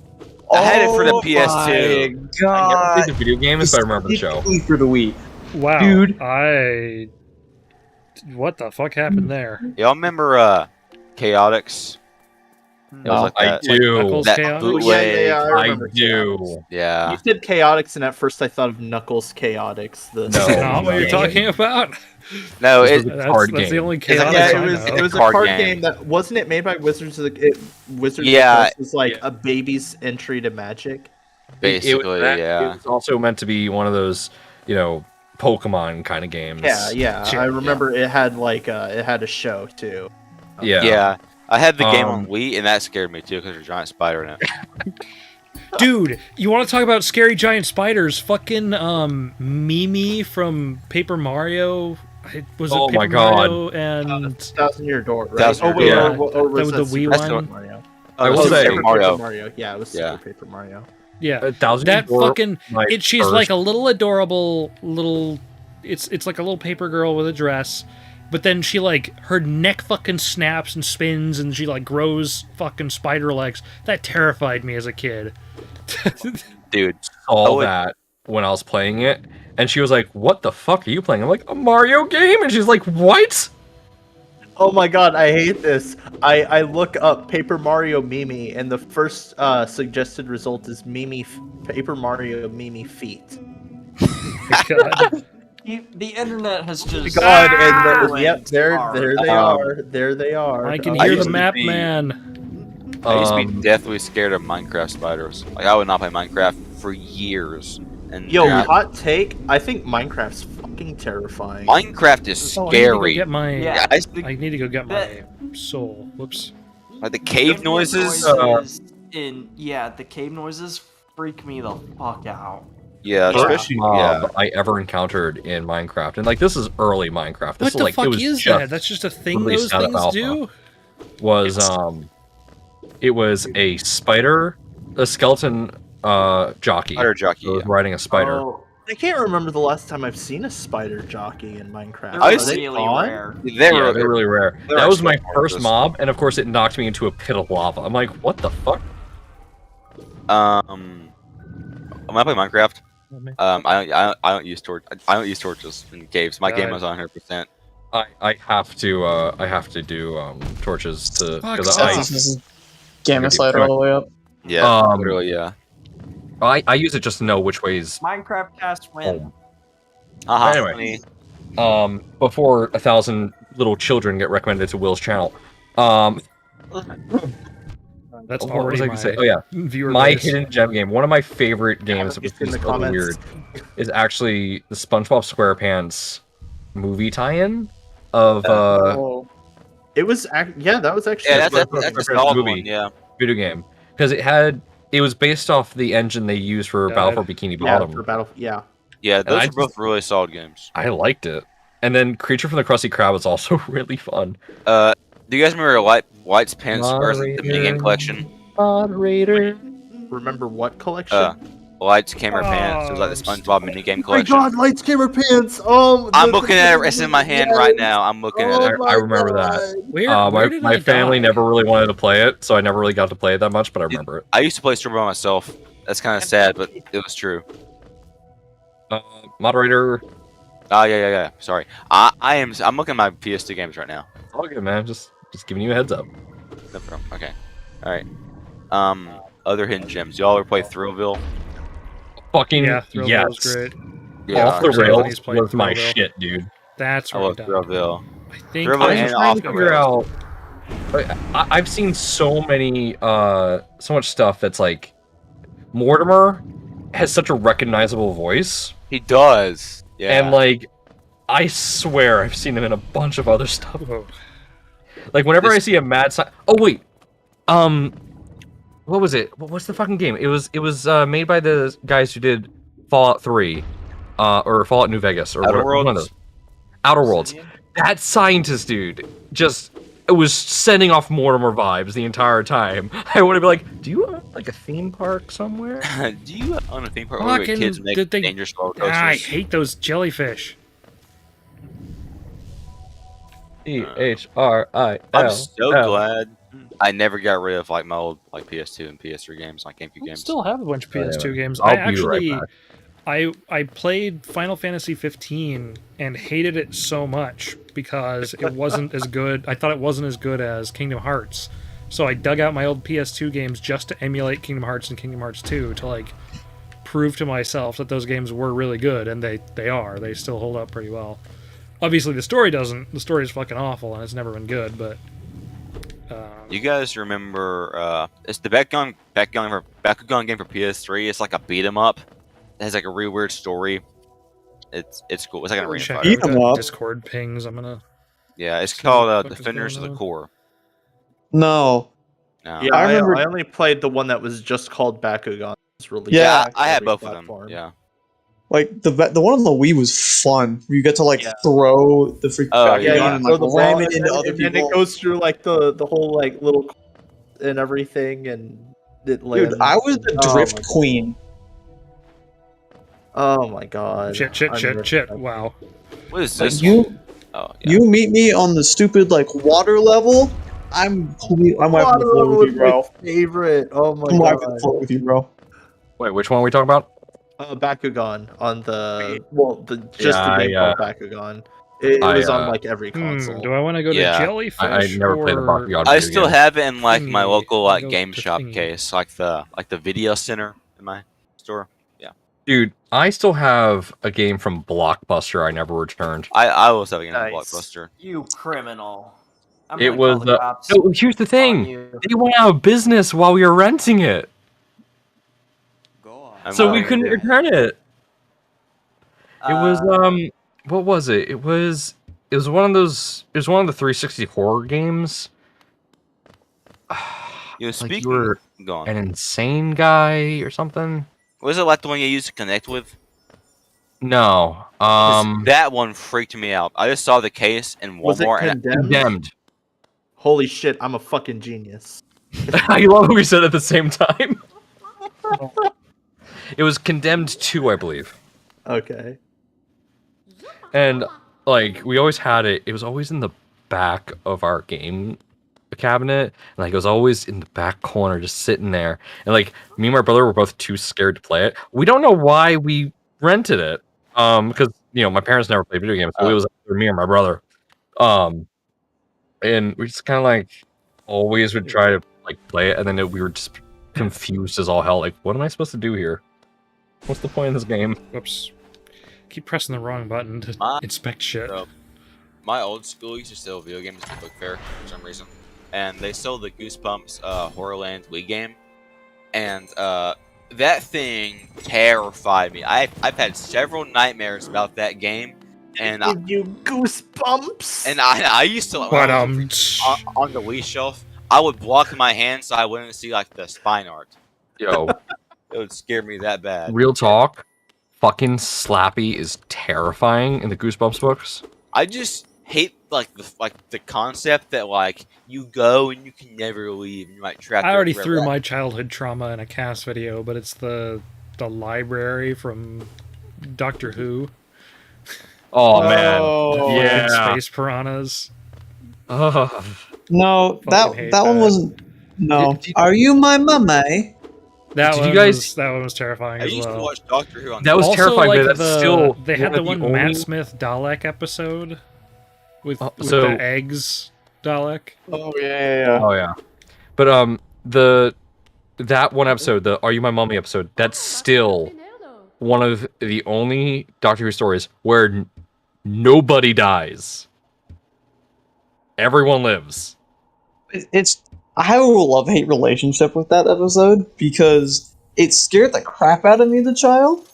I had it for the Oh PS2. my I never God. played the video games, but I remember the show. Specifically for the Wii. Wow, Dude. What the fuck happened there? Y'all remember Chaotix? It was like I that. do. Knuckles That Chaos? bootleg. I I remember do. Chaotix. Yeah. You said Chaotix, and at first I thought of Knuckles Chaotix. The No. Not what you're game. talking about. No, This it, was a card That's the game. only It's chaos like- yeah, I it was. know. It was a Card card game. game that wasn't it made by Wizards of the Wizards. Yeah, of the Coast was like yeah. a baby's entry to Magic. basically, It yeah. was also meant to be one of those, Pokemon kind of games. Yeah. Sure, I remember it had like it had a show too. Yeah. Yeah. I had the game on Um, Wii, and that scared me too because there's a giant spider in it. Dude, you want to talk about scary giant spiders? Fucking Mimi from Paper Mario. Was it Oh Paper my God. Mario and 1,000-Year Door, right? 1,000 Wait, Year Door. or was That was the Wii Super one? Paper Mario? I Oh, will it was say- Super Mario. Paper Mario. Yeah, it was Yeah. Super Paper Mario. yeah, 1,000 that Year Door, fucking my she's first- like a little adorable little. It's like a little paper girl with a dress, but then she like her neck fucking snaps and spins and she like grows fucking spider legs. That terrified me as a kid. Dude, saw Oh, it- that when I was playing it, and she was like, "What the fuck are you playing?" I'm like, "A Mario game," and she's like, "What?" Oh my god, I hate this. I look up Paper Mario Mimi, and the first suggested result is Paper Mario Mimi feet. God. The internet has just. God, and went yep, there they Um, are. There they are. I can I hear used the to map be- man. I used to be Um, deathly scared of Minecraft spiders. Like I would not play Minecraft for years. And Yo, yeah, hot take. I think Minecraft's fucking terrifying. Minecraft is Oh, I need to go scary. get my. Yeah. I used to- I need to go get my soul. Whoops. like the cave noises. The cave noises freak me the fuck out. Yeah, First especially mob I ever encountered in Minecraft, and like this is early Minecraft. This What the like, fuck it was is just that? That's just a thing released those out of things alpha. do? was it was a spider, a skeleton jockey. Spider jockey. I was Yeah. riding a spider. Oh, I can't remember the last time I've seen a spider jockey in Minecraft. they're I Are they really gone? rare. They're Really rare. they're That was my actually first gorgeous. mob, and of course it knocked me into a pit of lava. I'm like, what the fuck? When I play Minecraft, I don't use torches in caves. My game is 100%. I have to do torches to because This is gamma slider all the way up. Yeah, literally, yeah. I use it just to know which ways Minecraft cast win. home. Anyway, before 1,000 little children get recommended to Will's channel, That's what already was I my gonna say? Oh yeah, viewer my base. hidden gem game. One of my favorite games that was It's in the just a little comments. weird is actually the SpongeBob SquarePants movie tie-in of Oh. It was yeah, that was actually Yeah, SpongeBob that's a SquarePants solid movie. one. Yeah. video game because it was based off the engine they used for Battle for Bikini yeah, Bottom. for Battle. Yeah. Yeah, those I are both really solid games. I liked it. And then Creature from the Krusty Krab was also really fun. Do you guys remember Light's Pants versus the minigame collection? Moderator. Remember what collection? Light's Camera Pants. It was like the SpongeBob minigame Oh my collection. god, lights, camera, pants! Oh, I'm looking at it. It's in my hand right now. I'm looking at it. I remember that. Where did I My family die? never really wanted to play it, so I never really got to play it that much, but I remember it. I used to play Store by myself. That's kind of sad, but it was true. Moderator. Oh yeah. Sorry. I'm looking at my PS2 games right now. All good, man. Just giving you a heads up. No problem. Okay. All right. Other hidden gems. Y'all ever play Thrillville? Fucking Yeah, Thrillville yes. was great. Off the Everybody rails has played was my Thrillville. shit, dude. That's I right. love Thrillville. I think Thrillville I and was trying off to the figure rails. out. I've seen so many, so much stuff that's like, Mortimer has such a recognizable voice, He does. Yeah. and like, I swear I've seen him in a bunch of other stuff. Whoa. Like whenever I see a mad sci- oh wait, what was it? What's the fucking game? It was made by the guys who did Fallout 3, or Fallout New Vegas, or Outer one of Worlds? those. Outer Worlds. That scientist dude just was sending off Mortimer vibes the entire time. I want to be like, do you own like a theme park somewhere? Do you own a theme park where Fucking kids make did they- dangerous roller coasters? I hate those jellyfish. EHRI. I'm so glad I never got rid of like my old like PS2 and PS3 games, like GameCube I games. still have a bunch of PS2 games. I'll I be right actually, back. I played Final Fantasy 15 and hated it so much because it wasn't as good. I thought it wasn't as good as Kingdom Hearts. So I dug out my old PS2 games just to emulate Kingdom Hearts and Kingdom Hearts 2 to like prove to myself that those games were really good, and they are. They still hold up pretty well. Obviously, the story doesn't. The story is fucking awful, and it's never been good. But You guys remember? It's the Bakugan game for PS3. It's like a beat 'em up. It has like a really weird story. It's cool. It's like an arena check fighter. Beat 'em out up? Discord pings. I'm gonna. Yeah, it's See called what the fuck is Defenders of going the on. Core. No. No. Yeah, I I remember- only played the one that was just called Bakugan. It's released Yeah, on I had every both platform. of them. Yeah. Like the one on the Wii was fun. You get to like Yeah. throw the freaking Oh, Bakugan yeah, Yeah, and you like throw the ram ball, it into other and then people. it goes through like the whole like little and everything, and it lands. Dude, I was the Oh drift my God. queen. Oh my god. Shit. Wow. What is Like this? you, one? Oh, yeah. you meet me on the stupid like water level. I'm wiping the floor with you, bro. Favorite. Oh my I'm wiping the god. floor with you, bro. Wait, which one are we talking about? Bakugan on the just Yeah, the game yeah. called Bakugan. It I, was on like every console. Do I want to go Yeah. to Jellyfish? I never played the or... Bakugan. I video still game. have it in like my Thingy. local like Go game to shop thingy. case, like the video center in my store. Dude, I still have a game from Blockbuster I never returned. I also have a game on Nice. Blockbuster. You criminal. I'm It gonna call was the cops no. Here's the on thing: you. they went out of business while we were renting it, I'm so we not- couldn't return it. It was what was it? It was one of those. It was one of the 360 horror games. You know, Like speaking, you were go on. an insane guy or something. Was it like the one you used to connect with? No. 'Cause that one freaked me out. I just saw the case in Was it Walmart. And Condemned. Holy shit, I'm a fucking genius. I love how we said it at the same time. It was Condemned 2, I believe. Okay. And like we always had it. It was always in the back of our game cabinet, and like it was always in the back corner, just sitting there. And like me and my brother were both too scared to play it. We don't know why we rented it. Because my parents never played video games, so it was either me or my brother. And we just kind of like always would try to like play it, and then we were just confused as all hell. Like, what am I supposed to do here? What's the point of this game? Whoops. Keep pressing the wrong button to inspect shit. My old school used to sell video games at the book fair for some reason, and they sold the Goosebumps Horrorland Wii game, and that thing terrified me. I've had several nightmares about that game, and Give you goosebumps. And I used to on the Wii shelf. I would block my hands so I wouldn't see like the spine art. Yo, it would scare me that bad. Real talk, fucking Slappy is terrifying in the Goosebumps books. I just hate the concept that like you go and you can never leave and you might trap. I already threw my childhood trauma in a cast video, but it's the library from Doctor Who. Oh man, yeah, Space Piranhas. No, that one wasn't. No, are you my mummy? That one was terrifying as well. I used to watch Doctor Who on that was also, terrifying, like, but that's still they had the one only... Matt Smith Dalek episode with so, the eggs Dalek. Oh yeah. Oh yeah. But that one episode, the Are You My Mummy episode, that's still one of the only Doctor Who stories where nobody dies. Everyone lives. I have a love-hate relationship with that episode because it scared the crap out of me as a child,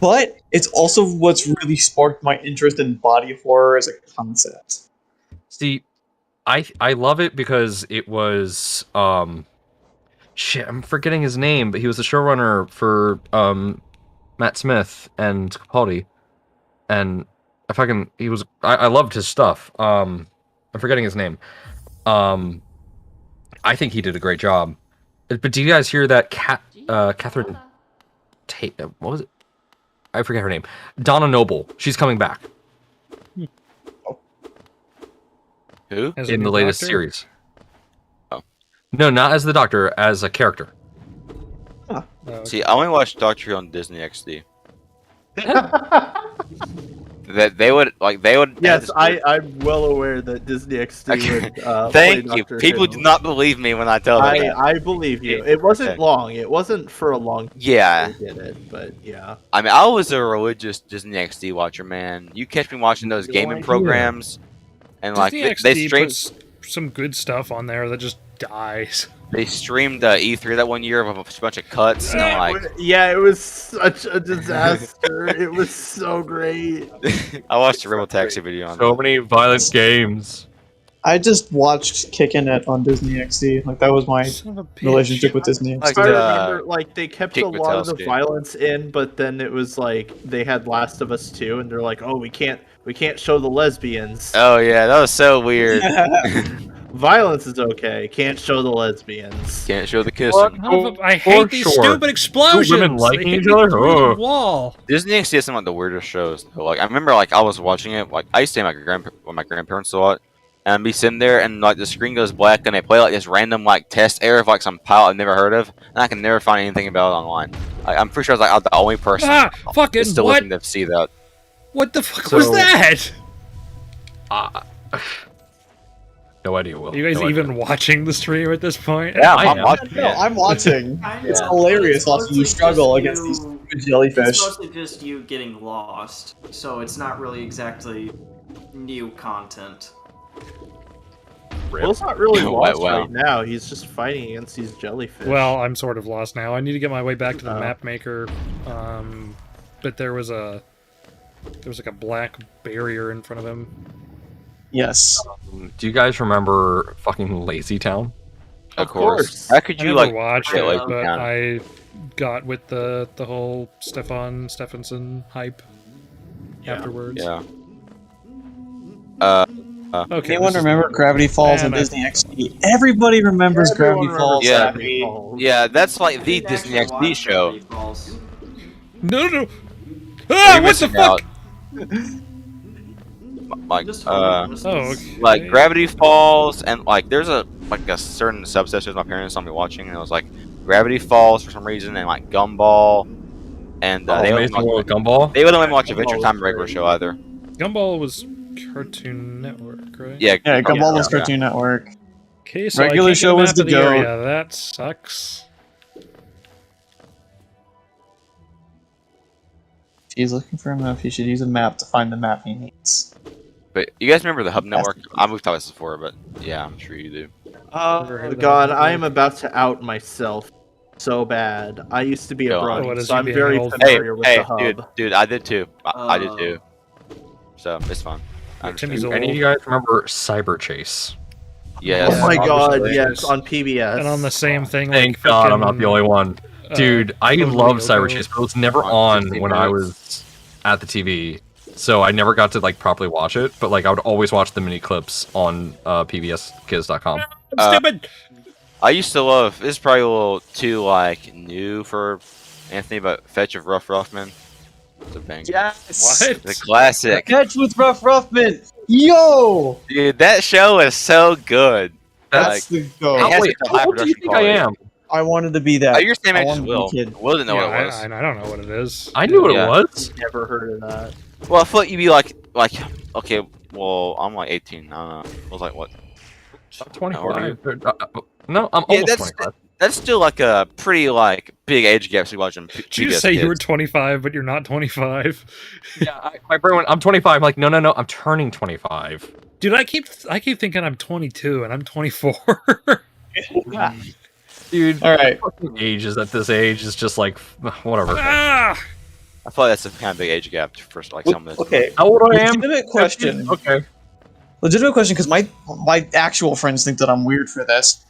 but it's also what's really sparked my interest in body horror as a concept. See, I love it because it was shit, I'm forgetting his name, but he was the showrunner for Matt Smith and Pollie, and I loved his stuff. I'm forgetting his name. I think he did a great job. But do you guys hear that Catherine Tate? What was it? I forget her name. Donna Noble. She's coming back. Who? In the latest series. Oh. No, not as the Doctor, as a character. Huh. Oh, okay. See, I only watched Doctor Who on Disney XD. They would. Yes, I'm well aware that Disney XD would. Thank play you. Doctor People Who. do not believe me when I tell them that. I believe you. It wasn't long. It wasn't for a long time. Yeah. They did it, but yeah. I mean, I was a religious Disney XD watcher, man. You catch me watching those gaming programs, and like Disney they XD streamed puts some good stuff on there that just dies. they streamed E3 that one year of a bunch of cuts, and I'm like, Yeah, it was such a disaster. It was so great. I watched a Rebel Taxi video on So that. many violent games. I just watched Kickin' It on Disney XD. Like that was my Son of a bitch. relationship with Disney Like, XD. I remember, like, they kept Kick a lot of the Witowski. violence in, but then it was like they had Last of Us 2, and they're like, "Oh, we can't show the lesbians. Oh yeah, that was so weird. Violence is okay. Can't show the lesbians." Can't show the What? kissing. Son of a- I For hate these sure. stupid explosions. Do women liking They hit each me other? through the Ugh. wall. Disney XD has some of the weirdest shows. Like I remember, like I was watching it. Like I used to stay with my grandparents a lot, and I'd be sitting there, and like the screen goes black, and they play like this random like test air of like some pilot I've never heard of, and I can never find anything about it online. Like, I'm pretty sure I was like the only person Fucking that's still what? looking to see that. What the fuck So- was that? No idea, Will. Are you guys No idea. even watching the stream at this point? Yeah, I I'm am. watching No, it. I'm watching. It's Yeah. hilarious watching you mostly struggle just against these you- stupid jellyfish. It's mostly just you getting lost, so it's not really exactly new content. Will's not really Wow, lost wow. right now. He's just fighting against these jellyfish. Well, I'm sort of lost now. I need to get my way back to the Oh. map maker. But there was like a black barrier in front of him. Yes. Do you guys remember fucking Lazy Town? Of Of course. course. How could I you never like watched shit it, like but that? I got with the whole Stephenson hype afterwards. Yeah. Okay. Anyone this is- remember Gravity Falls on Man, I- Disney XD? Everybody remembers Everyone Gravity Falls. Yeah. Gravity Falls. Yeah, that's like the Didn't Disney actually XD watch show. Gravity Falls. No. Ah, You're what the missing fuck? Like, Just Oh, okay. like Gravity Falls, and like there's a certain subsession my parents saw me watching, and it was like Gravity Falls for some reason, and like Gumball, and they wouldn't Amazing World of Gumball. they wouldn't let me watch Gumball Adventure was Time regular great. show either. Gumball was Cartoon Network, right? Yeah, Yeah, Gumball was yeah. Cartoon Network. Okay, so Regular I can't show get a was map the of the goat. area. That sucks. If he's looking for a map, he should use a map to find the map he needs. But you guys remember the Hub Network? We've talked this before, but yeah, I'm sure you do. Never heard Oh of god, that I am network. about to out myself so bad. I used to be a Go on. Oh, what brony, is so you I'm being very old? familiar with Hey, the hub. dude, I did too. I did Oh. too. So it's fun. I Timmy's understand. old. Any of you guys remember Cyber Chase? Yes. Oh my Yeah, god, obviously. yes, on PBS. And on the same thing, Thank like God I'm not frickin', the only one. Dude, I Totally love Yoko. Cyber Chase, but it was never On on 60 when I Minutes. was at the TV. So I never got to like properly watch it, but like I would always watch the mini clips on pbskids.com. Stupid. I used to love. This is probably a little too like new for Anthony, but Fetch of Rough Ruffman. It's a banger. Yes! What? The classic. Catch with Rough Ruffman! Yo! Dude, that show is so good. That's the It goal. has Wait, such a high how old do you production think I quality. am? I wanted to be that. Oh, you're the same I age as wanted to be a Will. kid. Will didn't know Yeah, what it was. I don't know what it is. I knew what Yeah. it was. Never heard of that. Well, I thought you'd be like, okay, well, I'm like 18. I don't know. I was like, what? I'm 25. How old No, I'm Yeah, almost that's 25. that's still like a pretty like big age gap. So you watching. Did you just say you were 25, but you're not 25? Yeah, my brain went, I'm 25. I'm like, no, I'm turning 25. Dude, I keep thinking I'm 22 and I'm 24. Dude, Alright. fucking ages at this age is just like, whatever. Ah! I thought that's a kind of big age gap for like some of this. Okay, How old I am? legitimate question. Okay. Legitimate question, because my actual friends think that I'm weird for this.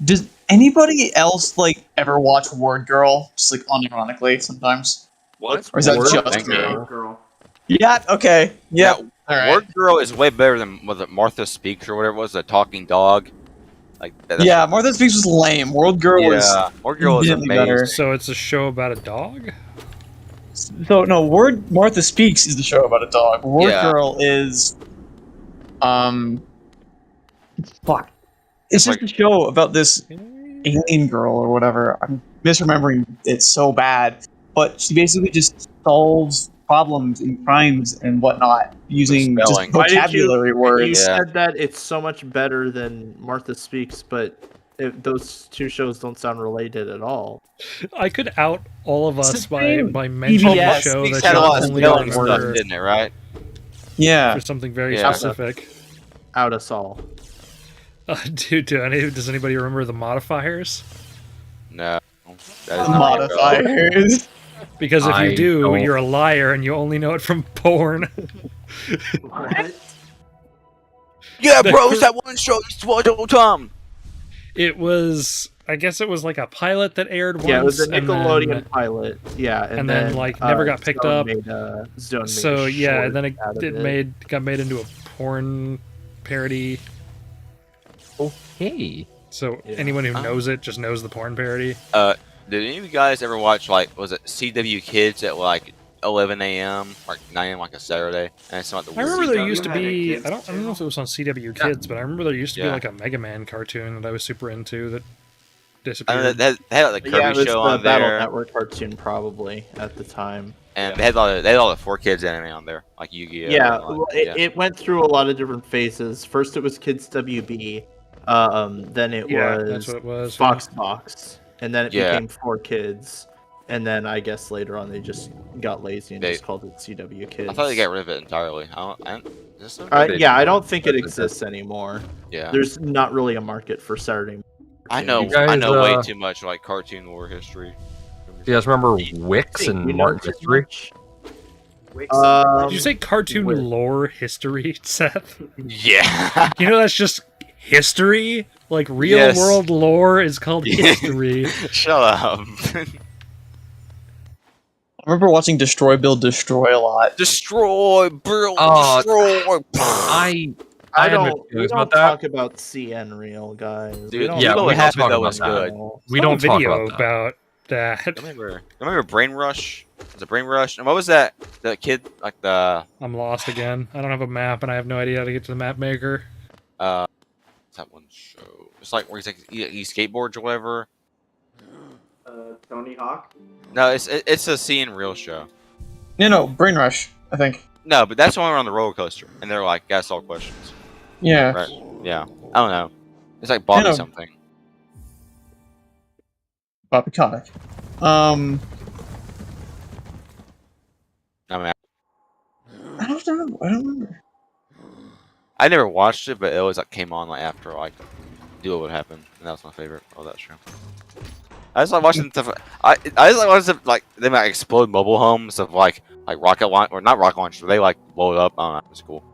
Does anybody else like ever watch Ward Girl? Just like unironically sometimes? What? Or is that Ward just Girl? me? Girl. Yeah, okay. Yeah. Alright. Word Girl is way better than was it Martha Speaks or whatever it was, the talking dog. Like that's Yeah, Martha Speaks was lame. World Girl was yeah. Word Girl is infinitely amazing. better. So it's a show about a dog? So no, Martha Speaks is the show about a dog. Word Yeah. Girl is fuck. It's just a show about this alien girl or whatever. I'm misremembering it so bad. But she basically just solves problems and crimes and whatnot using just Spelling. Why did you- vocabulary You words. Yeah. said that it's so much better than Martha Speaks, but those two shows don't sound related at all. I could out all of It's us the by same mentioning a PBS show Speaks that had a you lot of only spelling stuff, remember didn't it? Right? Yeah. for something very Yeah. specific. Out us all. Does anybody remember the modifiers? No. That is not Word Girl. Modifiers. Because if I you do, don't- you're a liar and you only know it from porn. What? Yeah, bro, it's that one show you used to watch all the time. It was, I guess it was like a pilot that aired once. Yeah, it was a and Nickelodeon then- pilot. Yeah, and then, like, never got picked Zone up. Zone made So a yeah, short and then it, out of got made into a porn parody. Hey. So Yeah. anyone who Oh. knows it just knows the porn parody. Did any of you guys ever watch like was it CW Kids at like 11 a.m. or 9 a.m. like a Saturday? And it's not the I remember weird there CW used to had a be. kids I don't know if it was on CW Yeah. Kids, but I remember there used to be Yeah. like a Mega Man cartoon that I was super into that I disappeared. know they had like the Yeah, Kirby it was show the on Battle there, Network cartoon probably at the time. and they had all the 4Kids anime on there, like Yu-Gi-Oh. Yeah, and, like, well, it went through a lot of different phases. First, it was Kids WB. Then it Yeah, was that's what it was. Fox Box, and then it Yeah. became 4Kids. And then I guess later on they just got lazy and They- just called it CW Kids. I thought they got rid of it entirely. Is this still- Yeah, I don't think it exists anymore. yeah. There's not really a market for Saturday. I know, You guys, I know way uh, too much like cartoon lore history. Do you guys remember Wix Hey, and you know Martin too Mystery? much? Did you say cartoon Wait. lore history, Seth? Yeah. You know that's just history. Like real Yes. world lore is called history. Shut up. I remember watching Destroy Build Destroy a lot. Destroy, build, Oh, destroy. I I had don't. mixed We feelings don't about that. talk about CN Real guys. Dude, We don't yeah, you know we what don't happened talk though about was that. good. We Saw don't a talk video about that. that. Remember Brain Rush? Was it Brain Rush? And what was that? The kid, like the I'm lost again. I don't have a map, and I have no idea how to get to the map maker. what's that one show? It's like where he's like he skateboards or whatever. Tony Hawk. No, it's a See and Real show. No, Brain Rush, I think. No, but that's the one where on the roller coaster, and they're like, "Gotta solve questions." Yeah. Right? Yeah. I don't know. It's like Bobby know. something. Bobby Kotick. I mean, I don't know. I don't remember. I never watched it, but it always like came on like after like Duel would happen, and that was my favorite of that show. I just like watching stuff. I just like watching stuff like them like explode mobile homes of like rocket launch or not rocket launch, but they like blow it up. I don't know. It was cool.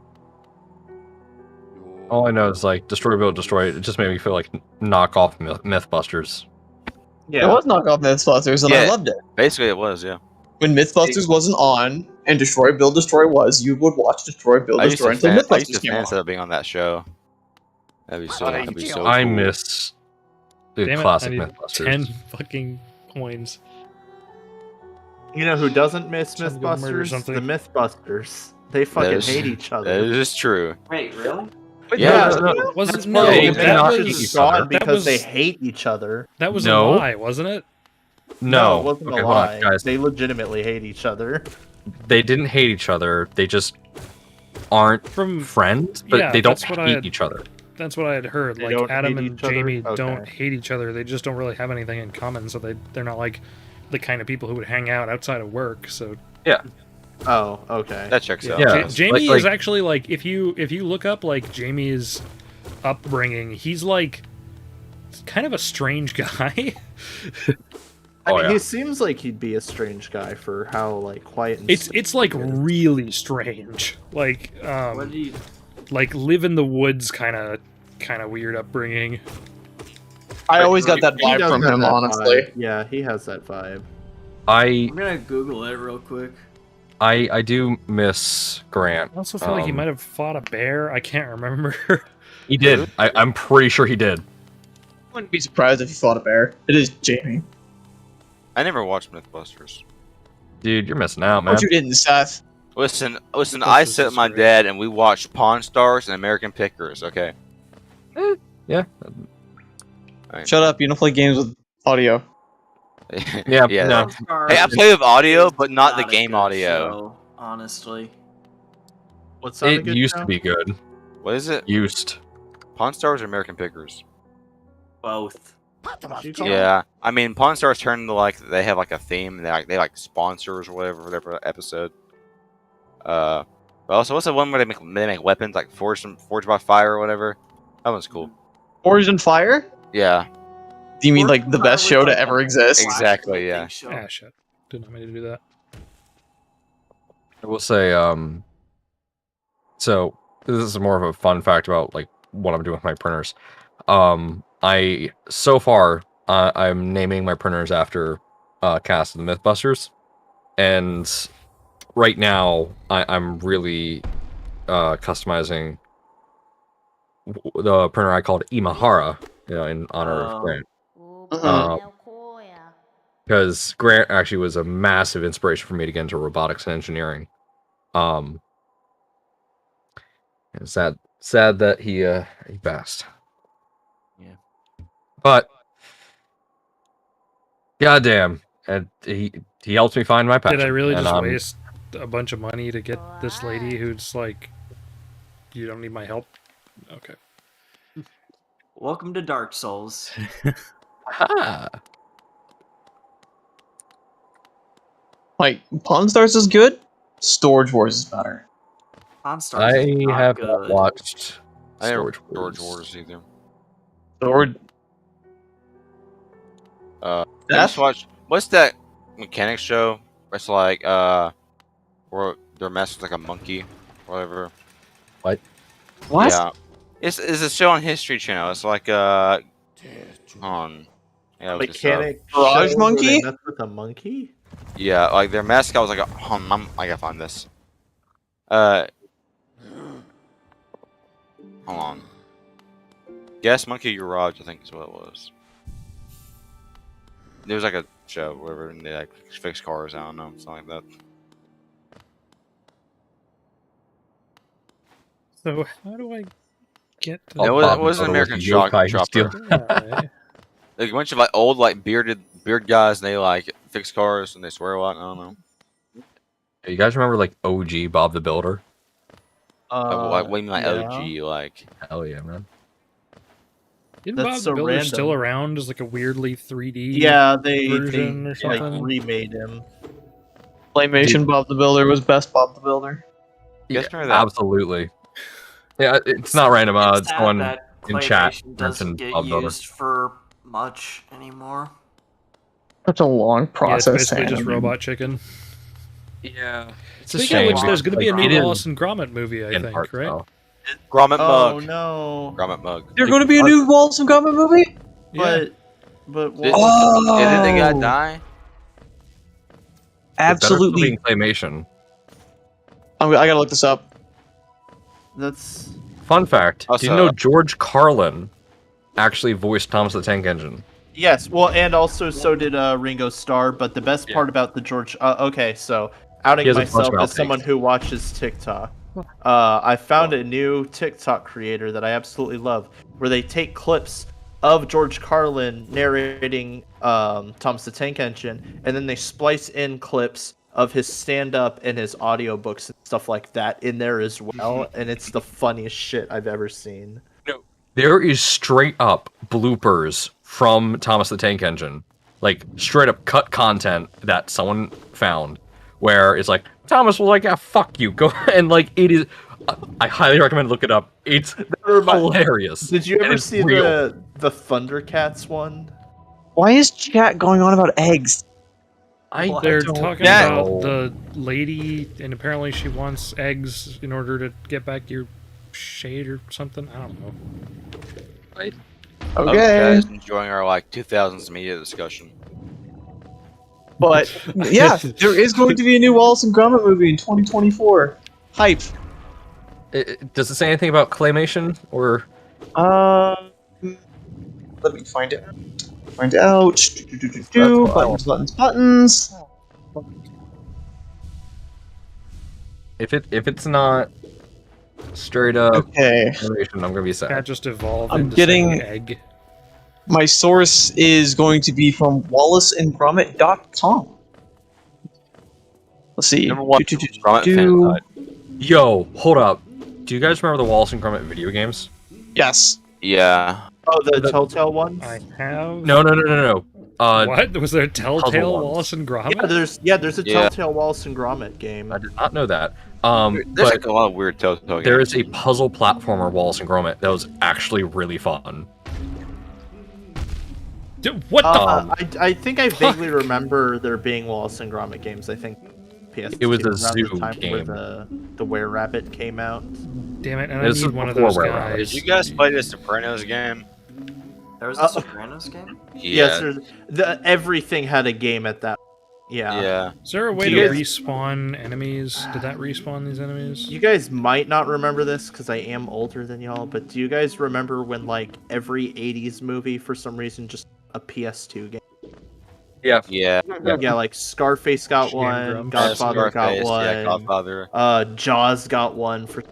All I know is like destroy, build, destroy. It just made me feel like knockoff Mythbusters. It was knockoff Mythbusters, and I Yeah. loved it. Basically, it was, yeah. When Mythbusters wasn't on, and Destroy, Build, Destroy was, you would watch Destroy, Build, I used Destroy to until fan- I used Mythbusters to came on. fancy being on that show. That'd be so I cool. miss the Damn it, classic I need Mythbusters. 10 fucking coins. You know who doesn't miss Trying to go murder Mythbusters? something. The Mythbusters. They fucking That is- hate each That other. is true. Wait, really? Yeah. Wasn't That's no, why they the did not Mythbusters hate is each gone other. because they was- hate each other. that was No. a lie, wasn't it? No, it wasn't okay, a hold on, lie. guys. They legitimately hate each other. They didn't hate each other. They just aren't From friends, but yeah, they don't that's what I hate had- each other. That's what I had heard. They Like don't Adam hate and each other? Jamie don't Okay. hate each other. They just don't really have anything in common, so they're not like the kind of people who would hang out outside of work. So Oh, okay. That checks out. Yeah. Ja- Jamie like- is actually like if you look up like Jamie's upbringing, he's like kind of a strange guy. I Oh, mean, yeah. he seems like he'd be a strange guy for how like quiet and It's like really strange. Like What do you? like live in the woods kind of weird upbringing. I always got that He vibe does from have him, that honestly. vibe. Yeah, he has that vibe. I I'm gonna Google it real quick. do miss Grant. I also feel like he might have fought a bear. I can't remember. He did. I'm pretty sure he did. Wouldn't be surprised if he fought a bear. It is Jamie. I never watched Mythbusters. Dude, you're missing out, man. What you didn't, Seth? Listen. Mythbusters I is sat with my great. dad and we watched Pawn Stars and American Pickers. Okay. Yeah. Shut up, you don't play games with audio. Yeah, Yeah. no. Hey, I play with audio, It's but not the a game good audio. show, honestly. What's that? It used to be good. What is it? Used. Pawn Stars or American Pickers? Both. Yeah, I mean, Pawn Stars turned into like they have like a theme. They like sponsors or whatever for their episode. But also, what's the one where they make weapons like Forged by Fire or whatever? That one's cool. Forged in Fire? Yeah, Do you mean like the best show to ever exist? Exactly, yeah. Ah, shit. Did not mean to do that. I will say, so this is more of a fun fact about like what I'm doing with my printers. I'm naming my printers after Cast of the Mythbusters, and right now I'm really customizing the printer I called Imahara, in honor of Grant. Because Grant actually was a massive inspiration for me to get into robotics and engineering. It's sad that he passed. Yeah. But goddamn, and he helped me find my passion. Did I really and, just waste a bunch of money to get this lady who's like, you don't need my help? Okay. Welcome to Dark Souls. Ah, Like, Pawn Stars is good, Storage Wars is better. Pawn Stars is I not have good. not watched I never Storage George Wars. Wars either. Storage. I just watched. What's that mechanics show? It's like where their mascot's like a monkey, or whatever. What? Yeah, it's a show on History Channel. It's like on. Yeah, look this up. Mechanic Garage show Monkey? where they mess with a monkey? Yeah, like their mascot was like a. I gotta find this. Hold on. Guess Monkey Garage, I think is what it was. There was like a show, whatever, and they like fix cars. I don't know, something like that. So how do I get to It Bob was an Bob American was a shock yokai chopper. steal. Alright. Like a bunch of like old like beard guys, and they like fix cars and they swear a lot. I don't know. You guys remember like OG Bob the Builder? Like what do you mean like yeah. OG? Like Hell yeah, man. Isn't That's Bob so the Builder random. still around as like a weirdly 3D? Yeah, they version or like something? remade him. Claymation Bob the Builder was best Bob the Builder. you guys remember that? Absolutely. Yeah, it's not random. It's sad Someone that in chat claymation doesn't mentioned get Bob Builder. used for much anymore. Such a long Yeah, process. it's basically just Sam. Robot Chicken. Yeah, it's a Speaking of shame. which, there's going to be a Like, it new is Wallace and Gromit movie, I in think, art right? style. Grommet Oh mug. no! Grommet mug. There's going to be a new Wallace and Gromit movie? Yeah. But Did, Oh! did the guy die? Absolutely. It's better for being claymation. I gotta look this up. that's Fun fact: Also- do you know George Carlin actually voiced Thomas the Tank Engine? yes. Well, and also so did Ringo Starr. But the best part about the George. Okay, so outing He has a bunch myself of as outtakes. someone who watches TikTok. I found a new TikTok creator that I absolutely love, where they take clips of George Carlin narrating Thomas the Tank Engine, and then they splice in clips of his stand-up and his audiobooks and stuff like that in there as well, and it's the funniest shit I've ever seen. There is straight up bloopers from Thomas the Tank Engine, like straight up cut content that someone found, where it's like Thomas was like, "Yeah, fuck you, go," and like it is. I highly recommend look it up. It's hilarious. Did you and ever it's see real. the Thundercats one? Why is chat going on about eggs? They're don't talking know. about the lady, and apparently she wants eggs in order to get back your shade or something. I don't know. Okay. Guys, enjoying our like 2000s media discussion. But yeah, there is going to be a new Wallace and Gromit movie in 2024. Hype. Does it say anything about claymation or? Let me find it. Find out. Buttons. If it's not straight up Okay. claymation, I'm gonna be That sad. just evolved I'm into getting- saying egg. My source is going to be from wallaceandgromit.com. Let's see. Number one, Gromit fan side. Yo, hold up. Do you guys remember the Wallace and Gromit video games? Yes. Yeah. Oh, the Telltale ones? I have. No. What was there? A Telltale ones. Wallace and Gromit? There's a Yeah. Telltale Wallace and Gromit game. I did not know that. There's But like a lot of weird Telltale there games. is a puzzle platformer Wallace and Gromit that was actually really fun. What the? I think I vaguely remember there being Wallace and Gromit games. I think PS2 It was a around zoo the time game. where the Were Rabbit came out. Damn it! And I This need is one of before those Were guys. Did you guys play the Sopranos game? There was a Sopranos game? Yes, everything had a game at that. Yeah. Yeah. Is there a way Do to you guys- respawn enemies? Did that respawn these enemies? You guys might not remember this because I am older than y'all, but do you guys remember when like every 80s movie for some reason just a PS2 game? Yeah. Yeah. Yeah, like Scarface got Shamdrum. one, Godfather Scarface, got one, Yeah, Godfather. Jaws got one for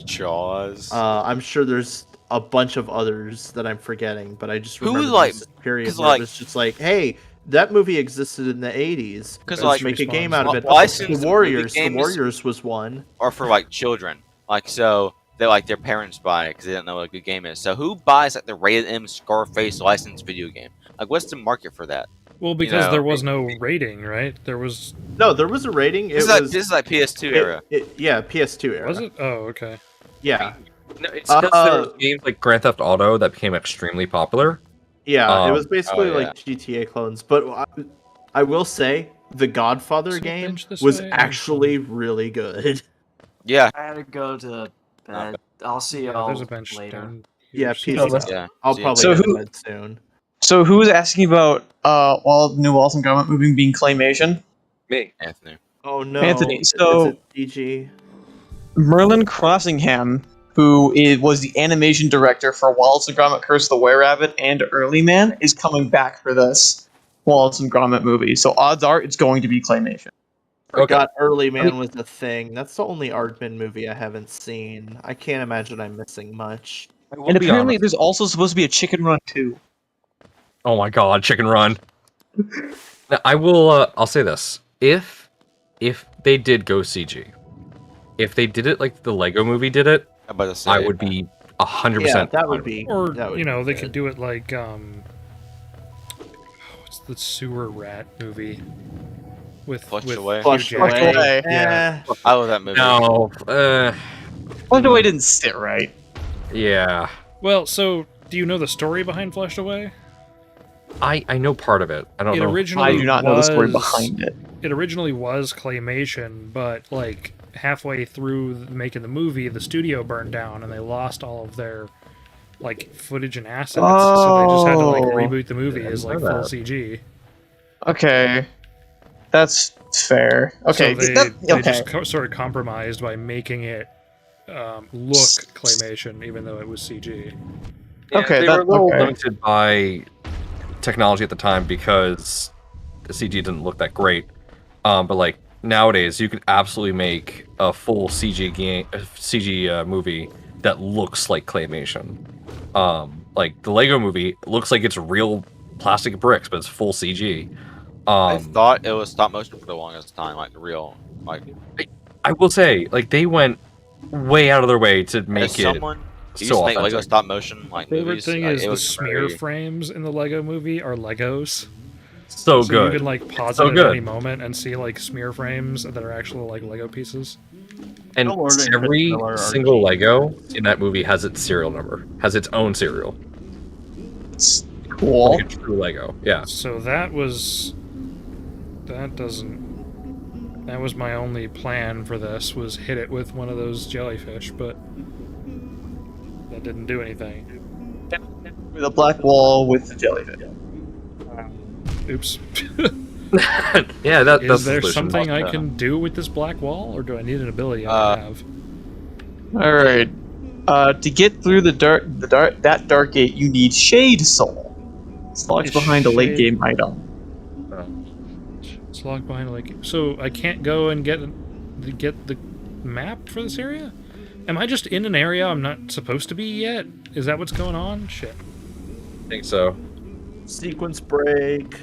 Jaws. I'm sure there's a bunch of others that I'm forgetting, but I just Who, remember like- this period 'cause, where like- it was just like, hey, that movie existed in the 80s. 'Cause, Let's like, make a game out of it. licensed The movie Warriors. The games- Warriors was one. Or for like children. Like so they like their parents buy it because they don't know what a good game is. So who buys like the rated M Scarface licensed video game? Like what's the market for that? Well, because know, there was no rating, right? There was. No, there was a rating. It This was is like PS2 era. yeah, PS2 era. Was it? Oh, okay. Yeah, No, it's because there Uh, was games like Grand Theft Auto that became extremely popular. yeah. It was basically oh, yeah. like GTA clones. But I will say the Godfather Is it game bench this was way? actually really good. Yeah. I had to go to bed. I'll see Yeah, y'all there's a bench later. down. Yeah, here. PC. Yeah. I'll See ya. probably So get who- to bed soon. So who was asking about the new Wallace and Gromit movie being claymation? Me. Anthony. Oh no, Anthony, Is so- it DG? Merlin Crossingham, who was the animation director for Wallace and Gromit: Curse of the Were-Rabbit and Early Man, is coming back for this. Wallace and Gromit movie, so odds are it's going to be claymation. Forgot Early Man was a thing. That's the only Aardman movie I haven't seen. I can't imagine I'm missing much. And apparently, there's also supposed to be a Chicken Run 2. Oh my god, Chicken Run. Now, I will. I'll say this: if they did go CG, if they did it like the Lego Movie did it, I would be 100%. Yeah, that would be. Or that would you know, be they could do it like what's the sewer rat movie with Flushed with Away. Hugh Flushed Jackman? Away. Yeah. I love that movie. No. Flushed Away didn't sit right. Yeah. Well, so do you know the story behind Flushed Away? I know part of it. I don't It know. originally I do not know the story was- behind it. It originally was claymation, but like halfway through making the movie, the studio burned down and they lost all of their like footage and assets, so they just had to like Oh. reboot the movie Yeah, I as know like full that. CG. Okay, that's fair. Okay, so they, that- they okay. just sort of compromised by making it look claymation, even though it was CG. Yeah, Okay, they that- were a little okay. limited by technology at the time because the CG didn't look that great. But like nowadays, you could absolutely make a full CG movie that looks like claymation. Like the Lego Movie looks like it's real plastic bricks, but it's full CG. I thought it was stop motion for the longest time, like real. Like I will say, like they went way out of their way to as make it someone who used so to make Lego authentic. stop motion like Favorite movies, thing like, is it the was smear very- frames in the Lego movie are Legos. So So good. you can like pause So it at good. any moment and see like smear frames that are actual like Lego pieces. And Don't worry, every Miller single RG. Lego in that movie has its serial number, has its own serial. It's cool. Like a true Lego. Yeah. So that was that was my only plan for this, was hit it with one of those jellyfish, but that didn't do anything. With a black wall with the jellyfish. Oops. Yeah, that's Is the there solution. something I can do with this black wall, or do I need an ability I don't have? All right. To get through that dark gate, you need Shade Soul. It's locked behind a late Shade- game item. It's locked behind like, so I can't go and get the map for this area? Am I just in an area I'm not supposed to be yet? Is that what's going on? Shit. I think so. Sequence break.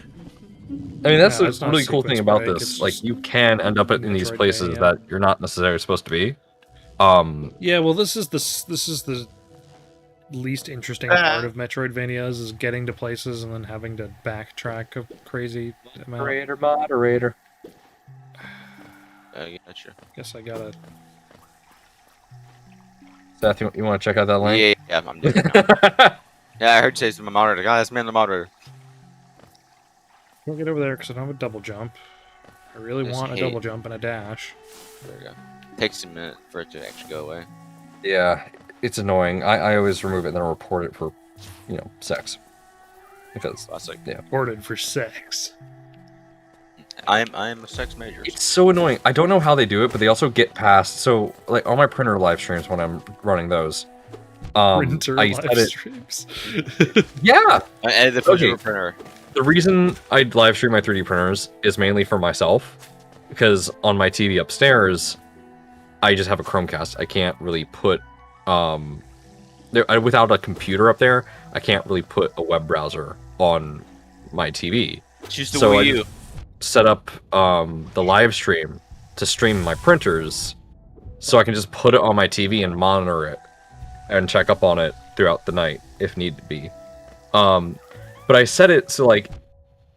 I mean, that's No, the it's not really cool sequence thing about break, this. it's Like, just you can end up in these places Metroidvania. that you're not necessarily supposed to be. Yeah, well, this is the least interesting part of Metroidvanias, is getting to places and then having to backtrack a crazy amount. Moderator. Gotcha. Guess I gotta. Seth, you want to check out that link? Yeah, I'm doing it now. Yeah, I heard Chase my moderator. Guy, that's man the moderator. Can't get over there because I don't have a double jump. I really Just want a hate- double jump and a dash. There we go. Takes a minute for it to actually go away. Yeah, it's annoying. I always remove it and then report it for, sex. Because Classic. Ordered for sex. I am a sex major. it's so annoying. I don't know how they do it, but they also get past. So, like, on my printer live streams when I'm running those, Printer I live set it. streams. Yeah, I edited the Okay. printer. the reason I live stream my 3D printers is mainly for myself, because on my TV upstairs, I just have a Chromecast. I can't really put without a computer up there, I can't really put a web browser on my TV. Choose the So Wii I U. set up the live stream to stream my printers, so I can just put it on my TV and monitor it and check up on it throughout the night if need to be. But I set it so like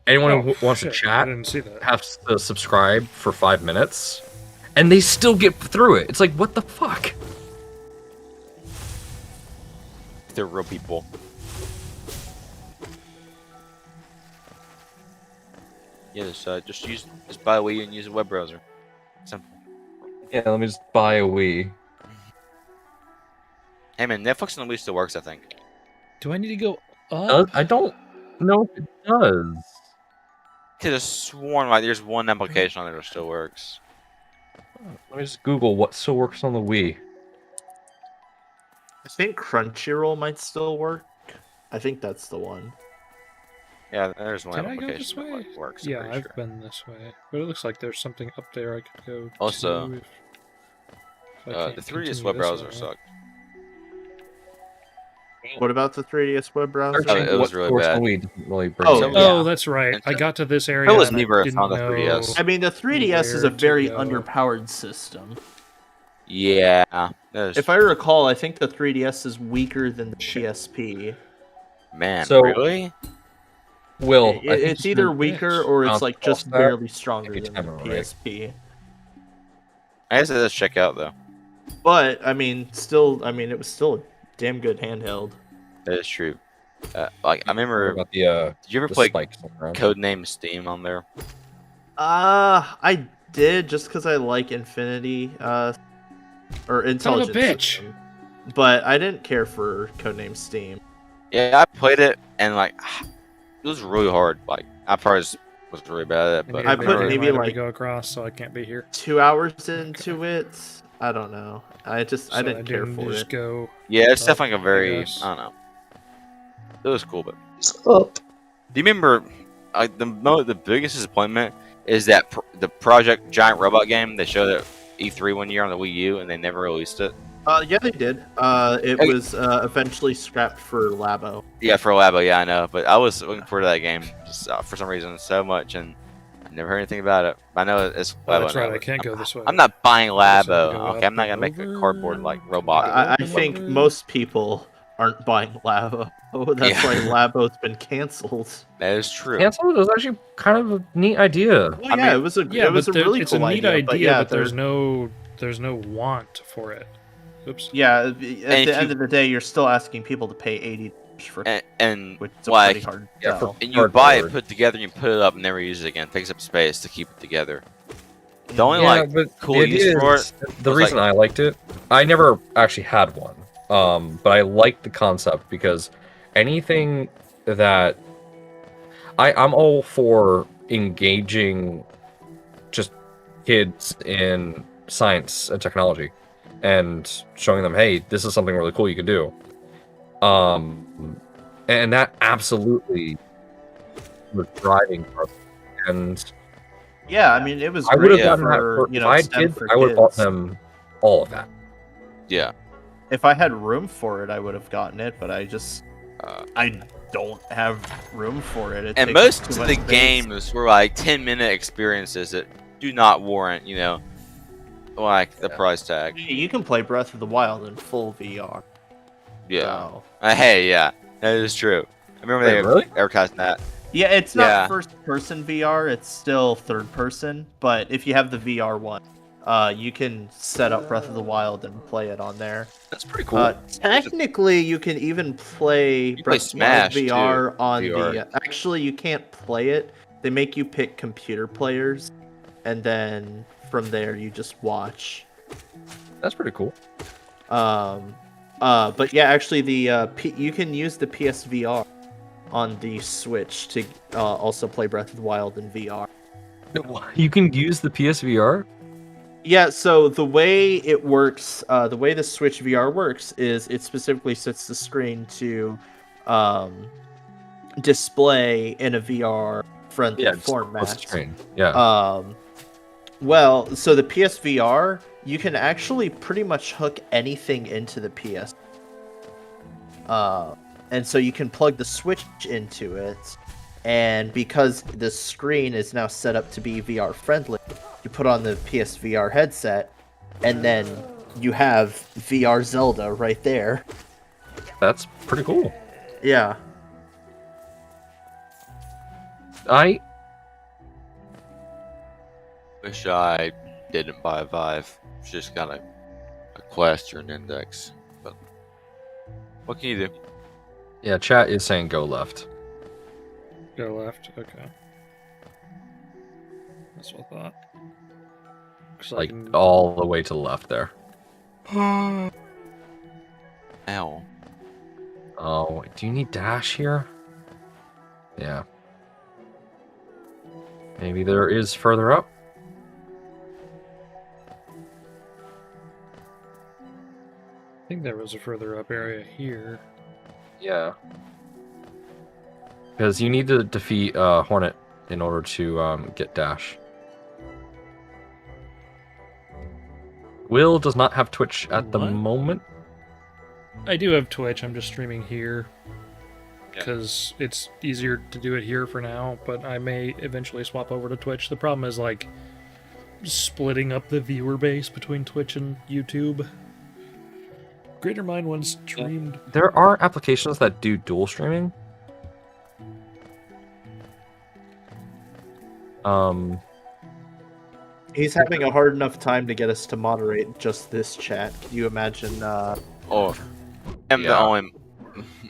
anyone who wants shit, to chat I didn't see that. has to subscribe for 5 minutes, and they still get through it. It's like, what the fuck? They're real people. Yeah, just buy a Wii U and use a web browser. Simple. Yeah, let me just buy a Wii. Hey man, Netflix on the Wii still works, I think. Do I need to go up? I don't know if it does. Could have sworn like there's one application on there that still works. Let me just Google what still works on the Wii. I think Crunchyroll might still work. I think that's the one. Yeah, there's one Can I go this application that way? like, works. I'm Yeah, pretty I've sure. been this way, but it looks like there's something up there I could go Also, to. If I the can't 3ds continue web this browser way. sucked. What about the 3DS web browser? Oh, it was what really source bad. we didn't really bring Oh, in. yeah. Oh, that's right. I got to this area was and never I didn't found the know. 3DS. I mean, the 3DS is a Where to very go. underpowered system. Yeah. That is, If I recall, I think the 3DS is weaker than the PSP. man, So- really? Will, I think It's you either should weaker bitch. or it's bounce like off just that. barely stronger Maybe than the timer, right? PSP. I guess it does check out though. But I mean, it was still a damn good handheld. That is true. Like I What remember. about the Did you ever the play spikes around? Codename Steam on there? I did just because I like Infinity, or Intelligent bitch. System. But I didn't care for Codename Steam. Yeah, I played it and like it was really hard. Like I probably was really bad at it, but I put remember- maybe, to like- go across, so I can't be here. 2 hours into it, I don't know. I didn't care for just it. go. yeah, it's Oh, definitely a very yes. I don't know. It was cool, but Up. do you remember the biggest disappointment is that the Project Giant Robot game they showed at E3 one year on the Wii U and they never released it. Yeah, they did. It Okay. was eventually scrapped for Labo. Yeah, for Labo, yeah, I know, but I was looking forward to that game just, for some reason so much, and I never heard anything about it. I know it's Oh, Labo. that's right. now, I but can't go this way. I'm not buying Just have to Labo. go Okay, I'm up not gonna and make a over. cardboard like robot. I think most people aren't buying Labo. That's Yeah. why Labo's been canceled. That is true. Cancel was actually kind of a neat idea. Well, I yeah, mean- it was a Yeah, it was but a really it's cool a neat idea. But yeah, there's no want for it. Oops. yeah. At if the you- end of the day, you're still asking people to pay $80 for, And which is a like, pretty hard yeah, sell. and you buy it, Cardboard. put it together, and you put it up, and never use it again. It takes up space to keep it together. The only like but cool the idea use for is- it the was, reason like- I liked it, I never actually had one, but I liked the concept because anything that I'm all for engaging just kids in science and technology and showing them, hey, this is something really cool you can do. And that absolutely was driving for it. And Yeah, I mean, it was I would have great gotten that for, for, you if know, I had STEM kids, for I would have bought kids. them all of that. Yeah. If I had room for it, I would have gotten it, but I don't have room for it. It And takes up most too of much the space. games were like 10-minute experiences that do not warrant, like the price tag. Hey, you can play Breath of the Wild in full VR. Yeah. So. Hey, yeah, that is true. I remember Wait, they really? advertised that. Yeah, it's not Yeah. first-person VR. It's still third-person. But if you have the VR one, you can set up Breath of the Wild and play it on there. That's pretty cool. Technically, you can even play You play Breath of the Wild Smash, VR too, on VR. the. Actually, you can't play it. They make you pick computer players, and then from there you just watch. That's pretty cool. But yeah, actually, you can use the PSVR on the Switch to also play Breath of the Wild in VR. You can use the PSVR? Yeah, so the way it works, the way the Switch VR works is it specifically sets the screen to display in a VR friendly Yeah, format. screen. Yeah. Well, so the PSVR, you can actually pretty much hook anything into the PS. And so you can plug the Switch into it, and because the screen is now set up to be VR friendly, you put on the PSVR headset, and then you have VR Zelda right there. That's pretty cool. Yeah. I Wish I didn't buy a Vive. Just got a Quest or an Index. But what can you do? Yeah, chat is saying go left. Go left. Okay. That's what I thought. Looks Like I can- all the way to the left there. Ow. Oh, do you need dash here? Yeah. Maybe there is further up. I think there was a further up area here. Yeah. Because you need to defeat Hornet in order to get Dash. Will does not have Twitch at the What? moment. I do have Twitch. I'm just streaming here because it's easier to do it here for now. But I may eventually swap over to Twitch. The problem is like splitting up the viewer base between Twitch and YouTube. Greater Mind once streamed. There are applications that do dual streaming. He's having a hard enough time to get us to moderate just this chat. Can you imagine? Oh, I'm the only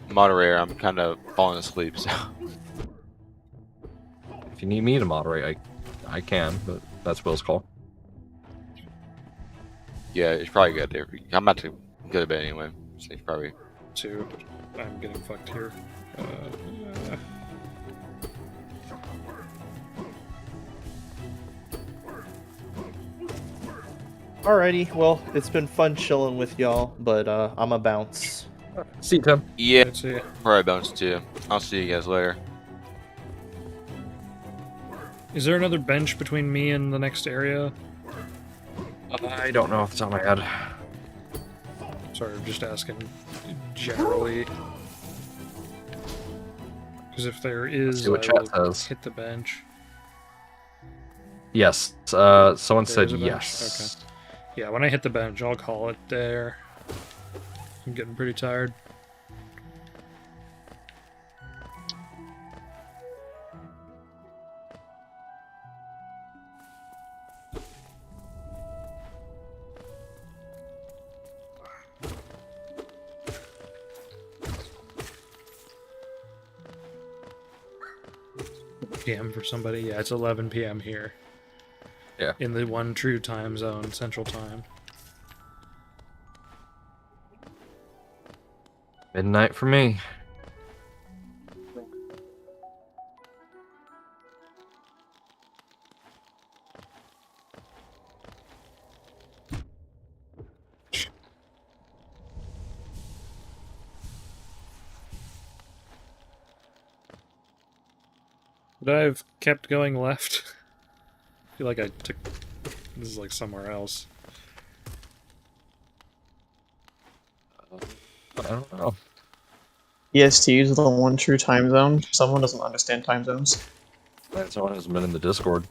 moderator. I'm kind of falling asleep. So If you need me to moderate, I can, but that's Will's call. yeah, it's probably good. I'm about to go to bed anyway. So it's probably. Too. I'm getting fucked here. Alrighty, well, it's been fun chilling with y'all, but I'm a bounce. See you, Tim. Yeah, Let's see. probably bounce too. I'll see you guys later. Is there another bench between me and the next area? I don't know off the top of my head. Sorry, I'm just asking generally. Because if there is, See what I chat will says. hit the bench. Yes. Someone There said is a bench? yes. Okay. Yeah, when I hit the bench, I'll call it there. I'm getting pretty tired. PM for somebody. Yeah, it's 11 PM here. Yeah. In the one true time zone, Central Time. Midnight for me. Would I have kept going left? I feel like I took... This is like somewhere else. I don't know. EST is the one true time zone. Someone doesn't understand time zones. Someone hasn't been in the Discord.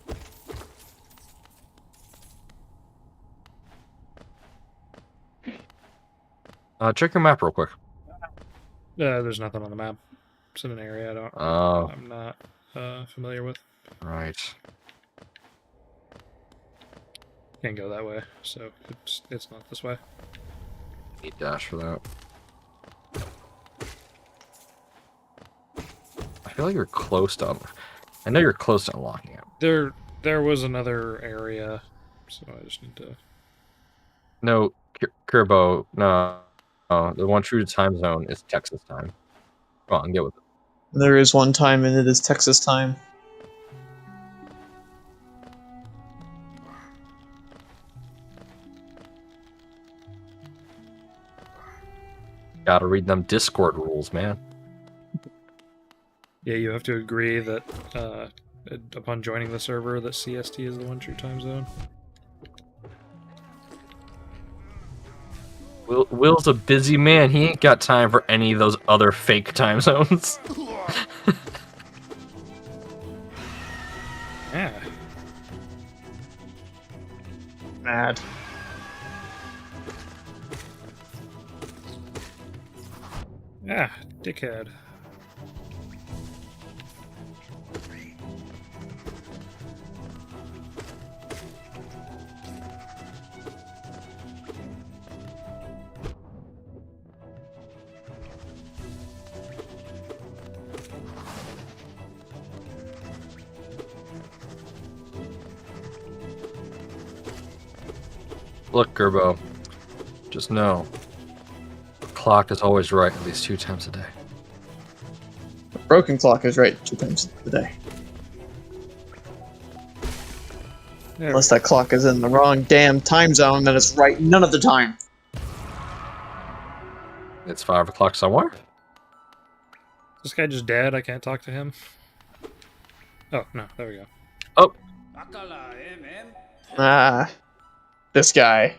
Check your map real quick. There's nothing on the map. It's in an area Oh, I'm not familiar with. right. Can't go that way, so it's not this way. Need dash for that. I feel like you're close to. I know you're close to unlocking it. There was another area, so I just need to... No, Kirbo. No, the one true time zone is Texas time. Come on, get with it. There is one time, and it is Texas time. Gotta read them Discord rules, man. Yeah, you have to agree that upon joining the server that CST is the one true time zone. Will's a busy man. He ain't got time for any of those other fake time zones. Yeah. Mad. Yeah, dickhead. Look, Gerbo. Just know, the clock is always right at least 2 times a day. The broken clock is right 2 times a day. There Unless that clock is in the wrong damn time zone, then it's right none of the time. It's 5 o'clock somewhere. This guy just dead. I can't talk to him. Oh no, there we go. Oh, Ah, this guy.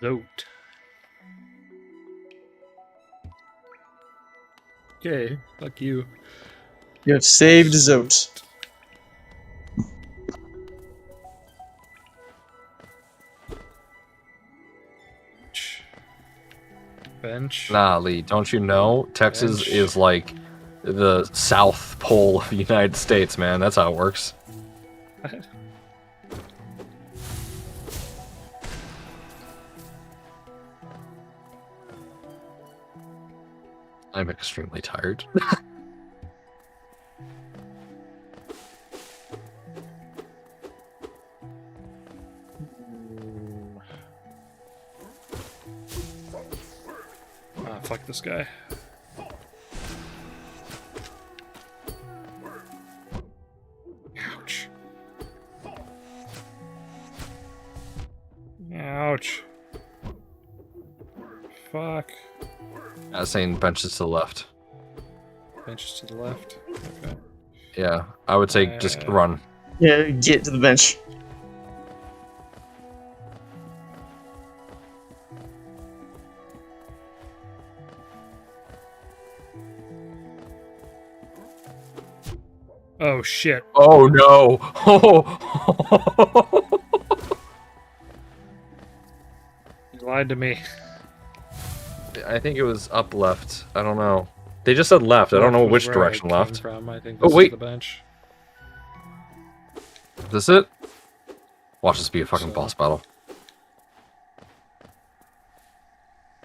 Zote. Okay, fuck you. You have saved Zote. Bench. nah, Lee. Don't you know Texas Bench. is like the South Pole of the United States, man. That's how it works. I'm extremely tired. Ah, fuck this guy. Ouch. Ouch. Fuck. I was saying benches to the left. Benches to the left. Okay. Yeah, I would say just run. Yeah, get to the bench. Oh shit. Oh no! You lied to me. I think it was up left. I don't know. They just said left. I don't know Left was which where I direction came left. From. I think Oh, this wait. is the bench. Is this it? Watch this be a fucking So- boss battle.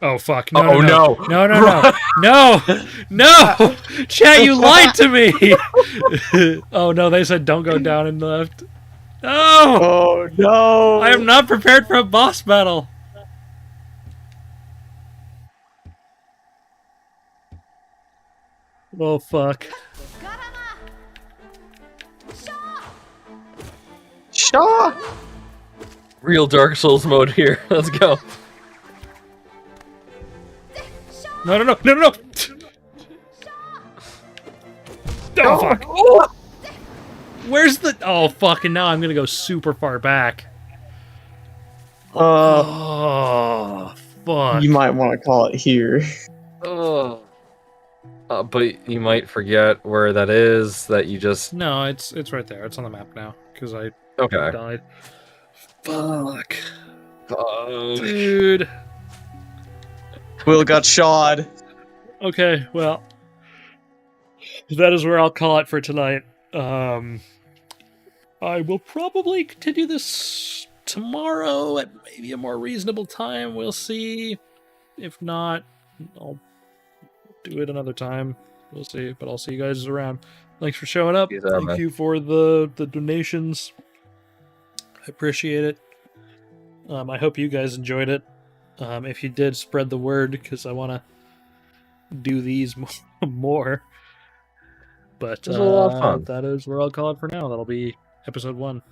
Oh fuck! No! Oh, no! no. No! No! No! No! No! Chat, you lied to me. Oh no! They said don't go down and left. No! Oh no! I am not prepared for a boss battle. Oh fuck! Shaw! Real Dark Souls mode here. Let's go. No! No! No! No! No! Oh fuck! Where's the? Oh fuck! And now I'm gonna go super far back. Oh fuck! You might want to call it here. Oh. But you might forget where that is. That you just No, it's right there. It's on the map now because I okay. died. Fuck, Oh. dude. Will got shawed. Okay, well, that is where I'll call it for tonight. I will probably continue this tomorrow at maybe a more reasonable time. We'll see. If not, I'll do it another time. We'll see. But I'll see you guys around. Thanks for showing up. Peace out, Thank man. you for the donations. I appreciate it. I hope you guys enjoyed it. If you did, spread the word because I want to do these more. But It was a lot of fun. that is where I'll call it for now. That'll be episode 1.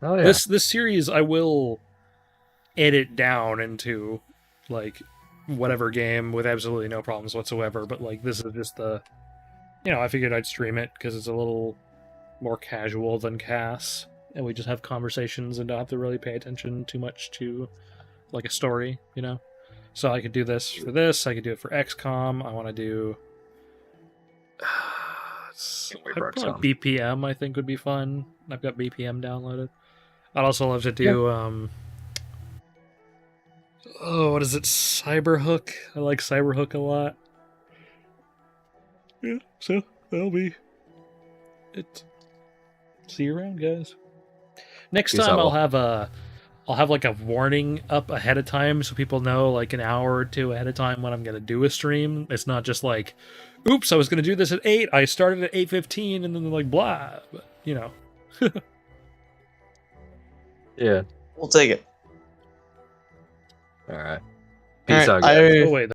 Oh yeah. This series I will edit down into like whatever game with absolutely no problems whatsoever. But like this is just the, I figured I'd stream it because it's a little more casual than Cass, and we just have conversations and don't have to really pay attention too much to like a story, So I could do this for this. I could do it for XCOM. I want to do. wait for XCOM. BPM I think would be fun. I've got BPM downloaded. I'd also love to do what is it? Cyberhook. I like Cyberhook a lot. Yeah, so that'll be it. See you around, guys. Next Peace time out, I'll have like a warning up ahead of time so people know like an hour or two ahead of time when I'm gonna do a stream. It's not just like, oops, I was gonna do this at 8. I started at 8:15 and then like blah. But, Yeah. We'll take it. All right. All Peace right, out, guys. Oh wait.